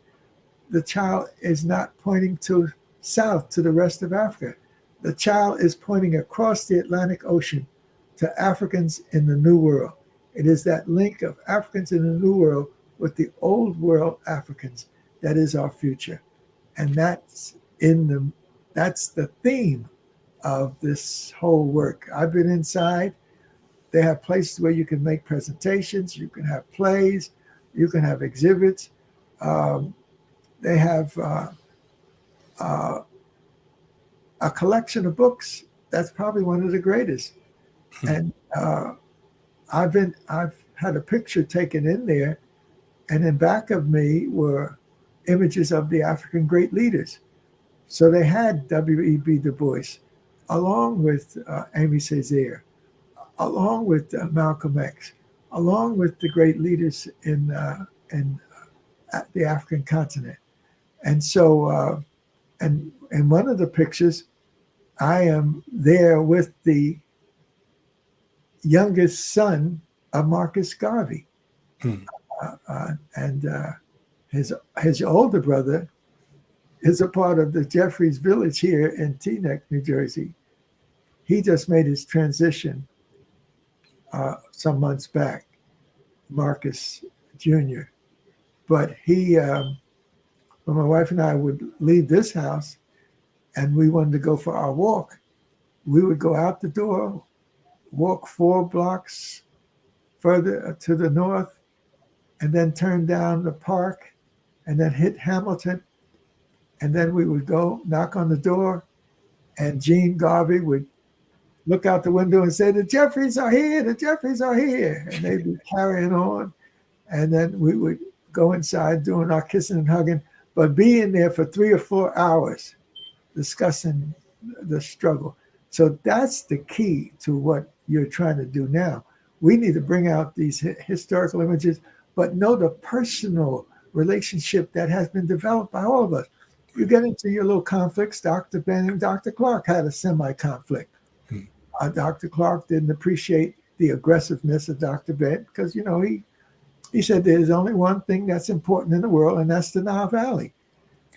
The child is not pointing to south, to the rest of Africa. The child is pointing across the Atlantic Ocean to Africans in the New World. It is that link of Africans in the New World with the old world Africans that is our future. And that's the theme of this whole work. I've been inside. They have places where you can make presentations, you can have plays, you can have exhibits. They have a collection of books that's probably one of the greatest. And I've had a picture taken in there, and in back of me were images of the African great leaders. So they had W.E.B. Du Bois, along with Aimé Césaire, along with Malcolm X, along with the great leaders in the African continent. And so, and in one of the pictures, I am there with the youngest son of Marcus Garvey. And his older brother is a part of the Jeffries village here in Teaneck, New Jersey. He just made his transition some months back, Marcus Jr. But he, when my wife and I would leave this house and we wanted to go for our walk, we would go out the door, walk 4 blocks further to the north, and then turn down the park and then hit Hamilton. And then we would go knock on the door, and Gene Garvey would look out the window and say, "The Jeffries are here, the Jeffries are here." And they'd be carrying on. And then we would go inside doing our kissing and hugging, but being there for 3 or 4 hours discussing the struggle. So that's the key to what you're trying to do now. We need to bring out these historical images, but know the personal relationship that has been developed by all of us. You get into your little conflicts. Dr. Ben and Dr. Clark had a semi-conflict. Dr. Clark didn't appreciate the aggressiveness of Dr. Ben because, you know, he said there's only one thing that's important in the world, and that's the Nile Valley.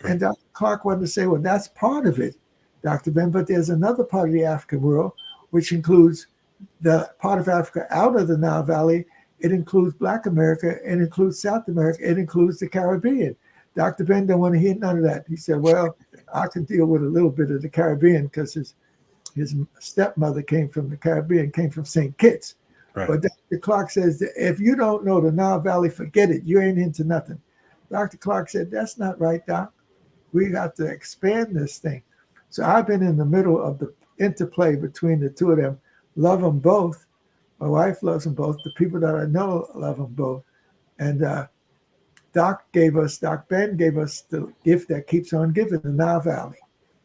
And Dr. Clark wanted to say, well, that's part of it, Dr. Ben, but there's another part of the African world, which includes the part of Africa out of the Nile Valley. It includes Black America, it includes South America, it includes the Caribbean. Dr. Ben don't want to hear none of that. He said, well, I can deal with a little bit of the Caribbean because his stepmother came from the Caribbean, came from St. Kitts. Right. But Dr. Clark says, that if you don't know the Nile Valley, forget it. You ain't into nothing. Dr. Clark said, that's not right, Doc. We got to expand this thing. So I've been in the middle of the interplay between the two of them. Love them both. My wife loves them both. The people that I know love them both. And Doc Ben gave us the gift that keeps on giving, the Nile Valley.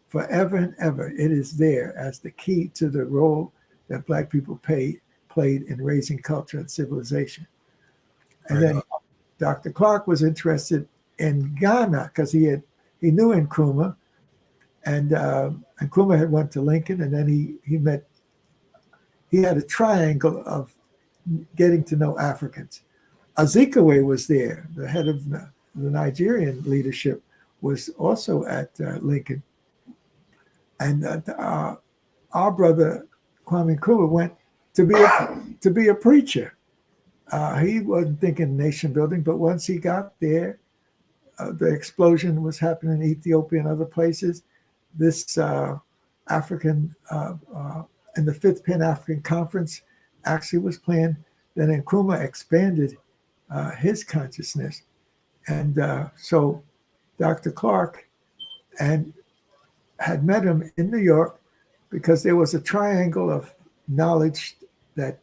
Forever and ever, it is there as the key to the role that Black people played in raising culture and civilization. And then Dr. Clark was interested in Ghana because he knew Nkrumah, and Nkrumah had went to Lincoln, and then he had a triangle of getting to know Africans. Azikiwe was there, the head of the Nigerian leadership, was also at Lincoln. And our brother Kwame Nkrumah went to be a preacher. He wasn't thinking nation building, but once he got there, the explosion was happening in Ethiopia and other places. This African and the 5th Pan-African Conference actually was planned. Then Nkrumah expanded his consciousness. And so Dr. Clark had met him in New York because there was a triangle of knowledge that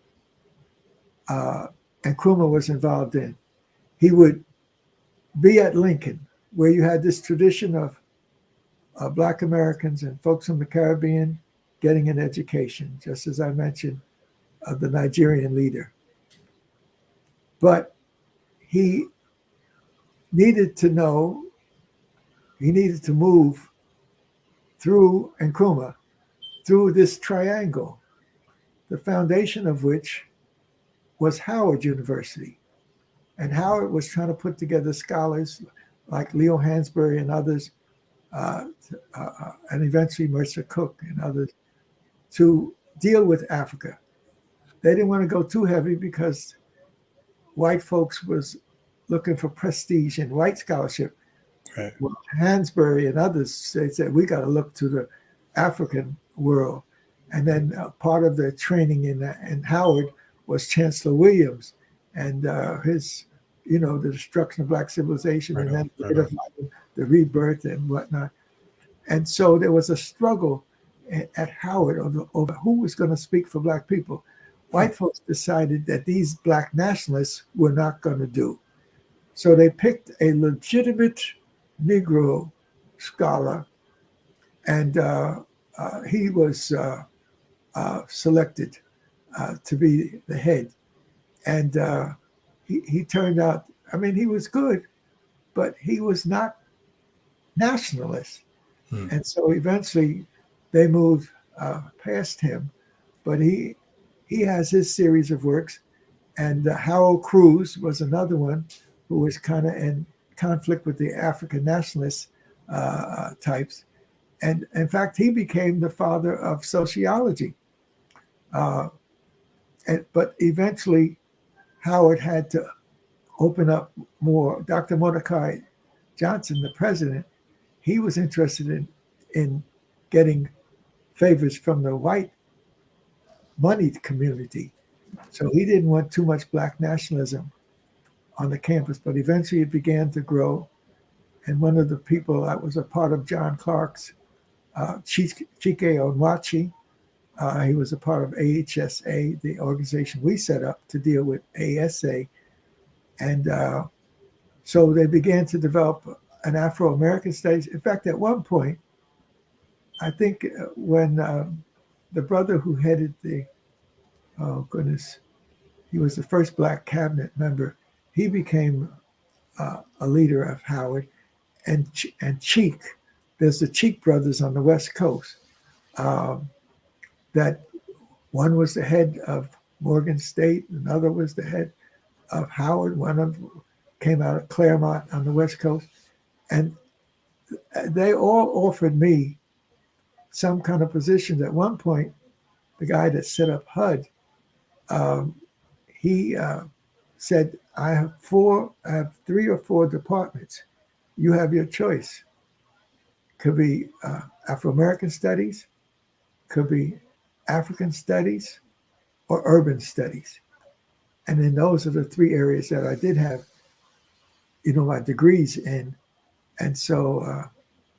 Nkrumah was involved in. He would be at Lincoln, where you had this tradition of Black Americans and folks from the Caribbean getting an education, just as I mentioned, the Nigerian leader. But he needed to know he needed to move through Nkrumah, through this triangle, the foundation of which was Howard University. And Howard was trying to put together scholars like Leo Hansberry and others, and eventually Mercer Cook and others, to deal with Africa. They didn't want to go too heavy because white folks was looking for prestige in white scholarship. Right. Well, Hansberry and others, they said, we got to look to the African world. And then part of their training in Howard was Chancellor Williams and his, the destruction of Black civilization, Right, and then right. the rebirth and whatnot. And so there was a struggle at Howard over who was going to speak for Black people. White folks decided that these Black nationalists were not going to do. So they picked a legitimate Negro scholar, and he was selected to be the head. And he turned out, he was good, but he was not nationalist. And so eventually they moved past him. But he has his series of works. And Harold Cruz was another one who was kind of in conflict with the African nationalist types. And in fact, he became the father of sociology. But eventually, Howard had to open up more. Dr. Mordecai Johnson, the president, he was interested in getting favors from the white moneyed community. So he didn't want too much Black nationalism on the campus, but eventually it began to grow. And one of the people that was a part of John Clark's, Cheik Anta Diop, he was a part of AHSA, the organization we set up to deal with ASA. And so they began to develop an Afro-American studies. In fact, at one point, I think when the brother who headed he was the first Black cabinet member, he became a leader of Howard. And Cheik, there's the Cheik brothers on the West Coast, that one was the head of Morgan State, another was the head of Howard, one of them came out of Claremont on the West Coast. And they all offered me some kind of positions. At one point, the guy that set up HUD, he said, I have 3 or 4 departments. You have your choice. Could be Afro-American studies, could be African studies, or urban studies. And then those are the 3 areas that I did have, my degrees in. And so,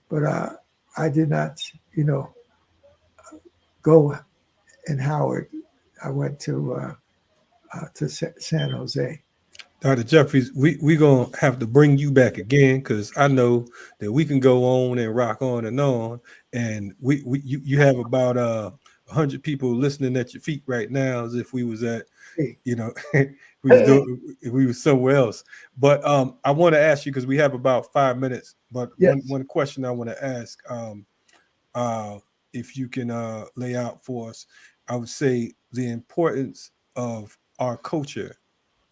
but I did not, go in Howard. I went to San Jose. Dr. Jeffries, we gonna have to bring you back again, because I know that we can go on and rock on, and you have about 100 people listening at your feet right now, as if we was at we was somewhere else. But I want to ask you, because we have about 5 minutes. But yes. one question I want to ask, if you can lay out for us, I would say the importance of our culture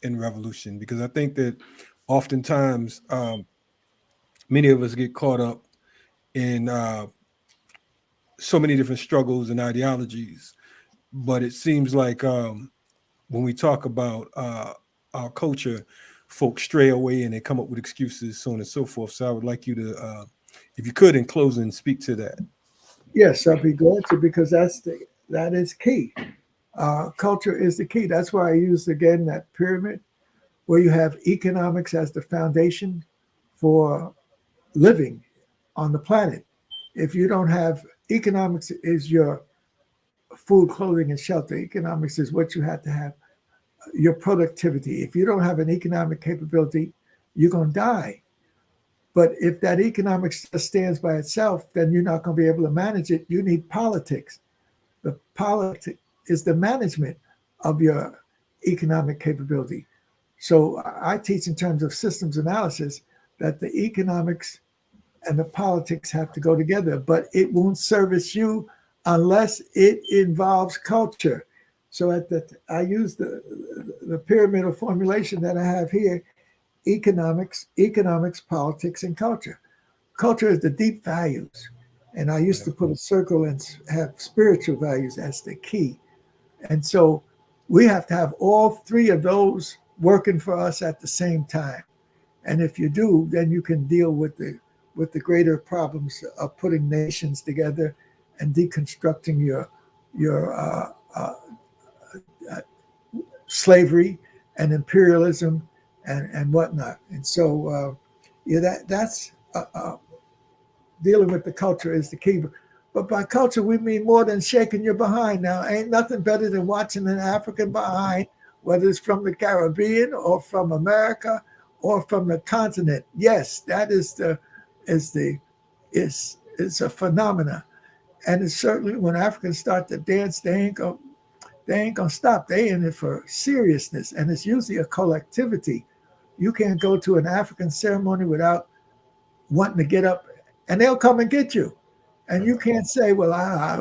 in revolution, because I think that oftentimes many of us get caught up in so many different struggles and ideologies, but it seems like when we talk about our culture, folks stray away and they come up with excuses, so on and so forth. So I would like you to, if you could, in closing, speak to that. Yes, I'll be glad to, because that is key. Culture is the key. That's why I use again that pyramid, where you have economics as the foundation for living on the planet. If you don't have economics, is your food, clothing, and shelter. Economics is what you have to have. Your productivity. If you don't have an economic capability, you're going to die. But if that economics just stands by itself, then you're not going to be able to manage it. You need politics. The politics is the management of your economic capability. So I teach in terms of systems analysis that the economics and the politics have to go together, but it won't service you unless it involves culture. So I use the pyramidal formulation that I have here: economics, politics, and culture. Culture is the deep values, and I used to put a circle and have spiritual values as the key. And so we have to have all three of those working for us at the same time. And if you do, then you can deal with the greater problems of putting nations together and deconstructing your slavery and imperialism and whatnot. And so, that's dealing with the culture is the key. But by culture, we mean more than shaking your behind. Now, ain't nothing better than watching an African behind, whether it's from the Caribbean or from America or from the continent. Yes, that is a phenomena. And it's certainly when Africans start to dance, they ain't gonna stop. They in it for seriousness. And it's usually a collectivity. You can't go to an African ceremony without wanting to get up, and they'll come and get you. And you can't say, well, I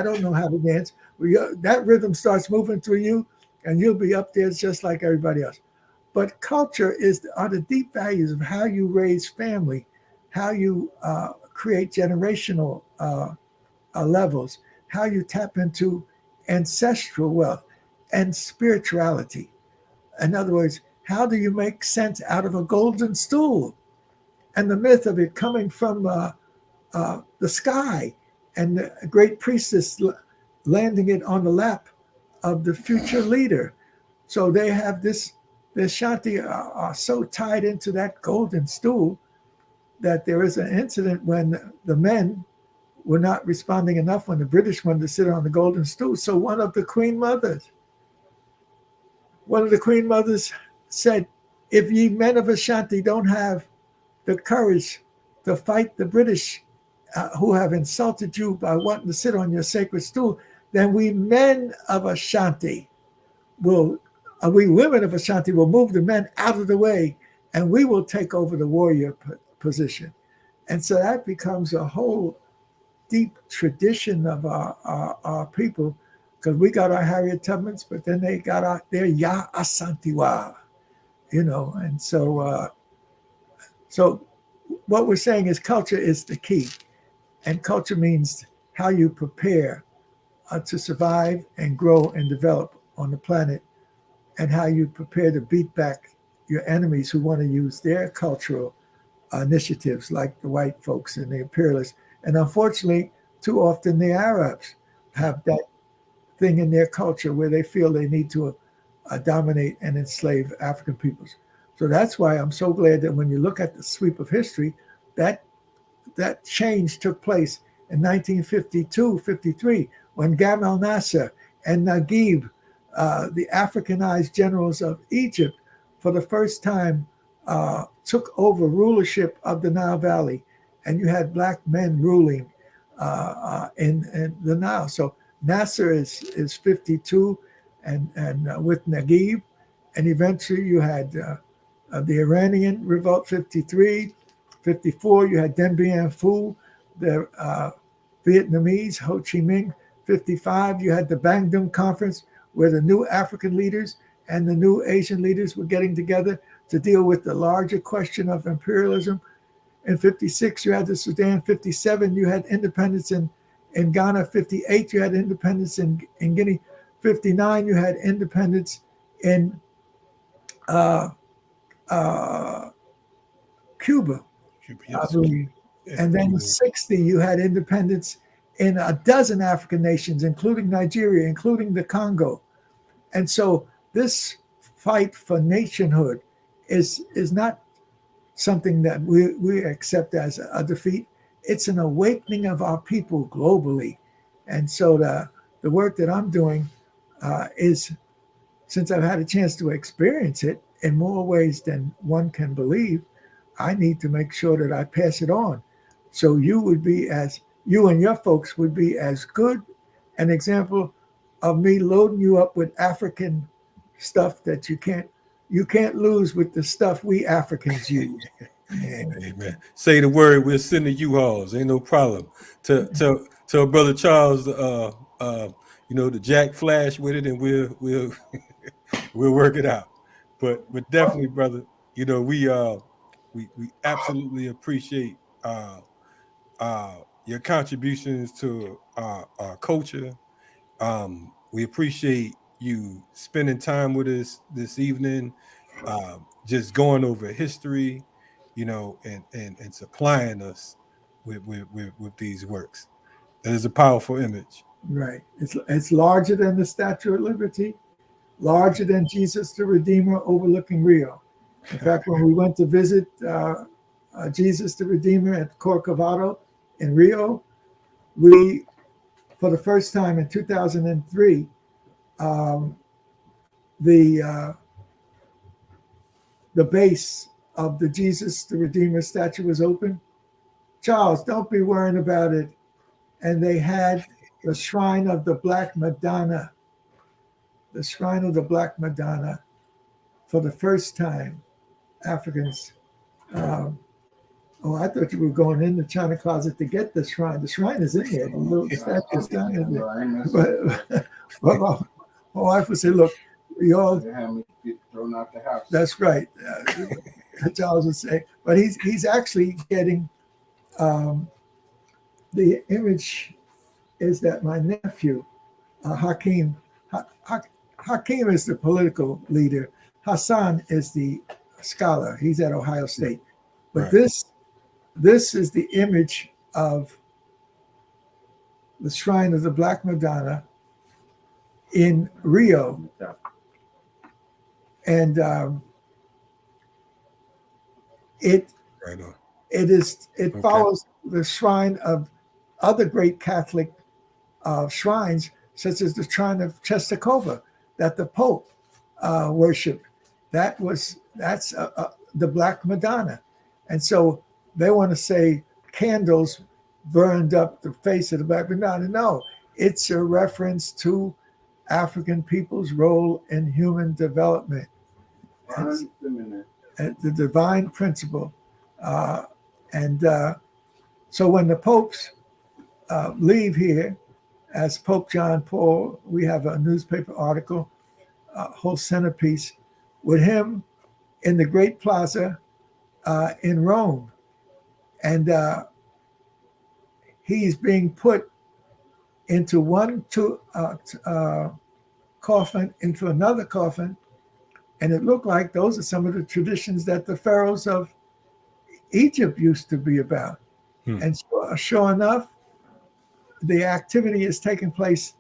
don't know how to dance. That rhythm starts moving through you, and you'll be up there just like everybody else. But culture are the deep values of how you raise family, how you create generational levels, how you tap into ancestral wealth and spirituality. In other words, how do you make sense out of a golden stool and the myth of it coming from the sky and the great priestess landing it on the lap of the future leader? So they have this, the Shanti are so tied into that golden stool that there is an incident when the men were not responding enough when the British wanted to sit on the golden stool. So one of the queen mothers said, if ye men of Ashanti don't have the courage to fight the British who have insulted you by wanting to sit on your sacred stool, then we men of Ashanti we women of Ashanti will move the men out of the way, and we will take over the warrior position. And so that becomes a whole deep tradition of our people, because we got our Harriet Tubmans, but then they got their Ya Asantiwa, and so what we're saying is culture is the key, and culture means how you prepare to survive and grow and develop on the planet, and how you prepare to beat back your enemies who want to use their cultural initiatives, like the white folks and the imperialists. And unfortunately, too often the Arabs have that thing in their culture where they feel they need to dominate and enslave African peoples. So that's why I'm so glad that when you look at the sweep of history, that change took place in 1952, 53, when Gamal Nasser and Naguib, the Africanized generals of Egypt, for the first time took over rulership of the Nile Valley, and you had black men ruling in the Nile. So Nasser is 52, and with Naguib, and eventually you had the Iranian revolt 53, 54. You had Dien Bien Phu, the Vietnamese Ho Chi Minh 55. You had the Bandung Conference, where the new African leaders and the new Asian leaders were getting together to deal with the larger question of imperialism. In 56, you had the Sudan. 57, you had independence in Ghana. 58, you had independence in Guinea. 59, you had independence in Cuba, I believe. And then in 60, you had independence in a dozen African nations, including Nigeria, including the Congo. And so this fight for nationhood is not something that we accept as a defeat. It's an awakening of our people globally. And so the work that I'm doing is, since I've had a chance to experience it in more ways than one can believe, I need to make sure that I pass it on. So you and your folks would be as good an example of me loading you up with African stuff that you can't lose with the stuff we Africans use. Amen. Say the word, we'll send the U-Hauls. Ain't no problem. Tell Brother Charles, the Jack Flash with it, and we'll we'll work it out. But definitely, brother, we absolutely appreciate your contributions to our culture. We appreciate you spending time with us this evening, just going over history, and supplying us with these works. That is a powerful image. Right. It's larger than the Statue of Liberty, larger than Jesus the Redeemer overlooking Rio. In fact, when we went to visit Jesus the Redeemer at Corcovado in Rio, we, for the first time in 2003, the base of the Jesus the Redeemer statue was open. Charles, don't be worrying about it. And they had the shrine of the Black Madonna, the shrine of the Black Madonna, for the first time. Africans. I thought you were going in the China closet to get the shrine. The shrine is in there. The little statue's down in there. But my wife would say, "Look, we all." They have me get thrown out the house. That's right. Charles would say, but he's actually getting. The image is that my nephew, Hakeem. Hakeem is the political leader. Hassan is the scholar. He's at Ohio State. But Right. This is the image of the shrine of the Black Madonna in Rio. And it Okay. follows the shrine of other great Catholic shrines, such as the shrine of Czestochowa that the Pope worshiped. That's the Black Madonna. And so they want to say candles burned up the face of the Black Madonna. No, it's a reference to African people's role in human development. And the divine principle. So when the popes leave here, as Pope John Paul, we have a newspaper article, a whole centerpiece with him in the Great Plaza in Rome. And he's being put into one coffin, into another coffin. And it looked like those are some of the traditions that the pharaohs of Egypt used to be about. And sure enough, the activity is taking place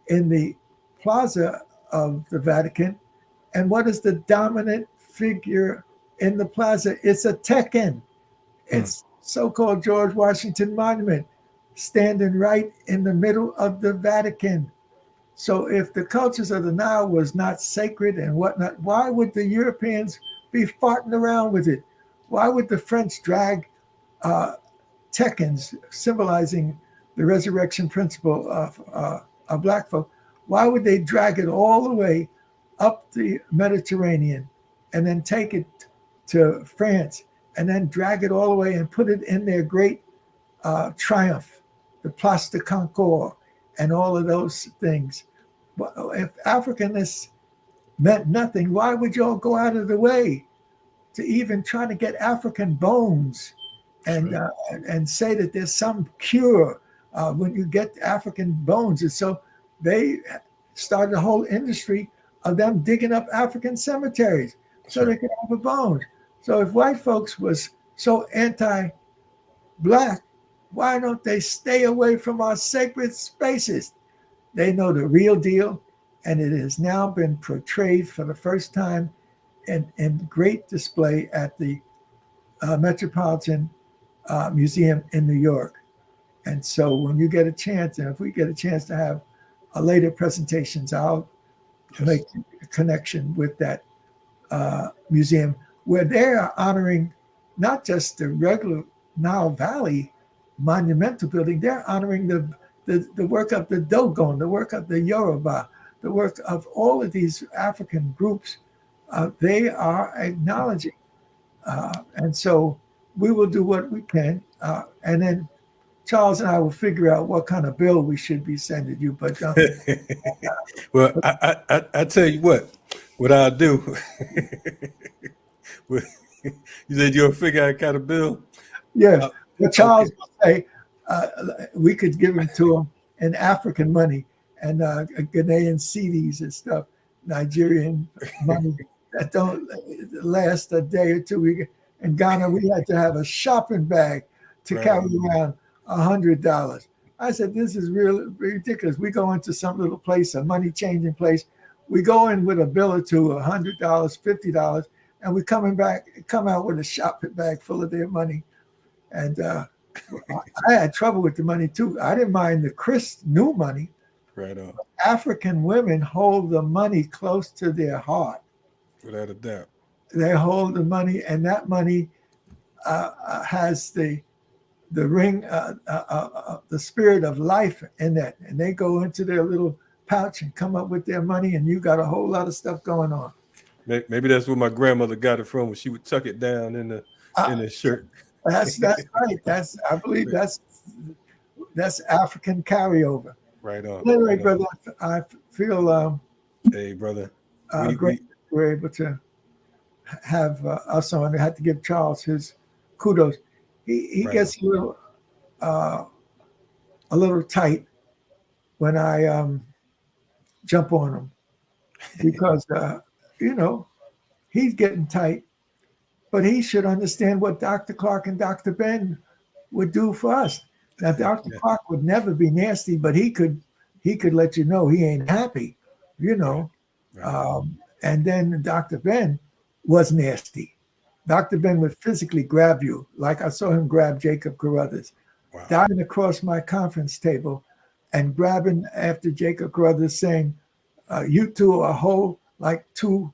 in the plaza of the Vatican. And what is the dominant figure in the plaza? It's a Tekken. It's so-called George Washington Monument, standing right in the middle of the Vatican. So if the cultures of the Nile was not sacred and whatnot, why would the Europeans be farting around with it? Why would the French drag Tekkens, symbolizing the resurrection principle of Black folk? Why would they drag it all the way up the Mediterranean and then take it to France and then drag it all the way and put it in their great triumph, the Place de Concorde, and all of those things? Well, if Africanness meant nothing, why would you all go out of the way to even try to get African bones and say that there's some cure when you get African bones? And so they started a whole industry of them digging up African cemeteries so they could have a bone. So if white folks was so anti-Black, why don't they stay away from our sacred spaces? They know the real deal, and it has now been portrayed for the first time in great display at the Metropolitan Museum in New York. And so when you get a chance, and if we get a chance to have a later presentations, I'll make a connection with that museum, where they are honoring not just the regular Nile Valley monumental building, they're honoring the work of the Dogon, the work of the Yoruba, the work of all of these African groups. They are acknowledging. And so we will do what we can, and then Charles and I will figure out what kind of bill we should be sending you. But Well, I tell you what I'll do. You said you'll figure out kind of bill. yes, but Okay, Charles will say we could give him to him in African money and Ghanaian cedis and stuff, Nigerian money that don't last a day or two. In Ghana, we had to have a shopping bag to right carry on. around $100. I said, this is really ridiculous. We go into some little place, a money changing place. We go in with a bill or two, $100, $50, and we come out with a shopping bag full of their money. And I had trouble with the money too. I didn't mind the Chris new money. Right on. African women hold the money close to their heart. Without a doubt. They hold the money, and that money has the ring, the spirit of life in that. And they go into their little pouch and come up with their money, and you got a whole lot of stuff going on. Maybe that's where my grandmother got it from, when she would tuck it down in the shirt. That's right. I believe that's African carryover. Right on. Anyway, Right on. brother, I feel Hey, brother. great we're able to have us on. I had to give Charles his kudos. He Right gets a little tight when I jump on him because he's getting tight, but he should understand what Dr. Clark and Dr. Ben would do for us. Now, Dr. Yeah. Clark would never be nasty, but he could let you know he ain't happy, Right. and then Dr. Ben was nasty. Dr. Ben would physically grab you, like I saw him grab Jacob Carruthers, Wow. diving across my conference table and grabbing after Jacob Carruthers, saying, you two are whole like two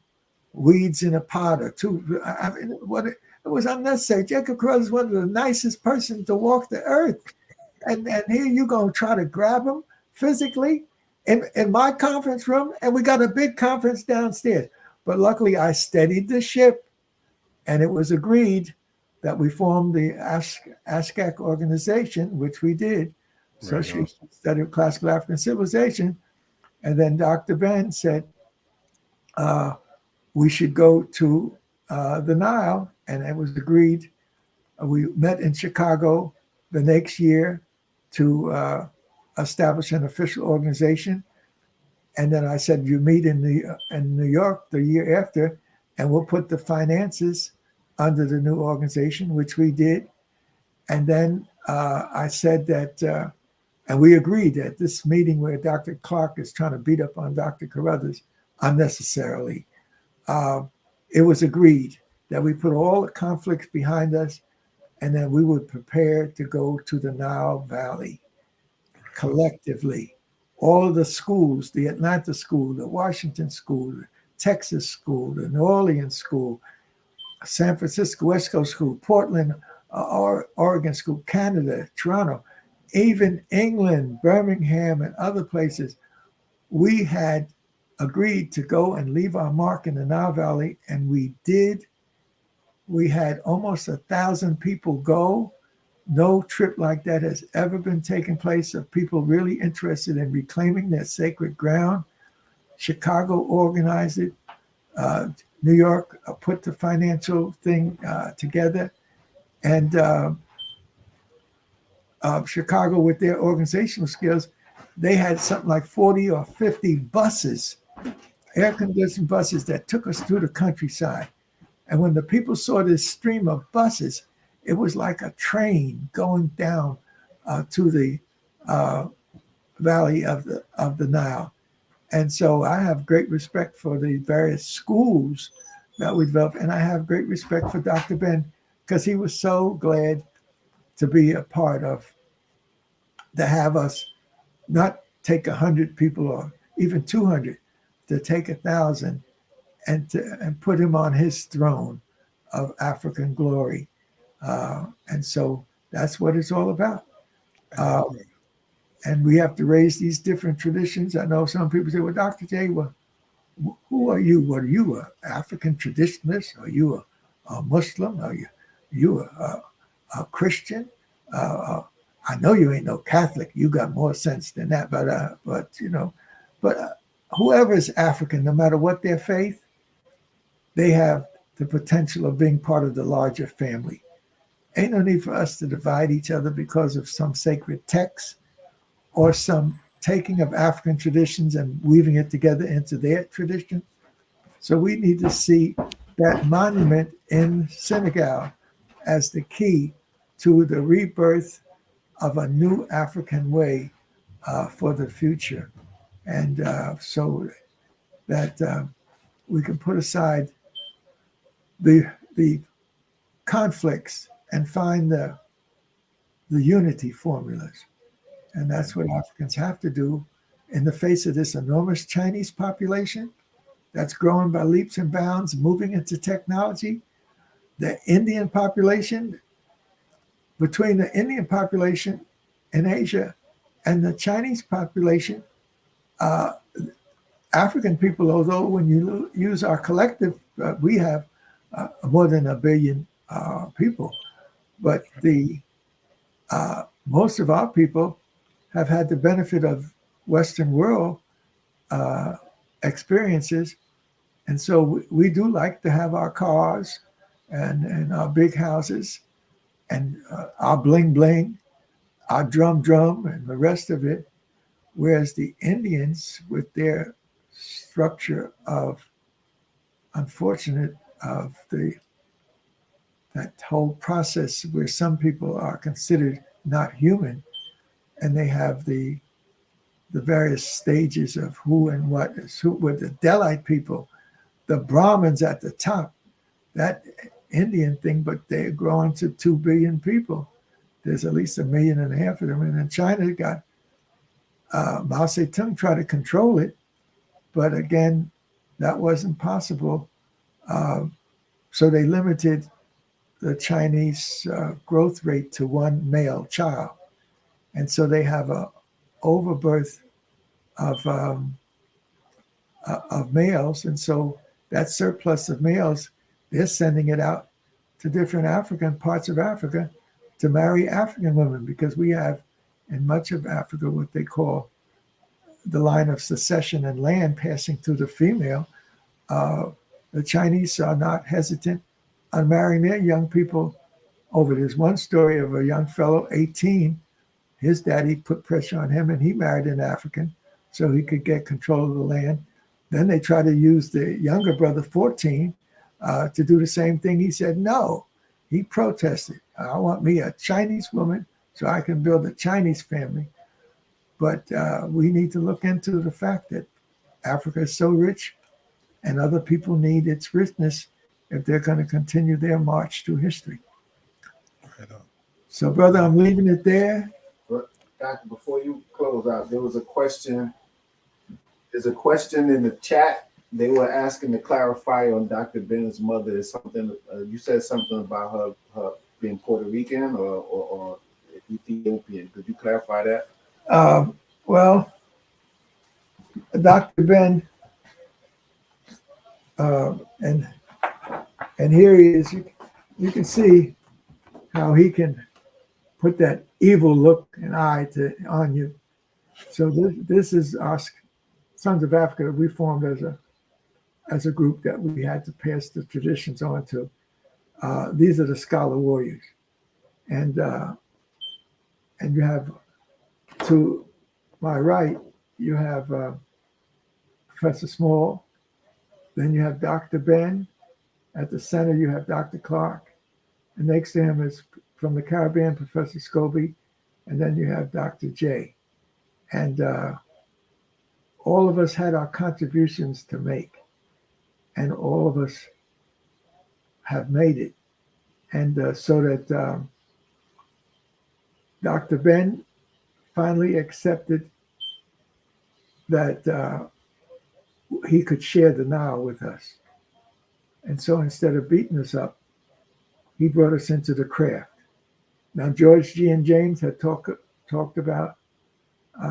weeds in a pot, or two. I mean, it was unnecessary. Jacob Carruthers was one of the nicest person to walk the earth. And here you gonna try to grab him physically in my conference room, and we got a big conference downstairs. But luckily, I steadied the ship, and it was agreed that we formed the ASCAC organization, which we did, Association of Study of Classical African Civilization. And then Dr. Ben said we should go to the Nile, and it was agreed. We met in Chicago the next year to establish an official organization. And then I said, you meet in New York the year after, and we'll put the finances under the new organization, which we did. And then I said that, and we agreed at this meeting where Dr. Clark is trying to beat up on Dr. Carruthers unnecessarily, it was agreed that we put all the conflicts behind us, and then we would prepare to go to the Nile Valley collectively. All of the schools, the Atlanta school, the Washington school, the Texas school, the New Orleans school, San Francisco West Coast school, Portland, Oregon school, Canada, Toronto, even England, Birmingham, and other places, we had agreed to go and leave our mark in the Nile Valley, and we did. We had almost 1,000 people go. No trip like that has ever been taking place of people really interested in reclaiming their sacred ground. Chicago organized it. New York put the financial thing together. And Chicago, with their organizational skills, they had something like 40 or 50 buses, air-conditioned buses that took us through the countryside. And when the people saw this stream of buses, it was like a train going down to the valley of the Nile. And so I have great respect for the various schools that we developed, and I have great respect for Dr. Ben, because he was so glad to be a part of, to have us not take 100 people or even 200, to take 1,000 and put him on his throne of African glory. And so that's what it's all about. And we have to raise these different traditions. I know some people say, well, Dr. J, well, who are you? What are you, an African traditionalist? Are you a Muslim? Are you a Christian. I know you ain't no Catholic. You got more sense than that. But whoever is African, no matter what their faith, they have the potential of being part of the larger family. Ain't no need for us to divide each other because of some sacred text or some taking of African traditions and weaving it together into their tradition. So we need to see that monument in Senegal as the key to the rebirth of a new African way for the future. And so that we can put aside the conflicts and find the unity formulas. And that's what Africans have to do in the face of this enormous Chinese population that's growing by leaps and bounds, moving into technology. The Indian population, between the Indian population in Asia and the Chinese population, African people, although when you use our collective, we have more than 1 billion people, but the most of our people have had the benefit of Western world experiences. And so we do like to have our cars and our big houses and our bling bling, our drum, and the rest of it. Whereas the Indians, with their structure of unfortunate of that whole process where some people are considered not human, and they have the various stages of who and what is who. With the Delite people, the Brahmins at the top, that Indian thing, but they're growing to 2 billion people. There's at least 1.5 million of them. And then China got Mao Zedong tried to control it, but again, that wasn't possible. So they limited the Chinese growth rate to 1 male child. And so they have a overbirth of males. And so that surplus of males, they're sending it out to different African parts of Africa to marry African women, because we have in much of Africa what they call the line of succession and land passing through the female. The Chinese are not hesitant on marrying their young people over. There's one story of a young fellow, 18. His daddy put pressure on him and he married an African so he could get control of the land. Then they tried to use the younger brother, 14, to do the same thing. He said no. He protested. I want me a Chinese woman so I can build a Chinese family. But we need to look into the fact that Africa is so rich and other people need its richness if they're going to continue their march through history. Right on. So, brother, I'm leaving it there. But Doctor, before you close out, there was a question. There's a question in the chat. They were asking to clarify on Dr. Ben's mother. Is something you said something about her being Puerto Rican or Ethiopian. Could you clarify that? Well, Dr. Ben, and here he is. You can see how he can put that evil look and eye on you. So this is our Sons of Africa that we formed as a group that we had to pass the traditions on to. These are the scholar warriors, and you have to my right, you have Professor Small. Then you have Dr. Ben. At the center, you have Dr. Clark. And next to him is from the Caribbean, Professor Scobie. And then you have Dr. J. And all of us had our contributions to make. And all of us have made it. And so that Dr. Ben finally accepted that he could share the Nile with us. And so instead of beating us up, he brought us into the craft. Now, George G. and James had talked about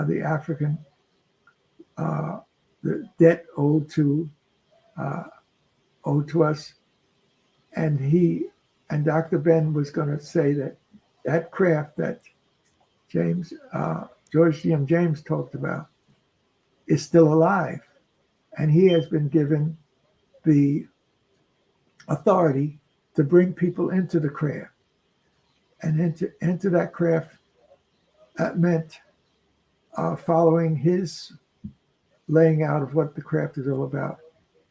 the African, the debt owed to us. And Dr. Ben was going to say that that craft that George G.M. James talked about is still alive. And he has been given the authority to bring people into the craft. And into that craft, that meant following his laying out of what the craft is all about.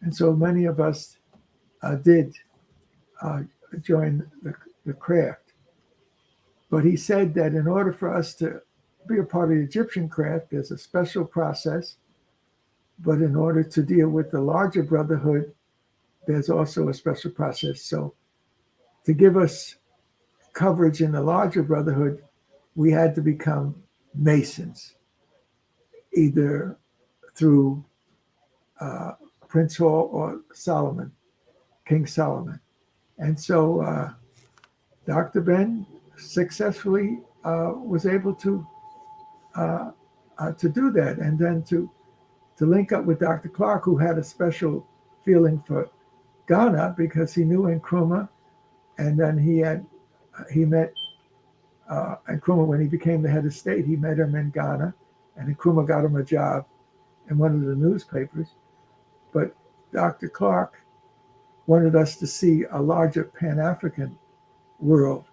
And so many of us did join the craft. But he said that in order for us to be a part of the Egyptian craft, there's a special process. But in order to deal with the larger brotherhood, there's also a special process. So to give us coverage in the larger brotherhood, we had to become Masons, either through Prince Hall or Solomon, King Solomon. And so Dr. Ben successfully was able to do that, and then to link up with Dr. Clark, who had a special feeling for Ghana because he knew Nkrumah, and then he met Nkrumah when he became the head of state. He met him in Ghana, and Nkrumah got him a job in one of the newspapers. But Dr. Clark wanted us to see a larger Pan-African world.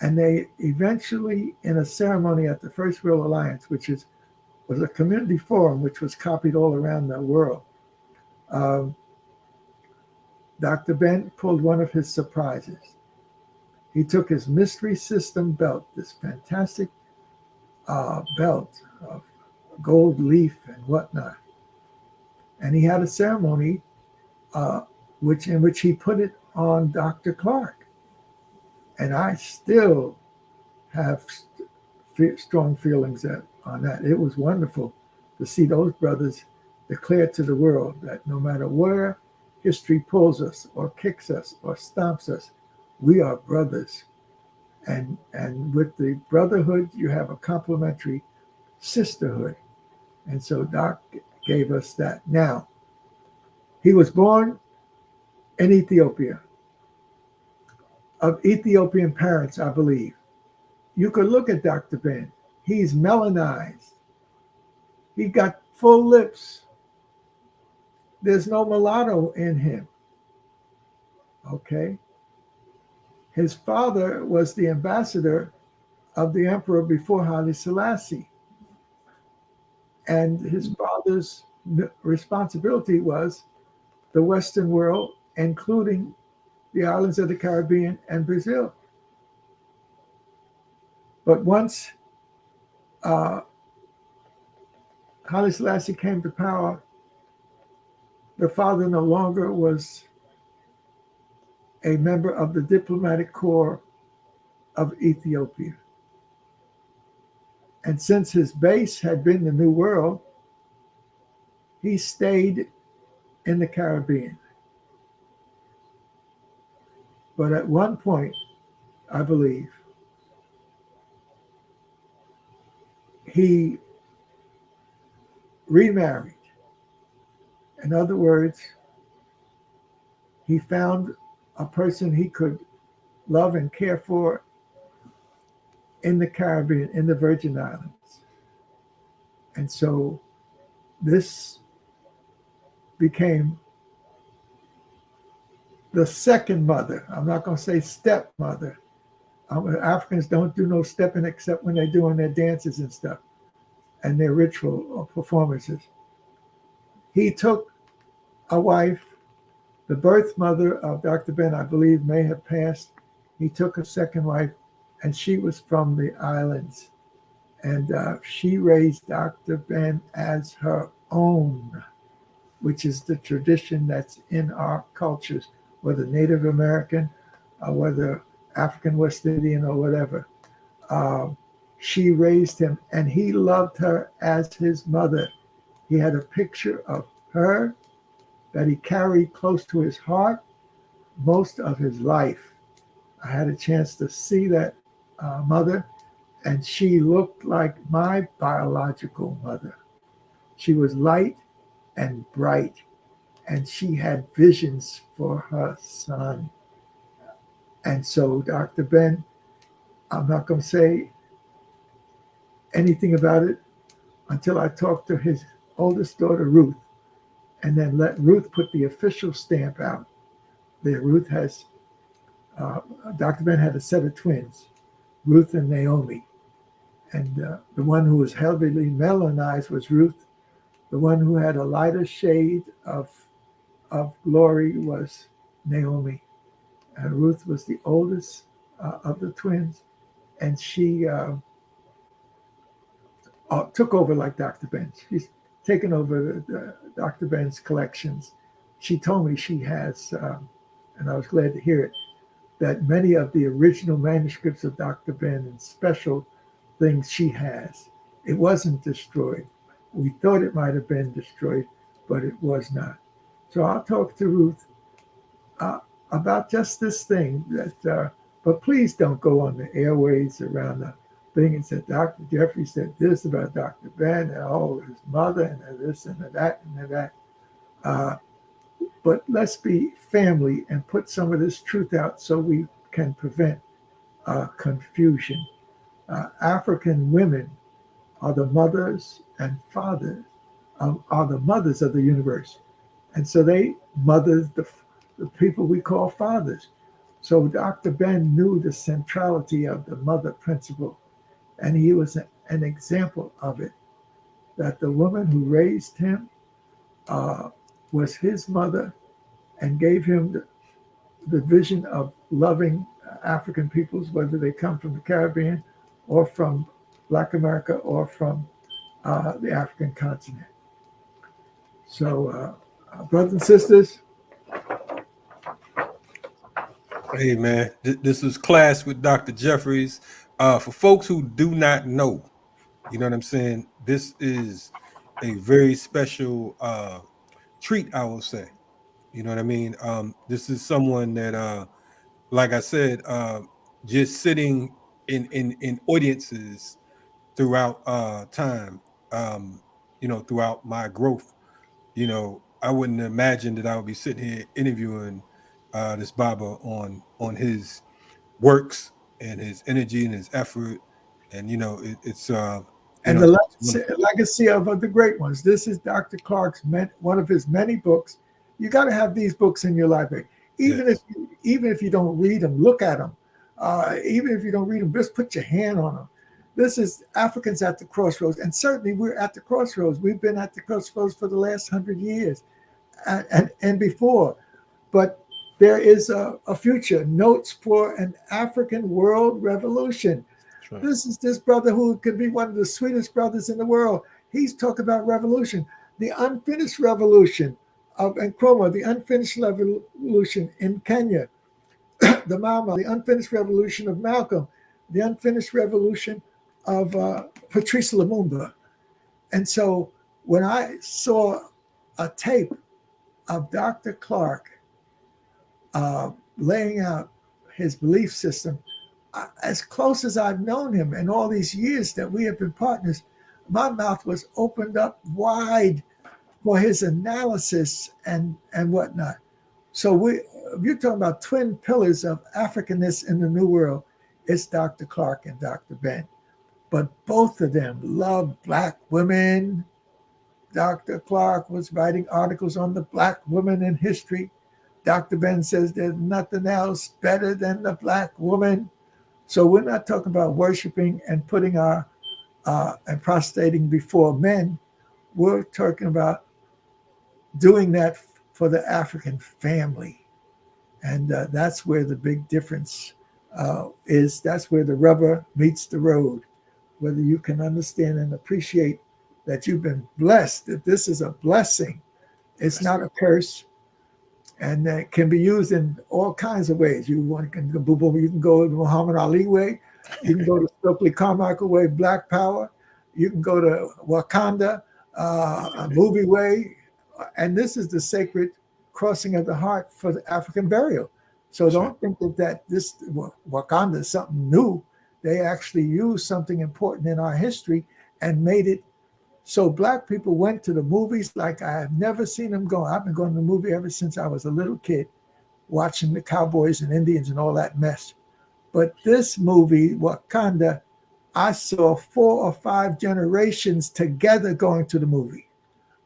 And they eventually, in a ceremony at the First World Alliance, which was a community forum which was copied all around the world, Dr. Ben pulled one of his surprises. He took his mystery system belt, this fantastic belt of gold leaf and whatnot, and he had a ceremony in which he put it on Dr. Clark. And I still have strong feelings on that. It was wonderful to see those brothers declare to the world that no matter where history pulls us or kicks us or stomps us, we are brothers. And with the brotherhood, you have a complementary sisterhood. And so Doc gave us that. Now, he was born in Ethiopia, of Ethiopian parents, I believe. You could look at Dr. Ben. He's melanized. He got full lips. There's no mulatto in him. Okay? His father was the ambassador of the emperor before Haile Selassie. And his father's responsibility was the Western world, including the islands of the Caribbean and Brazil. But once Haile Selassie came to power, the father no longer was a member of the diplomatic corps of Ethiopia. And since his base had been the New World, he stayed in the Caribbean. But at one point, I believe, he remarried. In other words, he found a person he could love and care for in the Caribbean, in the Virgin Islands. And so this became the second mother. I'm not going to say stepmother. Africans don't do no stepping except when they're doing their dances and stuff and their ritual or performances. He took a wife. The birth mother of Dr. Ben, I believe, may have passed. He took a second wife, and she was from the islands. And she raised Dr. Ben as her own, which is the tradition that's in our cultures, whether Native American, whether African West Indian or whatever. She raised him, and he loved her as his mother. He had a picture of her that he carried close to his heart most of his life. I had a chance to see that mother, and she looked like my biological mother. She was light and bright, and she had visions for her son. And so Dr. Ben I'm not going to say anything about it until I talk to his oldest daughter, Ruth, and then let Ruth put the official stamp out. There, Ruth has, Dr. Ben had a set of twins, Ruth and Naomi. And the one who was heavily melanized was Ruth. The one who had a lighter shade of glory was Naomi. Ruth was the oldest of the twins, and she took over like Dr. Ben. She's taken over Dr. Ben's collections. She told me she has, and I was glad to hear it, that many of the original manuscripts of Dr. Ben and special things she has. It wasn't destroyed. We thought it might have been destroyed, but it was not. So I'll talk to Ruth about just this thing. But please don't go on the airways around the thing and say Dr. Jeffries said this about Dr. Ben and his mother and this and that and that. But let's be family and put some of this truth out so we can prevent confusion. African women are the mothers and fathers, are the mothers of the universe. And so they mother the people we call fathers. So Dr. Ben knew the centrality of the mother principle, and he was an example of it, that the woman who raised him was his mother and gave him the vision of loving African peoples, whether they come from the Caribbean or from Black America or from the African continent. So, brothers and sisters. Hey, man, this is Class with Dr. Jeffries. For folks who do not know, you know what I'm saying? This is a very special treat, I will say. You know what I mean? This is someone that, like I said, just sitting in audiences throughout time, throughout my growth, I wouldn't imagine that I would be sitting here interviewing this Baba on his works and his energy and his effort, and it's the legacy of the great ones. This is Dr. Clarke's one of his many books. You got to have these books in your library, even if you don't read them, look at them. Even if you don't read them, just put your hand on them. This is Africans at the Crossroads, and certainly we're at the crossroads. We've been at the crossroads for the last 100 years, and before. But there is a future. Notes for an African world revolution. Right. This is this brother who could be one of the sweetest brothers in the world. He's talking about revolution, the unfinished revolution of Nkrumah, the unfinished revolution in Kenya, the Mama, the unfinished revolution of Malcolm, the unfinished revolution of Patrice Lumumba. And so when I saw a tape of Dr. Clarke laying out his belief system, as close as I've known him in all these years that we have been partners, my mouth was opened up wide for his analysis and whatnot. So you're talking about twin pillars of Africanness in the New World. It's Dr. Clarke and Dr. Ben. But both of them love Black women. Dr. Clarke was writing articles on the Black woman in history. Dr. Ben says there's nothing else better than the Black woman. So we're not talking about worshiping and putting and prostrating before men. We're talking about doing that for the African family. And that's where the big difference is. That's where the rubber meets the road. Whether you can understand and appreciate that you've been blessed, that this is a blessing. It's not a curse. And it can be used in all kinds of ways. You can go the Muhammad Ali way. You can go the Stokely Carmichael way, Black Power. You can go to Wakanda, a movie way. And this is the sacred crossing of the heart for the African burial. So don't think that this Wakanda is something new. They actually used something important in our history and made it so Black people went to the movies like I have never seen them go. I've been going to the movie ever since I was a little kid, watching the cowboys and Indians and all that mess. But this movie, Wakanda, I saw 4 or 5 generations together going to the movie.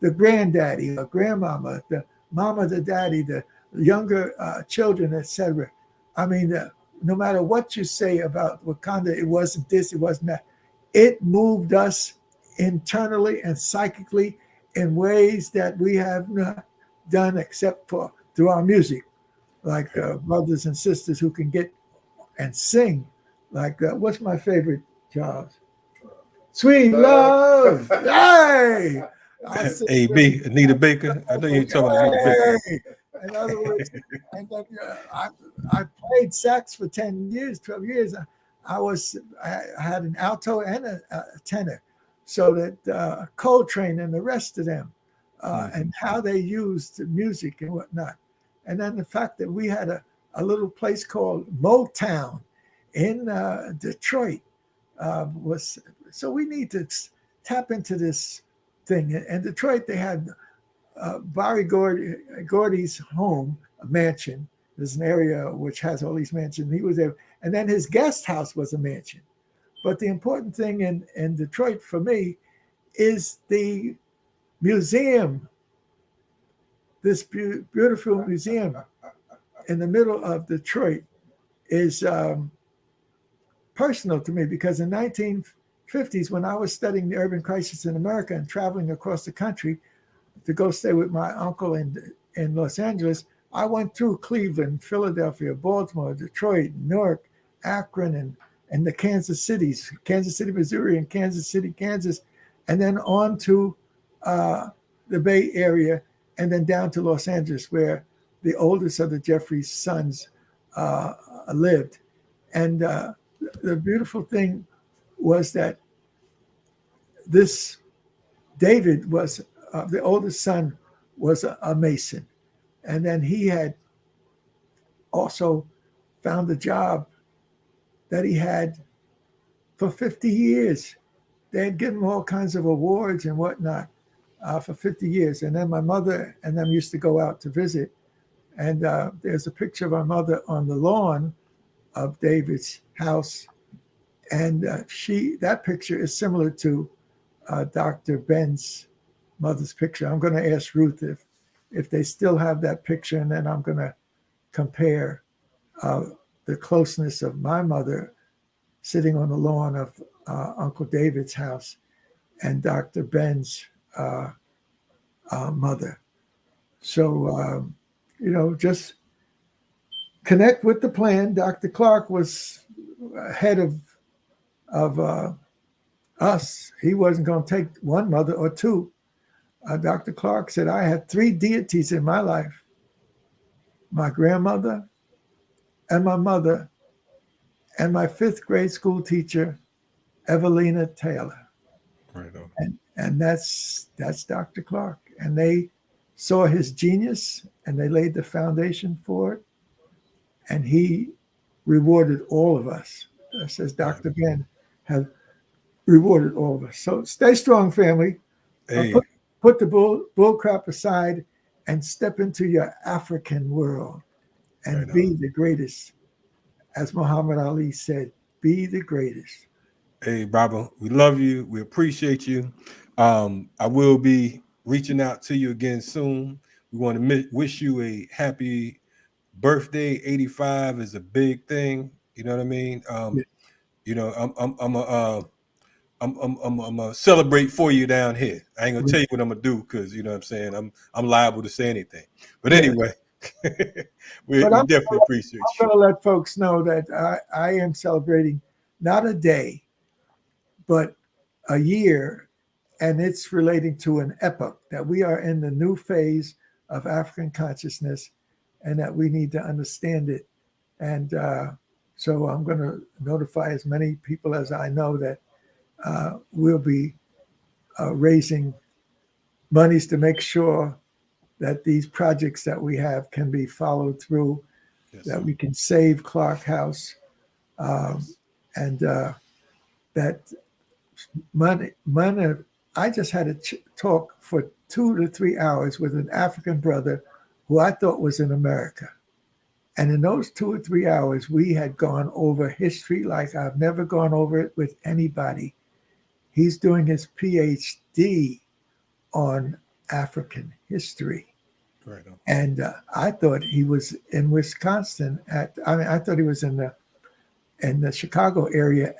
The granddaddy, the grandmama, the mama, the daddy, the younger children, etc. I mean, no matter what you say about Wakanda, it wasn't this, it wasn't that. It moved us internally and psychically in ways that we have not done except for through our music, like brothers and sisters who can get and sing. Like, what's my favorite, Charles? Sweet love. Hey! A.B. Anita Baker. I know you're talking about Anita Baker. In other words, I played sax for 10 years, 12 years. I had an alto and a tenor, so that Coltrane and the rest of them, and how they used music and whatnot. And then the fact that we had a little place called Motown in Detroit was, so we need to tap into this thing. In Detroit, they had Barry Gordy's home, a mansion. There's an area which has all these mansions. He was there. And then his guest house was a mansion. But the important thing in Detroit for me is the museum, this beautiful museum in the middle of Detroit is personal to me, because in 1950s, when I was studying the urban crisis in America and traveling across the country to go stay with my uncle in Los Angeles, I went through Cleveland, Philadelphia, Baltimore, Detroit, Newark, Akron, and the Kansas cities, Kansas City, Missouri, and Kansas City, Kansas, and then on to the Bay Area, and then down to Los Angeles, where the oldest of the Jeffries sons lived. And the beautiful thing was that this David was, the oldest son was a Mason. And then he had also found a job that he had for 50 years. They had given him all kinds of awards and whatnot for 50 years. And then my mother and them used to go out to visit. And there's a picture of our mother on the lawn of David's house. And that picture is similar to Dr. Ben's mother's picture. I'm going to ask Ruth if they still have that picture, and then I'm going to compare the closeness of my mother sitting on the lawn of Uncle David's house and Dr. Ben's mother. So, just connect with the plan. Dr. Clark was head of us. He wasn't going to take one mother or two. Dr. Clark said, I had 3 deities in my life: my grandmother and my mother and my 5th grade school teacher, Evelina Taylor. Right on. And that's Dr. Clark. And they saw his genius and they laid the foundation for it. And he rewarded all of us. Says Dr. Ben has rewarded all of us. So stay strong, family. Hey. Put the bull crap aside and step into your African world and be the greatest. As Muhammad Ali said, be the greatest. Hey, Baba, we love you. We appreciate you. I will be reaching out to you again soon. We want to wish you a happy birthday. 85 is a big thing. You know what I mean? I'm gonna celebrate for you down here. I ain't gonna tell you what I'm gonna do, because you know what I'm saying, I'm liable to say anything. But anyway, we definitely appreciate you. I'm gonna let folks know that I am celebrating not a day, but a year, and it's relating to an epoch, that we are in the new phase of African consciousness and that we need to understand it. And so I'm going to notify as many people as I know that we'll be raising monies to make sure that these projects that we have can be followed through, that we can save Clark House, and that money. I just had a talk for 2 to 3 hours with an African brother who I thought was in America. And in those 2 or 3 hours, we had gone over history like I've never gone over it with anybody. He's doing his PhD on African history. Right on. And I thought he was in Wisconsin I thought he was in the Chicago area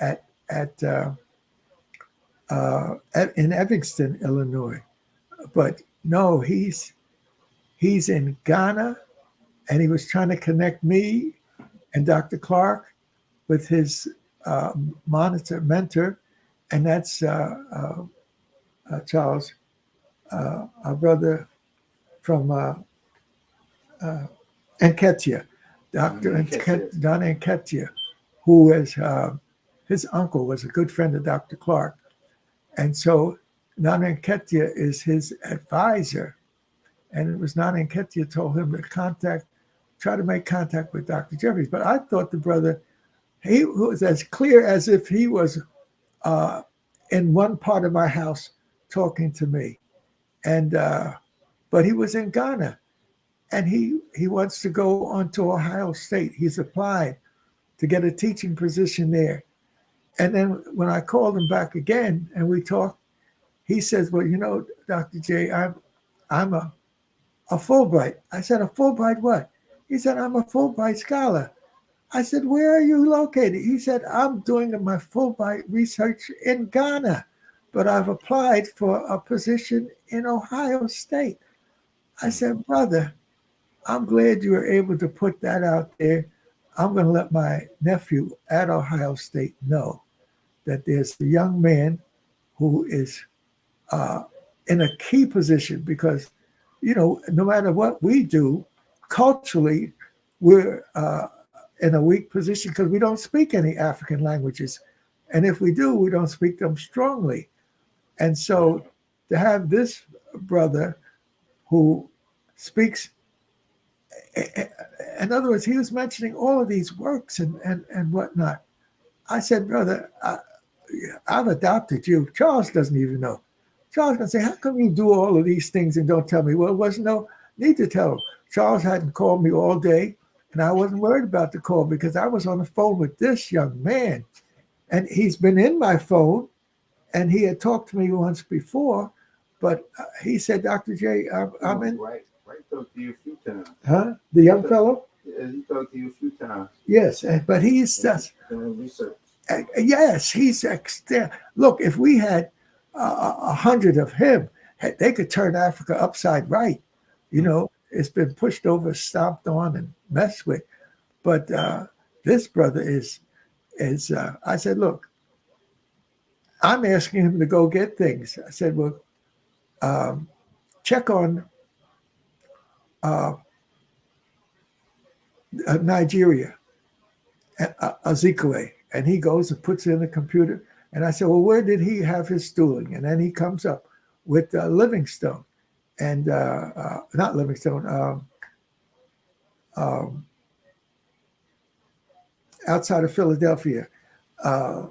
in Evanston, Illinois. But no, he's in Ghana, and he was trying to connect me and Dr. Clark with his mentor, and that's Charles, our brother from Nketia, Dr. Don Nketia, who is his uncle was a good friend of Dr. Clark. And so Nana Nketia is his advisor. And it was Nana Nketia told him to try to make contact with Dr. Jeffries. But I thought the brother, he was as clear as if he was in one part of my house talking to me. And but he was in Ghana, and he wants to go on to Ohio State. He's applied to get a teaching position there. And then when I called him back again and we talked, he says, well, you know, Dr. J, I'm a Fulbright. I said, a Fulbright what? He said, I'm a Fulbright scholar. I said, where are you located? He said, I'm doing my Fulbright research in Ghana, but I've applied for a position in Ohio State. I said, brother, I'm glad you were able to put that out there. I'm going to let my nephew at Ohio State know that there's a young man who is in a key position because, you know, no matter what we do, culturally, we're in a weak position because we don't speak any African languages. And if we do, we don't speak them strongly. And so to have this brother who speaks, in other words, he was mentioning all of these works and whatnot. I said, brother, I've adopted you. Charles doesn't even know. Charles can say, how come you do all of these things and don't tell me? Well, there was no need to tell him. Charles hadn't called me all day, and I wasn't worried about the call because I was on the phone with this young man. And he's been in my phone, and he had talked to me once before, but he said, Dr. J, I'm in. Right, talked to you a few times. Huh? The young fellow? Yeah, he talked to you a few times. Yes, but he's just. Research. Yes, he's look. If we had 100 of him, they could turn Africa upside right. You know, it's been pushed over, stomped on, and messed with. But this brother is. I said, look, I'm asking him to go get things. I said, well, check on Nigeria, Azikiwe. And he goes and puts it in the computer. And I said, well, where did he have his schooling? And then he comes up with Livingstone and not Livingstone, outside of Philadelphia. But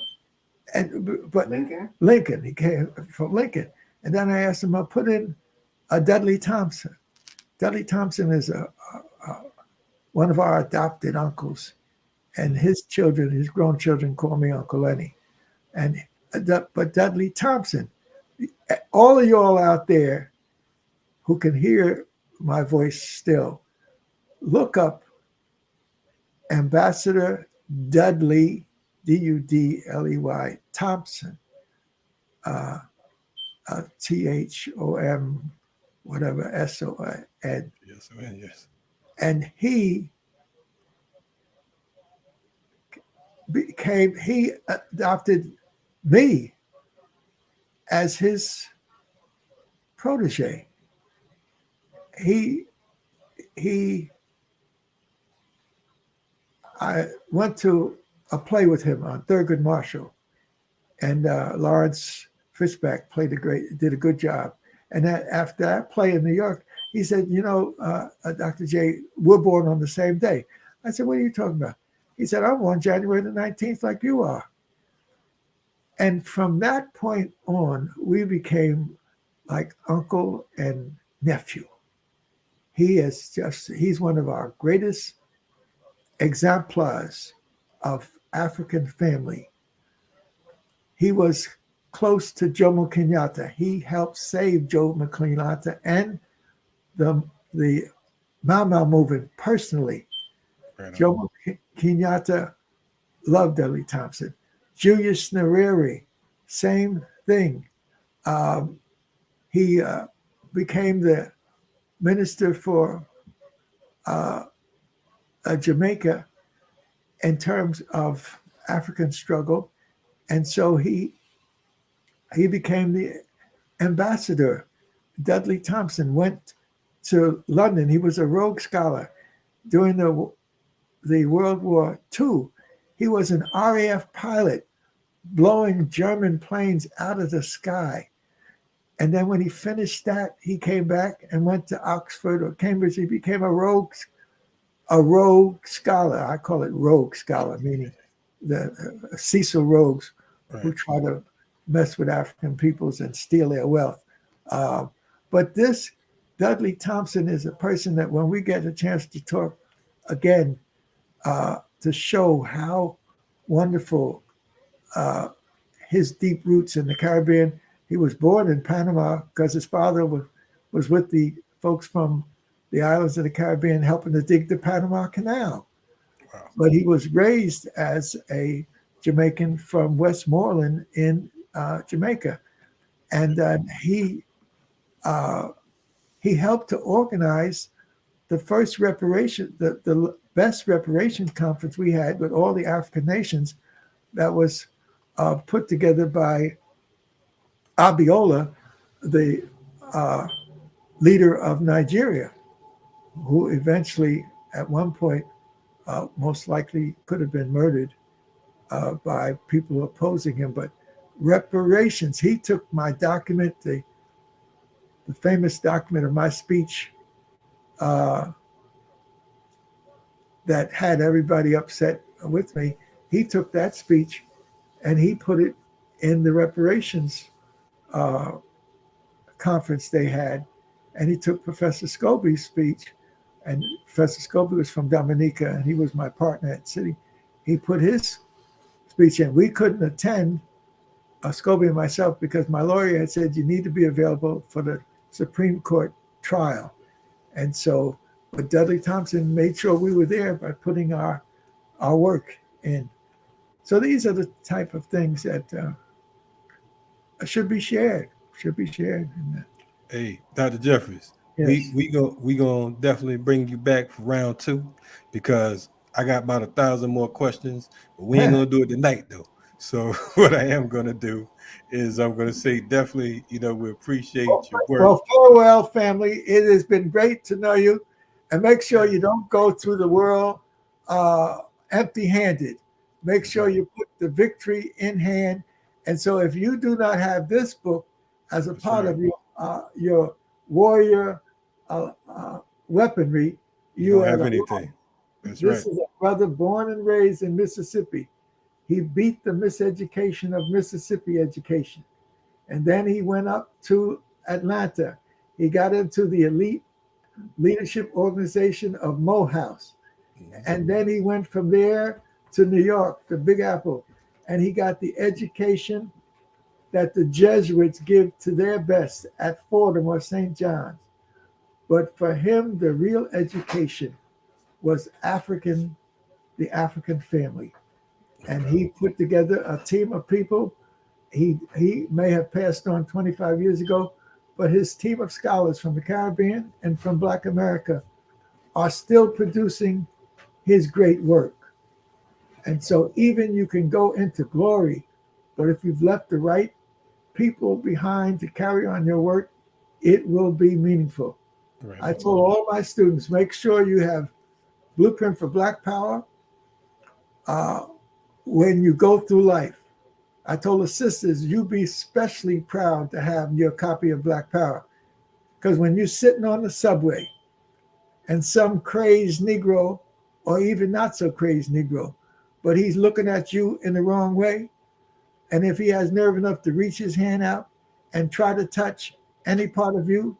Lincoln, he came from Lincoln. And then I asked him, I'll put in Dudley Thompson. Dudley Thompson is one of our adopted uncles. And his children, his grown children, call me Uncle Lenny. But Dudley Thompson, all of y'all out there who can hear my voice still, look up Ambassador Dudley, Dudley Thompson, Thom, whatever, SON. Yes. And he adopted me as his protege. I went to a play with him on Thurgood Marshall, and Lawrence Fishback did a good job. And after that play in New York, he said, you know, Dr. J, we're born on the same day. I said, what are you talking about? He said, I'm born January the 19th like you are. And from that point on, we became like uncle and nephew. He's one of our greatest exemplars of African family. He was close to Jomo Kenyatta. He helped save Jomo Kenyatta and the Mau Mau movement personally. Right. Jomo Kenyatta loved Dudley Thompson. Julius Nyerere, same thing. He became the minister for Jamaica in terms of African struggle. And so he became the ambassador. Dudley Thompson went to London. He was a Rhodes Scholar during the World War II. He was an RAF pilot blowing German planes out of the sky. And then when he finished that, he came back and went to Oxford or Cambridge. He became a Rhodes Scholar. I call it Rogue Scholar, meaning the Cecil Rhodes, who try to mess with African peoples and steal their wealth. But this Dudley Thompson is a person that when we get a chance to talk again, to show how wonderful his deep roots in the Caribbean. He was born in Panama because his father was with the folks from the islands of the Caribbean helping to dig the Panama Canal. Wow. But he was raised as a Jamaican from Westmoreland in Jamaica. And he helped to organize the first reparation, the best reparations conference we had with all the African nations that was put together by Abiola, the leader of Nigeria, who eventually at one point most likely could have been murdered by people opposing him. But reparations, he took my document, the famous document of my speech that had everybody upset with me. He took that speech and he put it in the reparations conference they had. And he took Professor Scobie's speech, and Professor Scobie was from Dominica, and he was my partner at City. He put his speech in. We couldn't attend, Scobie and myself, because my lawyer had said you need to be available for the Supreme Court trial. And so, but Dudley Thompson made sure we were there by putting our work in. So these are the type of things that should be shared. Hey, Dr. Jeffries, yes. we gonna definitely bring you back for round 2 because I got about 1,000 more questions, but we ain't gonna do it tonight though. So what I am gonna do is I'm gonna say definitely, we appreciate your work. Well, farewell, family. It has been great to know you, and make sure you don't go through the world empty-handed. Make sure you put the victory in hand. And so if you do not have this book as a part of your warrior weaponry, you don't have anything. This is a brother born and raised in Mississippi. He beat the miseducation of Mississippi education. And then he went up to Atlanta. He got into the elite leadership organization of Morehouse. And then he went from there to New York, the Big Apple. And he got the education that the Jesuits give to their best at Fordham or St. John's. But for him, the real education was the African family. And he put together a team of people. He may have passed on 25 years ago, but his team of scholars from the Caribbean and from Black America are still producing his great work. And so even you can go into glory, but if you've left the right people behind to carry on your work, it will be meaningful. Right. I told all my students, make sure you have Blueprint for Black Power when you go through life. I told the sisters, you be especially proud to have your copy of Black Power. Because when you're sitting on the subway and some crazed Negro, or even not so crazed Negro, but he's looking at you in the wrong way, and if he has nerve enough to reach his hand out and try to touch any part of you,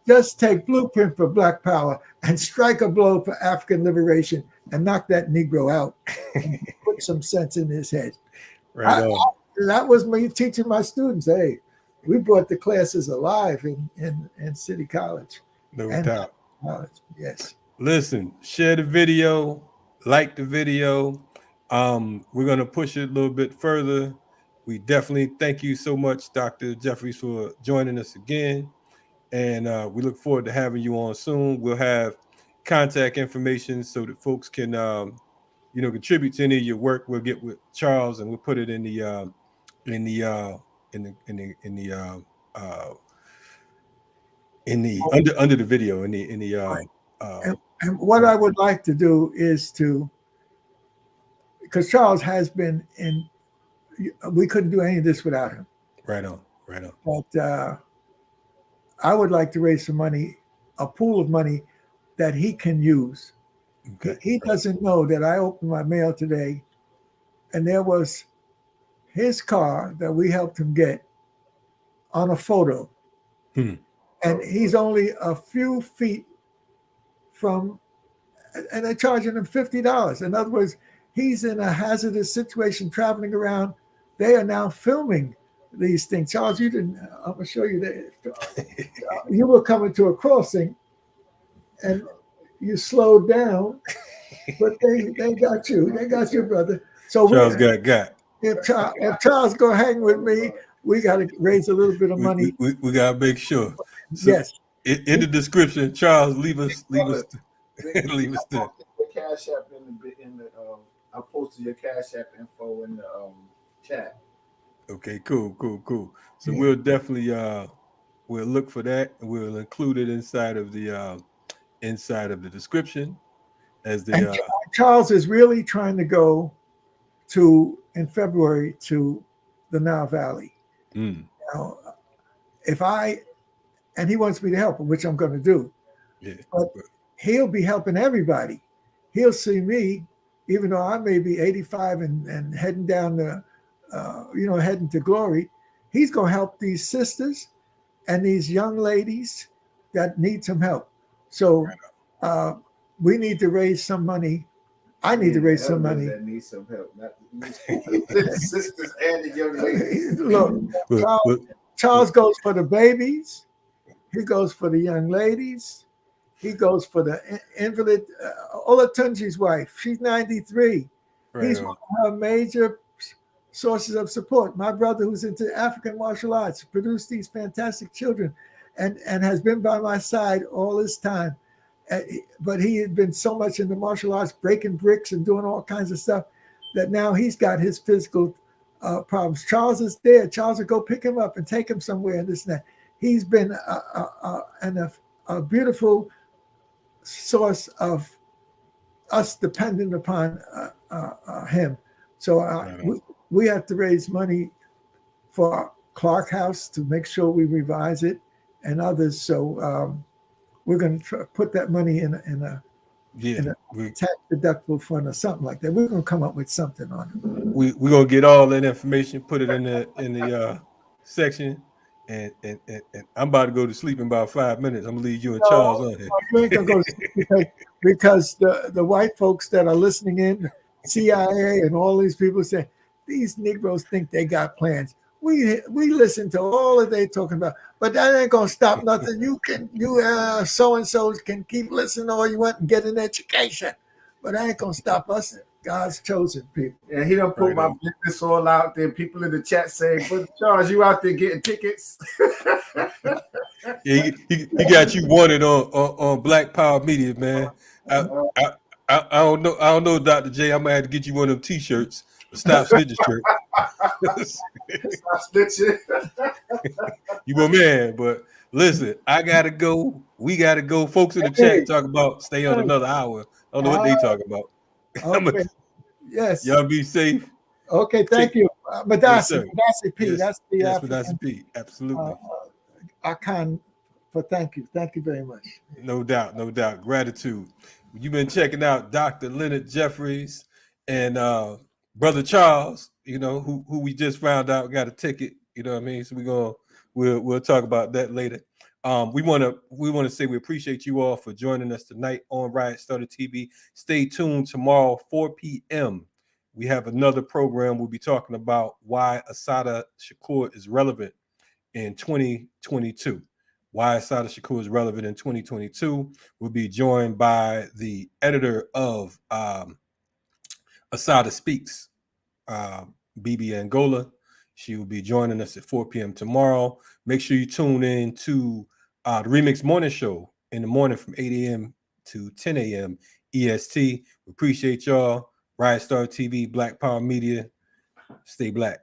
just take Blueprint for Black Power and strike a blow for African liberation. and knock that Negro out and put some sense in his head. Right on. That was me teaching my students. Hey, we brought the classes alive in City College. No and doubt. College. Yes. Listen, share the video, like the video. We're going to push it a little bit further. We definitely thank you so much, Dr. Jeffries, for joining us again. And we look forward to having you on soon. We'll have contact information so that folks can, contribute to any of your work. We'll get with Charles and we'll put it in the under the video and what I would like to do is because Charles has been we couldn't do any of this without him. Right on. But I would like to raise some money, a pool of money that he can use. Okay. He doesn't know that I opened my mail today and there was his car that we helped him get on a photo. And he's only a few feet from, and they're charging him $50. In other words, he's in a hazardous situation traveling around. They are now filming these things. Charles, you didn't, I'm going to show you that. You were coming to a crossing and you slowed down, but they got you. They got you, brother. So Charles got. If Charles go hang with me, we got to raise a little bit of money. We got to make sure. So yes. In the description, Charles, leave us there. Your Cash App in the I posted your Cash App info in the chat. Okay, cool. So we'll definitely we'll look for that and we'll include it inside of the description as the Charles is really trying to go in February to the Nile Valley. Now, and he wants me to help him, which I'm going to do. Yeah. But he'll be helping everybody. He'll see me, even though I may be 85 and heading down heading to glory. He's going to help these sisters and these young ladies that need some help. So we need to raise some money. I need to raise some money. That need some help. Not the sisters and the young ladies. Look, Charles goes for the babies. He goes for the young ladies. He goes for the invalid. Olatunji's wife, she's 93. Right. He's one of her major sources of support. My brother, who's into African martial arts, produced these fantastic children and has been by my side all this time. But he had been so much into martial arts, breaking bricks and doing all kinds of stuff, that now he's got his physical problems. Charles is there. Charles will go pick him up and take him somewhere and this and that. He's been a beautiful source of us dependent upon him. So we have to raise money for Clark House to make sure we revise it and others. So we're going to put that money in a tax deductible fund or something like that. We're going to come up with something on it. We're going to get all that information, put it in the section. And I'm about to go to sleep in about 5 minutes. I'm gonna leave you and Charles on here. You ain't gonna go to sleep because the white folks that are listening in, CIA and all these people say these Negroes think they got plans. We listen to all that they talking about, but that ain't gonna stop nothing. You so and so can keep listening all you want and get an education, but that ain't gonna stop us. God's chosen people. Yeah, he done put my business all out there. People in the chat saying, "But Charles, you out there getting tickets?" Yeah, he got you wanted on Black Power Media, man. I don't know, Dr. J. I'm gonna have to get you one of them T-shirts. Stop snitching shirt. Stop snitching. You my man, but listen, I gotta go. We gotta go. Folks in the chat talk about stay on another hour. I don't know what they talking about. Okay. Yes. Y'all be safe. Okay, thank you. Madasi P. Yes. That's the Madasi P. Absolutely. Akan for thank you. Thank you very much. No doubt. Gratitude. You've been checking out Dr. Leonard Jeffries and Brother Charles, who we just found out got a ticket. You know what I mean? So we'll talk about that later. We want to say we appreciate you all for joining us tonight on Riot Starter TV. Stay tuned tomorrow, 4 p.m. We have another program. We'll be talking about why Assata Shakur is relevant in 2022. Why Assata Shakur is relevant in 2022. We'll be joined by the editor of Assata Speaks, BB Angola. She will be joining us at 4 p.m. tomorrow. Make sure you tune in to the Remix Morning Show in the morning from 8 a.m. to 10 a.m. EST. We appreciate y'all. Riot Star TV, Black Power Media. Stay black.